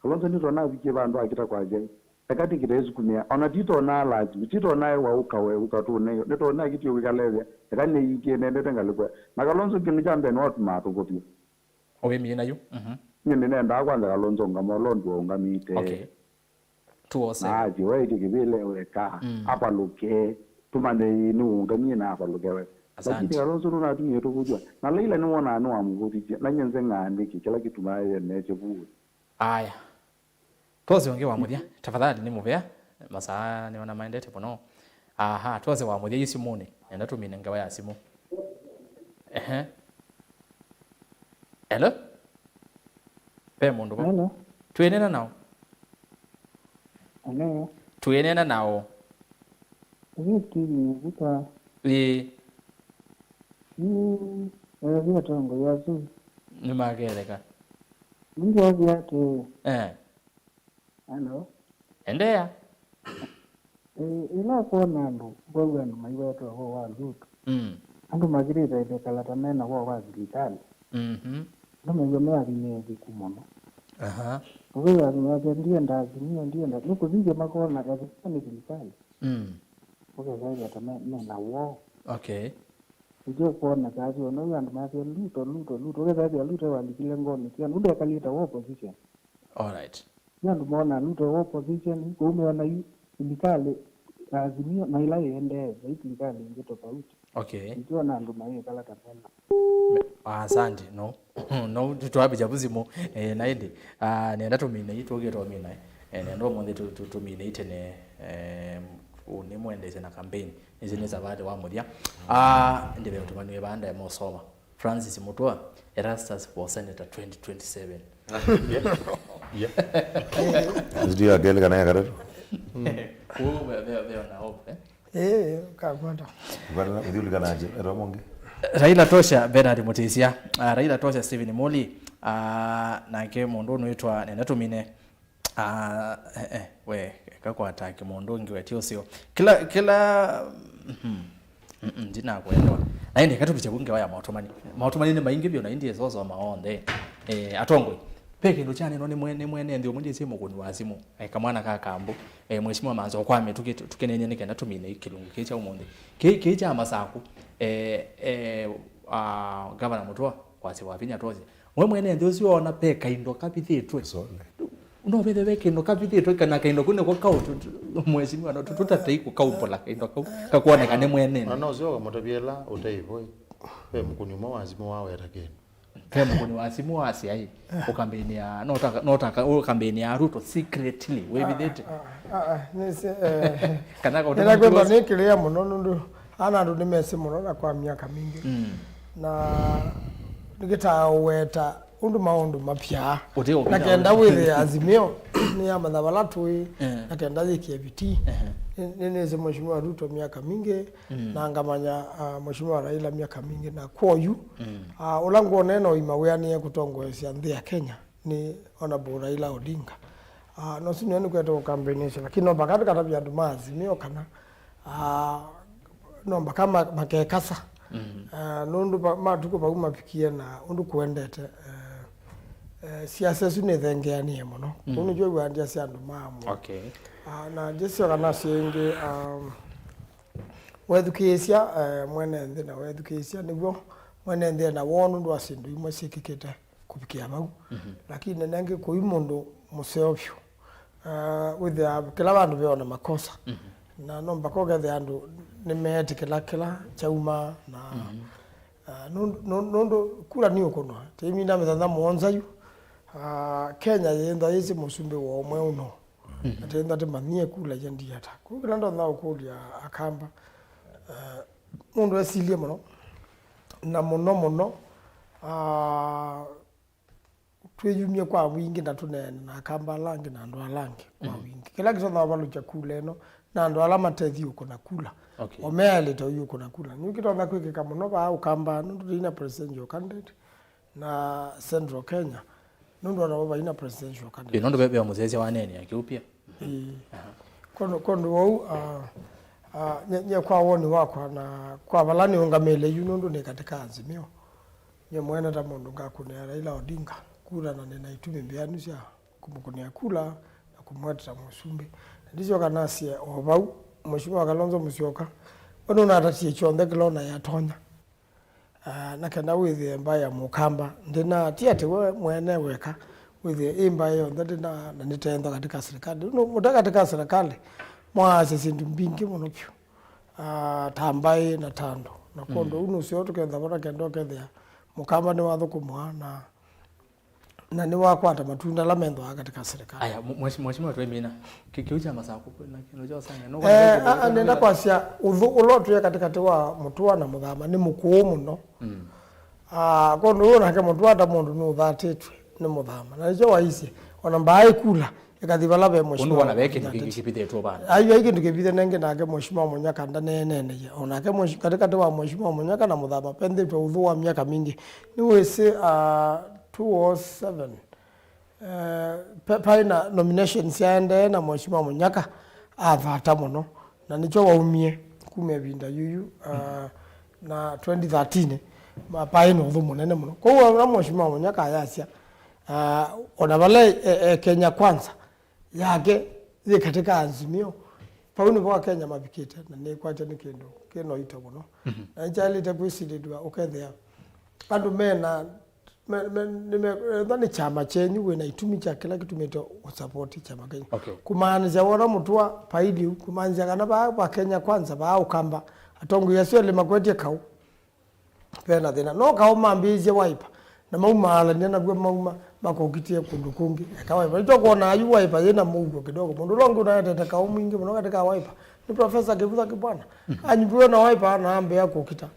Kalonzo nito na vike bandu akita kwaje akati kirezi kumia ona tito na laji tito na wa ukawe ukatune nito na kiti ukaleve akane yike nende tengalikwa na Kalonzo kinu jambe not mato kopio owe mina yu nyine nenda kwanza Kalonzo ngamolondo ngamite okay tuose aji waiti kibele weka apa luke tumane inu ngamie na apa luke lakini Kalonzo na tunye to kujua na leila ni wona anu amugoti na nyenze ngande kila kitu maye neche buwe aya tuose wange wa muthia tafadhali ni muvea masaa ni wana mindete pono aha tuose wa muthia yisimuni nenda tumine ngawa ya simu hello pe mundu ba hello tuenena nao hello tuenena nao vipi vita vile tongo yazu ni magereka ndio viatu hello endea ila kona ndo gwa ndo maiwa to ho wa lutu andu magirita ide kalata mena ho wa zitali ndo mengomea vinyenzi kumono wewe ndiye ndazi ndiye ndazi nuko zinge makona ya kufanya zitali okay zaidi atamena wo okay ndio kuona kazi wanayo andu mafi luto okay zaidi luto walikile ngoni kia ndo akalita wo position all right ndio muona luto wo position kumeona ilikale azimio na ila iende ilikale ndio tofauti okay ndio na ndo maye kala tapena asante no no tutwabe jabuzimo naende nenda tumine itogero mina nendo monde tumine itene unimwendeze na campaign izineza bade wa mudia ndibe utumaniwe banda ya mosoma Francis Mutua Erastus for Senator 2027 ndio agele kana ya karatu na hope kakwata bana ndio likanaje romonge Raila tosha Bernard Mutisia Raila tosha Steven Moli na ke mundu noitwa nenda tumine we kako ataki mundu ngiwe tiosio kila ndina kwendwa naende katupicha bunge waya mautomani ni maingi byo na indie zozo maonde atongwe peke ndo chane no ni mwene ndio mundi simu kuni wazimu kamwana kakambo mheshimiwa MAANZO kwame tukenenye nikenda tumine ikilungu kicha umonde kicha amasaku governor Mutua kwasi wapinya tozi mwe mwene ndio siona peka indo kapithitwe no bede beke no kapithitwe kana kaindo kune kwa kautu mheshimiwa no tutate iko kaupola kaindo kakuone kane mwene no zio motobiela utaivo pe mkunyuma wazimu wawe yatakeni pe mkuni wazimu wasi ai ukambeni ya notaka ukambeni ya Ruto secretly we with it kana kwa ndio nikilia muno ndo ana ndo nimesi muno na kwa miaka mingi na nigitaweta undu maundu mapya nakenda withe azimio ni ama na balatu nakenda zikie biti nene mheshimiwa Ruto miaka mingi na ngamanya mheshimiwa Raila miaka mingi na kwoyu ulangu neno imaweani kutongoesya nthi ya Kenya ni honorable Raila Odinga no sinyo kweto campaignisha lakini no bakati katabya dumazi mio kana no bakama makekasa nundu matuko baguma pikie na undu kuendete siasa sune thengeanie muno kuno jwe wandia cia andu mamu okay na jesio kana cienge wethukicia mwene nthi na wethukicia niguo mwene nthi na wonu ndo acindu imwe cikikite kupikia mau lakini nange kuyi mundu museovyo with kila bandu beona makosa na no mbakoge the andu nimeti kila chauma na nondo kula niyo kono timi na metha muonzayu Kenya yenda yisi musumbe wa omwe uno atenda te manie kula yendi ata kula ndo na ukulia akamba mundu asilie muno na muno tweyumye kwa wingi na tunene na akamba langi na ndo alangi kwa wingi kila kitu na balu chakula eno na ndo alama tethi uko na kula omele to yuko na kula ni kitu na kwike muno ba ukamba ndo ina presidential candidate na Central Kenya ndo na baba ina presidential candidate ndo bebe wa muzezi wa nene akiupia kondo wao nye kwa woni wakwa na kwa balani ungamele yunundu ni katika azimio nye mwena ta mundu ngakunia Raila Odinga kula na nina itumi mbianu cia kumukunia kula na kumweta musumbi ndizo kanasia obau mheshimiwa Kalonzo Musyoka ono na atatie chonde kilona ya tonya na kenda withi mbaya mukamba ndina tiate we mwene weka withi imbayo ndina na nitendo katika serikali no mutaka katika serikali mwaase sindu mbingi muno pyo tambai na tando na kondo uno sio tukenda bora kendo kethia mukamba ni wathukumwa na ni wakwata matunda la mendo katika serikali. Aya mheshimiwa Twemina kiuja masako na kinojo sana no nenda kwasia ulotu ya katika wa mutua na muthama ni mukuu muno kondo uno hake mutua ta mundu ni uthatitwe ni muthama na ijo waisi ona mbae kula ikathibala be mheshimiwa uno wana beke nikipithetwo bana ayo iki ndikipithe nenge nake mheshimiwa Munyaka ndanene ya onake katika wa mheshimiwa Munyaka na muthama pende to udhua miaka mingi ni wese 207 paina nominations yaende na mheshimiwa Munyaka athata muno na nicho waumie kumya binda yuyu na 2013 mapaino udhu munene muno kwa hiyo mheshimiwa Munyaka ayasia ona wale Kenya kwanza yake zi katika azimio pauni kwa Kenya mabikite na ni kwacha ni kendo keno ito muno na jali takuisidwa ukethea andu mena ndani chama chenyu we na itumi cha kila kitu meto support chama Kenya kumanza wona mutwa paidi kumanza kana ba Kenya kwanza ba ukamba atongu yasio le makwetie kau pena thina no kau mambize wiper na mauma nena gwe mauma makokitie kundu kungi akawa hivyo kuona ayu wiper yena mungu kidogo mundu longo unayeteta kau mwingi mnoga katika wiper ni professor Kivuza Kibwana anyibiwe na wiper na ambe yako kita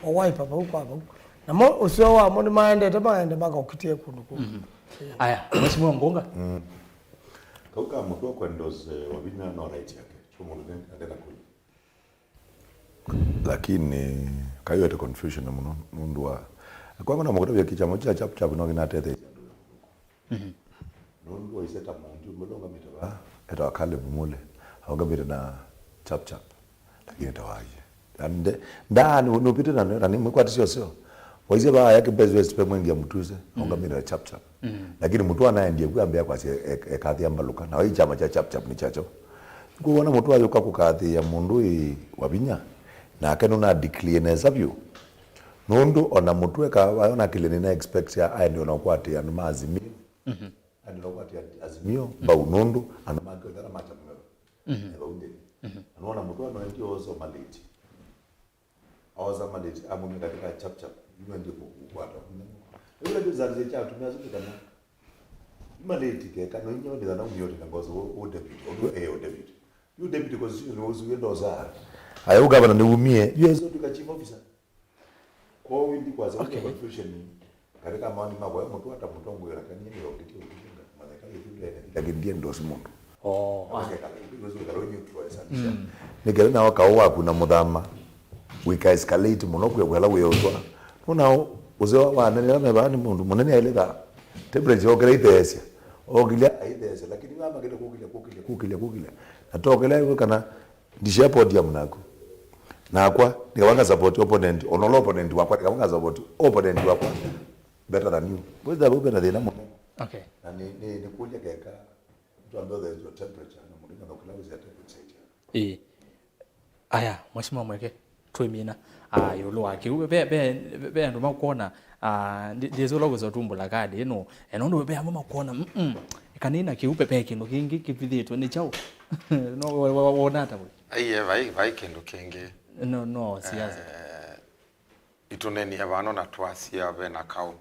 o wiper ba huko hapo na mo usio wa mo ni maende makokitie kundu kungi aya mheshimiwa Ngunga kauka mtu kwa ndoze wabina no right yake chumo ndenda kule lakini kayo ete confusion na mundu wa kwa ngona mukuru ya kichama cha chap no ginatete nundu iseta mundu mulonga mitaba eta akale bumule awagabira na chap lakini tawaje ande ndani unupita na ni mkwati sio waize ba yake bezwe sipe mwingi ya mtuze awagabira chap lakini mtu anaendie kuambia kwa ekathi ya mbaluka na wai chama cha chap ni chacho kuona mtu ayo kakukathi ya mundu wabinya na akeno na declare na sabyo nundu ona mutwe ka waona kile nina expect ya ai ndio nakwati ya mazimio ndio nakwati azimio ba unundu ana magara macha mngaro ba unde anaona mutwe ana ndio ozo maleti awaza maleti amu katika chap ndio ndio kukwata ile ndio zaje cha tumia zote kana maleti ke kana nyo ndio na umyo ndio ngozo o David you David because you know uzo za ayo gavana ni umie yezo tukachima officer kwa wingi kwa sababu confusion katika maoni mambo ya mtu hata mtongo ya kanini ndio kitu kinga malaka ile lakini ndio simundu nigere na wakawa kuna mudhama wika escalate muno kwela weyotwa una uzewa wanene mebani mundu munene aileka temperature okreitesia ogilia aidesia lakini mama kile kukile natokela hiyo kana ndisha podium nako na kwa nikawanga support opponent onolo opponent wakwa nikawanga support opponent wakwa better than you with the better than you okay na ni kuja keka mtu ambaye there is your temperature na mlinga na kulauzi ya temperature aya mheshimiwa Mweke Twemina yolo wake be ndo makona ndizo logo za tumbo la kadi eno ndo be mama kuona kanina kiupe peke ndo kingi kipithitwe ni chao no wonata buli aiye vai kendo kenge no siasa ituneni abano na twasia be na kau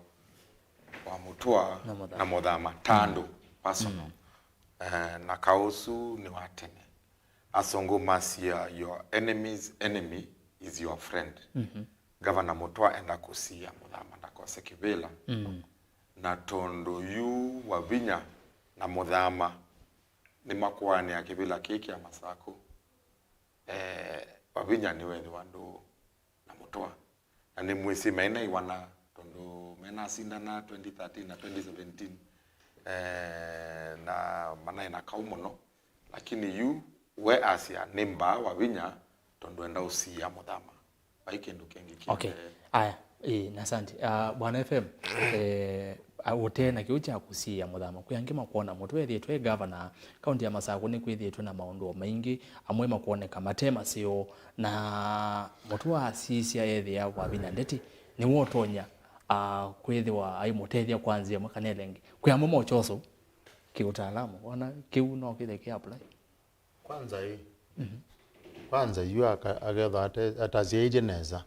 wa mutua na modama tando personal na kausu ni watene asongo masia your enemy's enemy is your friend Governor Mutua enda kusia modama na kose kibela na tondo yu wavinya na modama ni makuani ya kibela kiki ya masako wavinya ni wewe wandu na Mutua na ni mwezi maina iwana tondo mena sinda na 2013 na 2017 na mana ina kaumono lakini yu we asia nimba wavinya tonduenda usia muthama aikindu kengi kinde. Okay. Aya, na asante. Bwana FM, utena kiucha kusia muthama kuyangima kuona mutu ethietwe governor county ya Masako ni kwithietwe na maundu maingi amwe makuoneka matema sio na mutu wa sisia ethia wa bina ndeti ni wotonya kwithiwa ai mutethia kwanzia makanelenge kuya mumo choso kiutaalamu wana kiu no kithe ki apply kwanza hii kwanza yu agetha ataziaije neza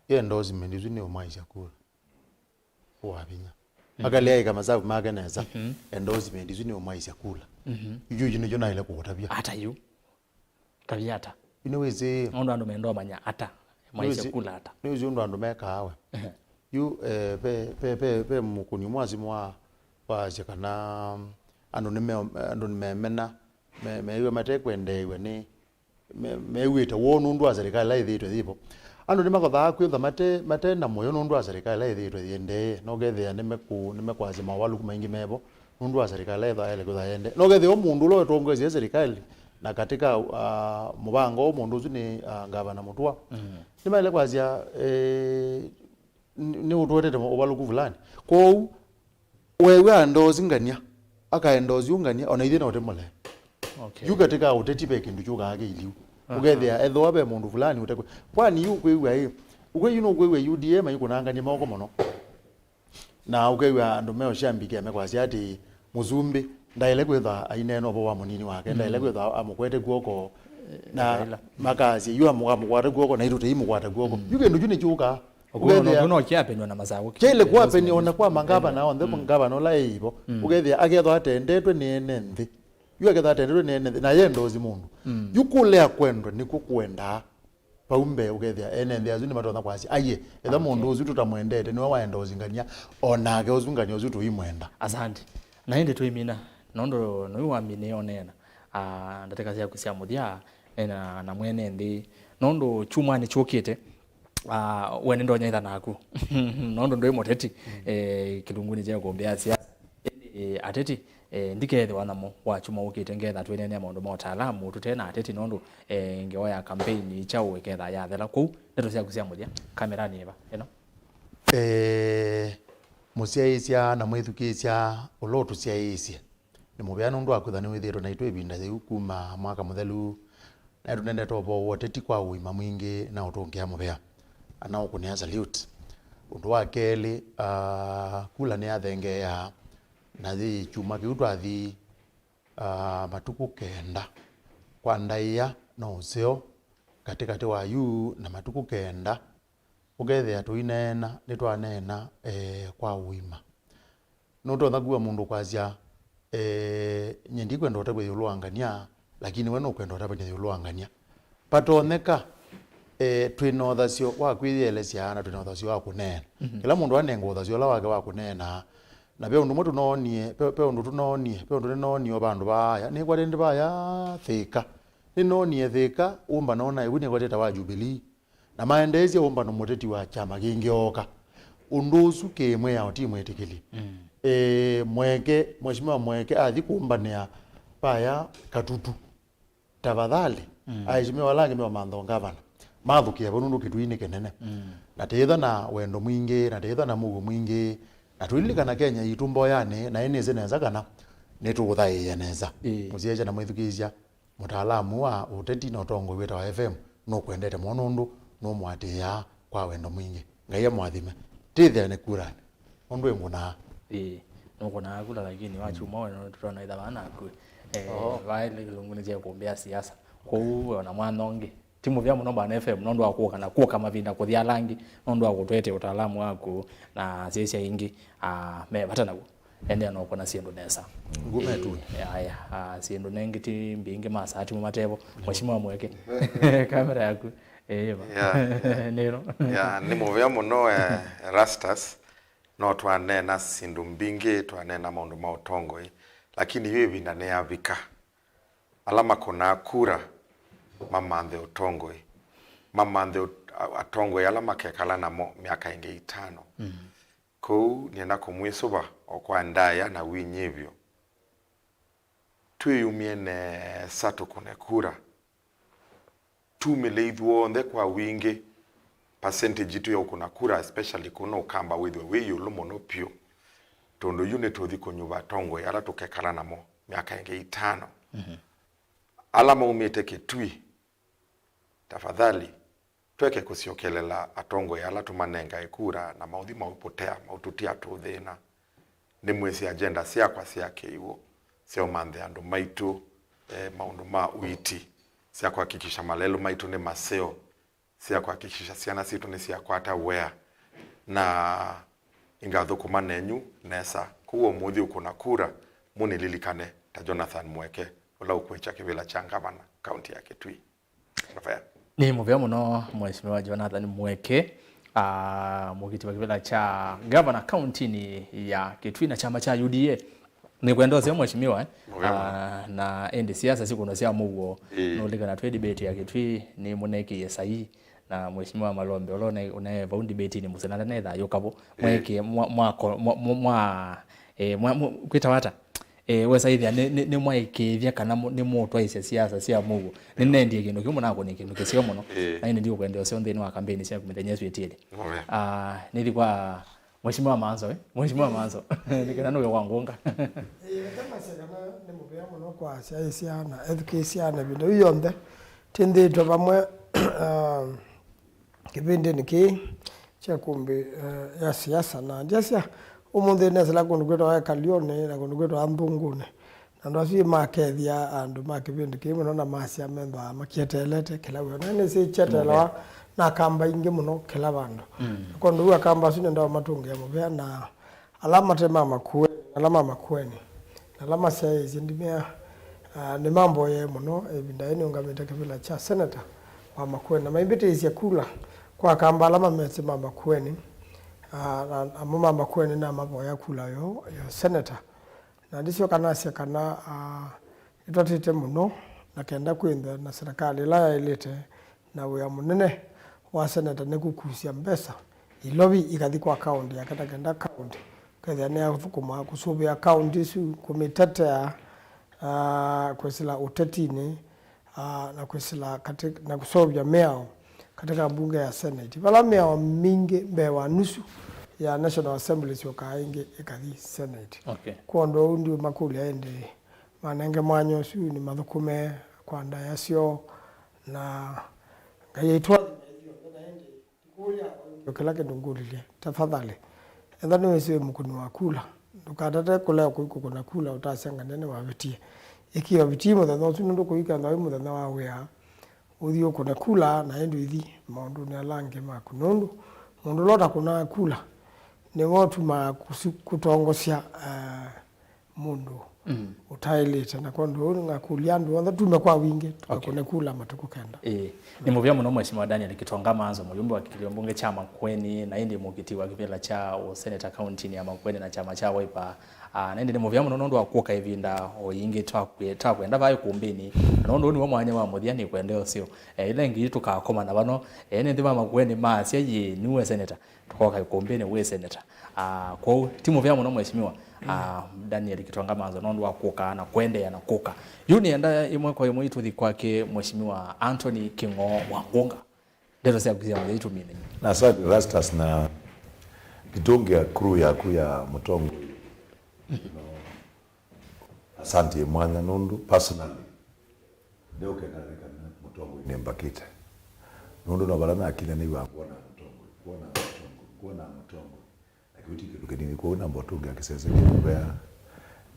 ye endorsement izu ni umaisha kula wabinya akalea kama sababu make neza endorsement izu ni umaisha kula yuju ni jona ile kutabia hata yu tabia hata inaweze ndo ando mendo manya hata maisha kula hata ni uzu ndo ando meka awe yu pe mukuni mwazi mwa chekana ando nimemena mewe matekwendewe ni mewita wonu ndo azerikala ithitwe thipo ando nimakotha kwitha mate na moyo ndo azerikala ithitwe thiende no gethe nimekwazi mawalu maingi mebo ndo azerikala itha ele kutha ende no gethe omundu lo tongwezi serikali na katika mubango omundu uzu ni ngabana mutwa nimaile kwazia ni utwetete obaluku fulani ko wewe andozi ngania akaendozi ungania ona ithina otemole okay yu katika uteti pe kindu chuka age iliu ugethia etho abe mundu fulani utekwe kwani yu kwewa hii ukeyuno kwewa UDM yuko nangania mako mono na ukewa ndo meo shambike amekwasi ati muzumbi ndaile kwetha aineno bo wa munini wake ndaile kwetha amukwete guoko na makazi yu amukwate guoko na irute imukwate guoko yuke ndu juni chuka uno kyapenywa na mazawo kile kwapeni ona kwa mangaba na onde mangaba no la ibo ugethia agetho atendetwe ni enenthi yu agetho atendetwe ni enenthi na yendozi mundu yukule akwendwe nikukwenda paumbe ugethia enenthi azuni matona kwasi aye etha mundu uzu tutamwendete niwe waendozi ngania onage uzungania uzu tuimwenda asante na inde tuimina nondo no wamine onena ndateka cia kusia muthia na mwene ndi nondo chuma ni chokete wene ndo nyaitha naku nondo ndo muteti kilunguni je gombea siasa ateti ndikethe wanamo wachuma ukite ngetha twenene maundu ma utaalamu tutena ateti nondo ngeoya campaign chao iketha ya thela ku ndeto cia kusia muthia kamera ni eba eno musiaisia na mwithukisia ulotu siaisia ni mubiano ndo akutha ni withiro na itwe binda yu kuma mwaka muthelu na tunende tobo woteti kwa uima mwingi na utongia mubea ana ukunia salute undu wa keli kula ni athenge ya na thi chuma kiutwa thi matuku kenda kwa ndaia no useo katikati wa yu na matuku kenda ugethia tuinena nitwanena kwa uima noto thagua mundu kwazia nyendi kwenda utakwe yuluangania lakini wena ukwenda utakwe yuluangania patoneka twinothacio wa kwithielecia na twinothacio wa kunena kila mundu anenga uthacio la wake wa kunena na pe undu mutu nonie pe undu tunonie pe undu nonio bandu baya ni kwa ndi baya thika ni nonie thika umba nona iwini kwa teta wa Jubilee na maendezi umba no muteti wa chama kingioka undu usu kemwe ya timu etikili mweke mheshimiwa mweke athi kumbania baya katutu tafadhali aishime walange me mantho ngavana mathukia bonundu kituini kenene na tetha na wendo mwingi na tetha na mugo mwingi na tulilikana Kenya itumbo yani na ene zeneza kana netuthaia neza musieja na mwithukizia mutaalamu wa uteti na utongo weta wa FM no kwendete monundu no mwatia kwa wendo mwingi ngaiya mwathime tetha ne kurani ondu enguna no kuna kula lakini wachuma wana tutona itha bana ku vaile kilunguni je kuombea siasa kwa hiyo na mwanonge timu vya muno bana FM nondo akuoka na kuoka mavinda kuthia langi nondo akutwete utaalamu wako na siasa ingi me batana ku ende no kona siendo nesa ngume tu haya siendo nengi ti mbingi masati mu matebo mheshimiwa mweke kamera yako nero ni movia muno rastas no twanena sindu mbingi twanena maundu ma utongo lakini hiyo binda ne avika alama kona kura mamanthe utongo mamanthe atongo alama kekala na miaka ingi 5 kou nienda kumwisuba okwa ndaya na winyivyo tuyumie ne sato kune kura itumile ithuo nthe kwa wingi percentage itu ya kuna kura especially kuno kamba withwe wiyulu muno pio tondo unit uthi kunyuva tongo yala tukekala namo miaka ingi 5 ala maumite KITUI tafadhali tweke kusiokelela atongo yala tumanenga ikura na mauthi maupotea maututia tuthina ni mwesi agenda siakwa siake iwo sio manthe andu maitu maundu ma uiti sia kuhakikisha malelo maitu ni maseo sia kuhakikisha siana situ ni sia kwata wea na ingathukuma nenyu nesa kuo muthi ukuna kura muni lilikane ta Jonathan MUEKE ula ukwecha kivila cha gavana kaunti ya KITUI. Rafaya ni muvea muno mheshimiwa Jonathan MUEKE mugiti wa kivila cha gavana kaunti ni ya KITUI na chama cha UDA ni kwenda sio mheshimiwa na endi siasa siku no sia mugo no lika na debate ya KITUI ni muneki yesai na mheshimiwa Malombe olone una bound debate ni musenana netha yokabo MUEKE mwa kwita wata wesa ithia ni MUEKE thia kana ni mutwa isia siasa sia mugo ni nendie kindu kimu nako ni kindu kisio muno na indi ndio kwenda sio nthini wa campaign cia kumithenya swetile ni kwa Mheshimiwa MAANZO Mheshimiwa MAANZO nikana no wa ngunga kama segana ni mubea muno kwa siasa na education na bindo yonde tindi to bamwe kibindi niki cha kumbi ya siasa na ndiasia umunthe nesela kundu gwetwa kalione na kundu gwetwa mbungune na ndo si makethia andu makibindi kimu na masia memba makietelete kila wona ne si chetela na kamba ingi muno kila bandu kundu wa kamba sine ndo matunge mubea na alama tema MAKUENI alama MAKUENI alama sia izindimia ni mambo ye muno ebinda eni ungamete kivila cha senator wa MAKUENI na maimbite isia kula kwa kamba alama mesema MAKUENI amuma MAKUENI na mambo ya kula yo senator na ndisio kana sia kana itotite muno na kenda kwenda na serikali la ilete na uya munene wa senator ne kukusia mbesa ilobi ikathi kwa account ya kenda account kathia ne yakuma kusubia account su kumitetea kwesila Uteti ni na kwesila katika na kusobya meao katika bunge ya Senate bala meao mingi bewa nusu ya National Assembly sio kainge ikathi Senate kwa ndo ndio makuli aende manenge mwanyo su ni mathukume kwa ndaya sio na ngaitwa kila kitu ngulilie tafadhali endani wesiwe mukunu wa kula ndukatate kula kuna kula utasanga nene wavitie ikiwa vitimo tha no tundo kuika ndawe muthana wa wea uthio kuna kula na endu ithi maundu ni alange makunundu mundu lota kuna kula ni wotu kutongosia mundu utailete na kondo ngakulia ndu wanda tume kwa wingi tukakone kula matukukenda ni muvya muno mheshimiwa Daniel Kitonga MAANZO muyumbe wa kiliombunge cha MAKUENI na indi mugiti wa kivila cha senator county ya MAKUENI na chama cha Wiper na indi ni muvya muno ndo akuoka ivinda oyingi twakwenda vayo kumbini nondo ni mwanya wa muthia ni kwendeo sio ile ngi tukakoma na bano ni ndima MAKUENI masia ye niwe senator tukoka kumbini we senator kwa timu vya muno mheshimiwa Daniel Kitonga MAANZO nondo akuoka na kwende yana kuka yuni enda imwe kwa imwe ituthi kwake mheshimiwa Anthony Kingo wa Ngunga ndio sasa kuzia mwetu mimi na sasa rastas na kitonge ya crew ya Mutongo asante mwana nundu personally leo kana Mutongo ni mbakite nundu na balana akina ni wa kuona Mutongo akiuti kidukeni kuona Mutongo akisese kubea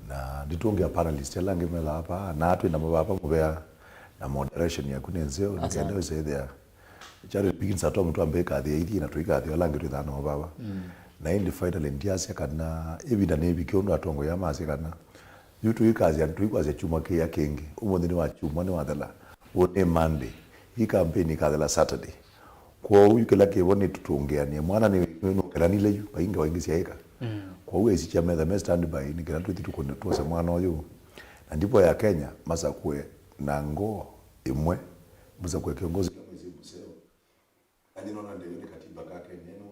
na nditungi panelist yalange mela hapa na atu ina mababa mubea na moderation ya kunenzeo nikaenda there chari begins ato mtu ambeka the idea na tuika the yalange twithana mababa na indi final ndiasi kana ebida nebi kiondo atongo ya masi kana yutu ikazi antu ikwaze chuma ke ya kenge umuthini wa chuma ni wathala one Monday hii campaign ikathala Saturday kwa huyu kila kebone tutungeania mwana ni kelanile yu bainga waingisia eka kwa uwe isicha metha stand by ni kila tuti tuose mwana oyu na ndipo ya Kenya masakwe na ngo imwe musakwe kiongozi kama hizi museo ani nona ndio ni katiba kake neno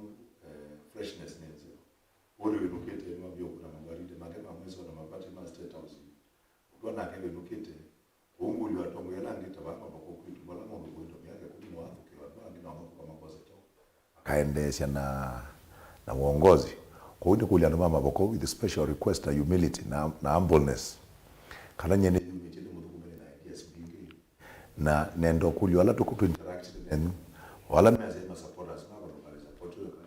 freshness nenzo wodi winukete mabyo kuna mabaride makema mwezo na mabati ma state house kwa na kile winukete unguli watongo yalangi tabaka bako kwitu bala mo kwito yake kaendesha na uongozi. Kwa hiyo kulia na MAVOKO with special request na humility na humbleness. Kana nyene mitende mudukumene na ideas bingi. Na nendo kulia wala tukutu interact then wala mezema supporters na wala support yoka.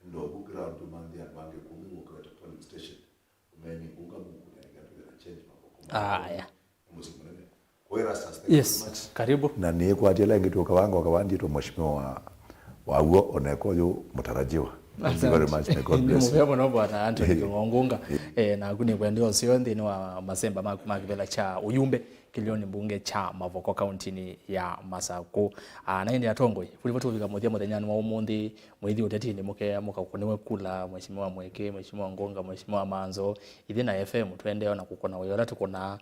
Ndo background tumandi abange kumi kwa polling station. Umenye kunga mungu ya change MAVOKO. Yeah. Yes, karibu. Na niye kwa ajili yangu tuka wangu wakawandi to mheshimiwa wa huo oneko yu mtarajiwa. Thank you very much. God bless you. Muvemo no bwana Anthony Ngunga na kuni kwendeo sio ndini wa Masemba makibela cha Uyumbe kilioni mbunge cha MAVOKO county ya Masako naindi atongoi kulivotuvika muthia muthenyani wa umundi mwithi Uteti ni muke mukakuniwe kula mheshimiwa MUEKE mheshimiwa Ng'unga mheshimiwa MAANZO ithi na FM twendeo na kukona wala tukona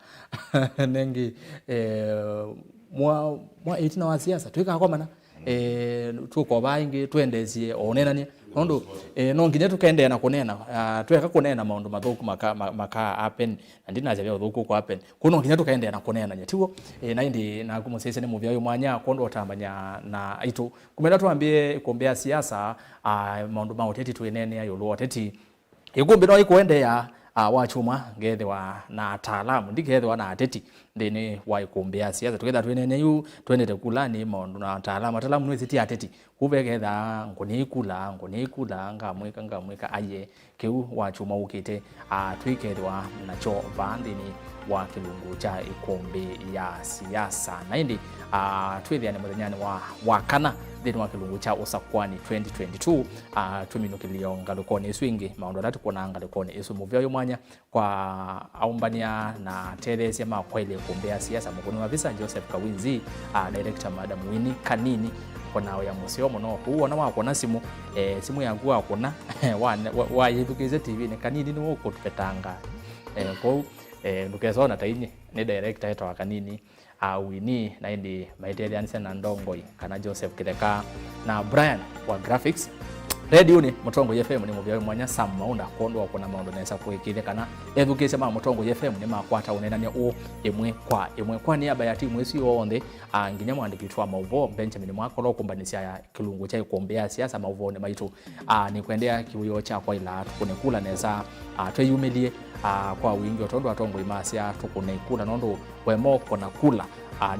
nengi mwa itina wa siasa twika kwa mana tuko baingi twendezie onenania nondo no nginya tukende na kunena tweka kunena maundu mathuku maka happen ndina javya uthuku kwa happen kuno nginya tukaende na kunena nyetigo na indi na kumusese ni muvya uyu mwanya kondo otambanya na itu kumenda tuambie kumbea siasa maundu ma Uteti tuenene ayo lo Uteti Ikumbi no ikuende ya wachuma ngethwa na ataalamu ndikethwa na ateti ndini wa ikumbia siasa tuketha twenene yu twendete kulani maundu na ataalamu nwithiti ateti kubeketha ngoni kula ngamwika aye kiu wachuma ukite twikethwa nacho vandini wa kilungu cha Ikumbi ya siasa na indi twithia ni muthenyani wa kana thini wa kilungu cha usakwani 2022 tuminukilio ngalukoni swingi maundu atatu kuona ngalukoni isu muvya uyu mwanya kwa aumbania na tethesia makwele kumbea siasa mukuni wa visa Joseph Kawinzi director Madam Winnie Kanini kona ya museo muno huona wakona simu yangu wakona wa yibukize TV ni Kanini ni woko tupetanga kwa ndukesona taini ni director yetu wa Kanini Winnie na indi maiteliani sana ndongoi kana Joseph Kileka na Brian wa graphics radio ni Mutongo FM ni muvya mwanya Sam Maunda kondo wakona maundu nesa kuikile kana edukise ma Mutongo FM ni makwata unenania o emwe kwa niaba ya timu isi yonde nginya mwandikitwa mauvo Benjamin Mwakolo kumbanisia ya kilungu cha ikumbea siasa mauvo ni maitu ni kuendea kiuyo cha kwa ila tukunekula nesa tweyumilie kwa wingi otondo atongo imasia tukunekula nondo wemoko na kula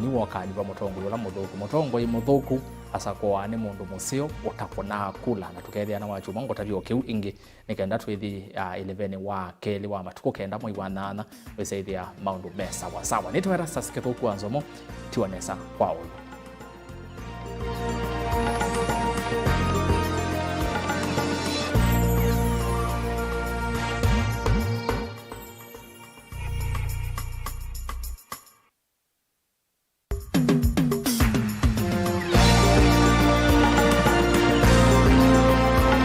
ni wakani wa Mutongo yola Mutongo imuthuku asa kwa ni mundu musio utakona kula na tukethia na wachu mongo tabio kiu ingi nikenda twithi 11 wa keli wa matuko kenda mwi wa nana wesaithia maundu mesa wa sawa nitwera sasketho kwa nzomo tionesa kwa ulu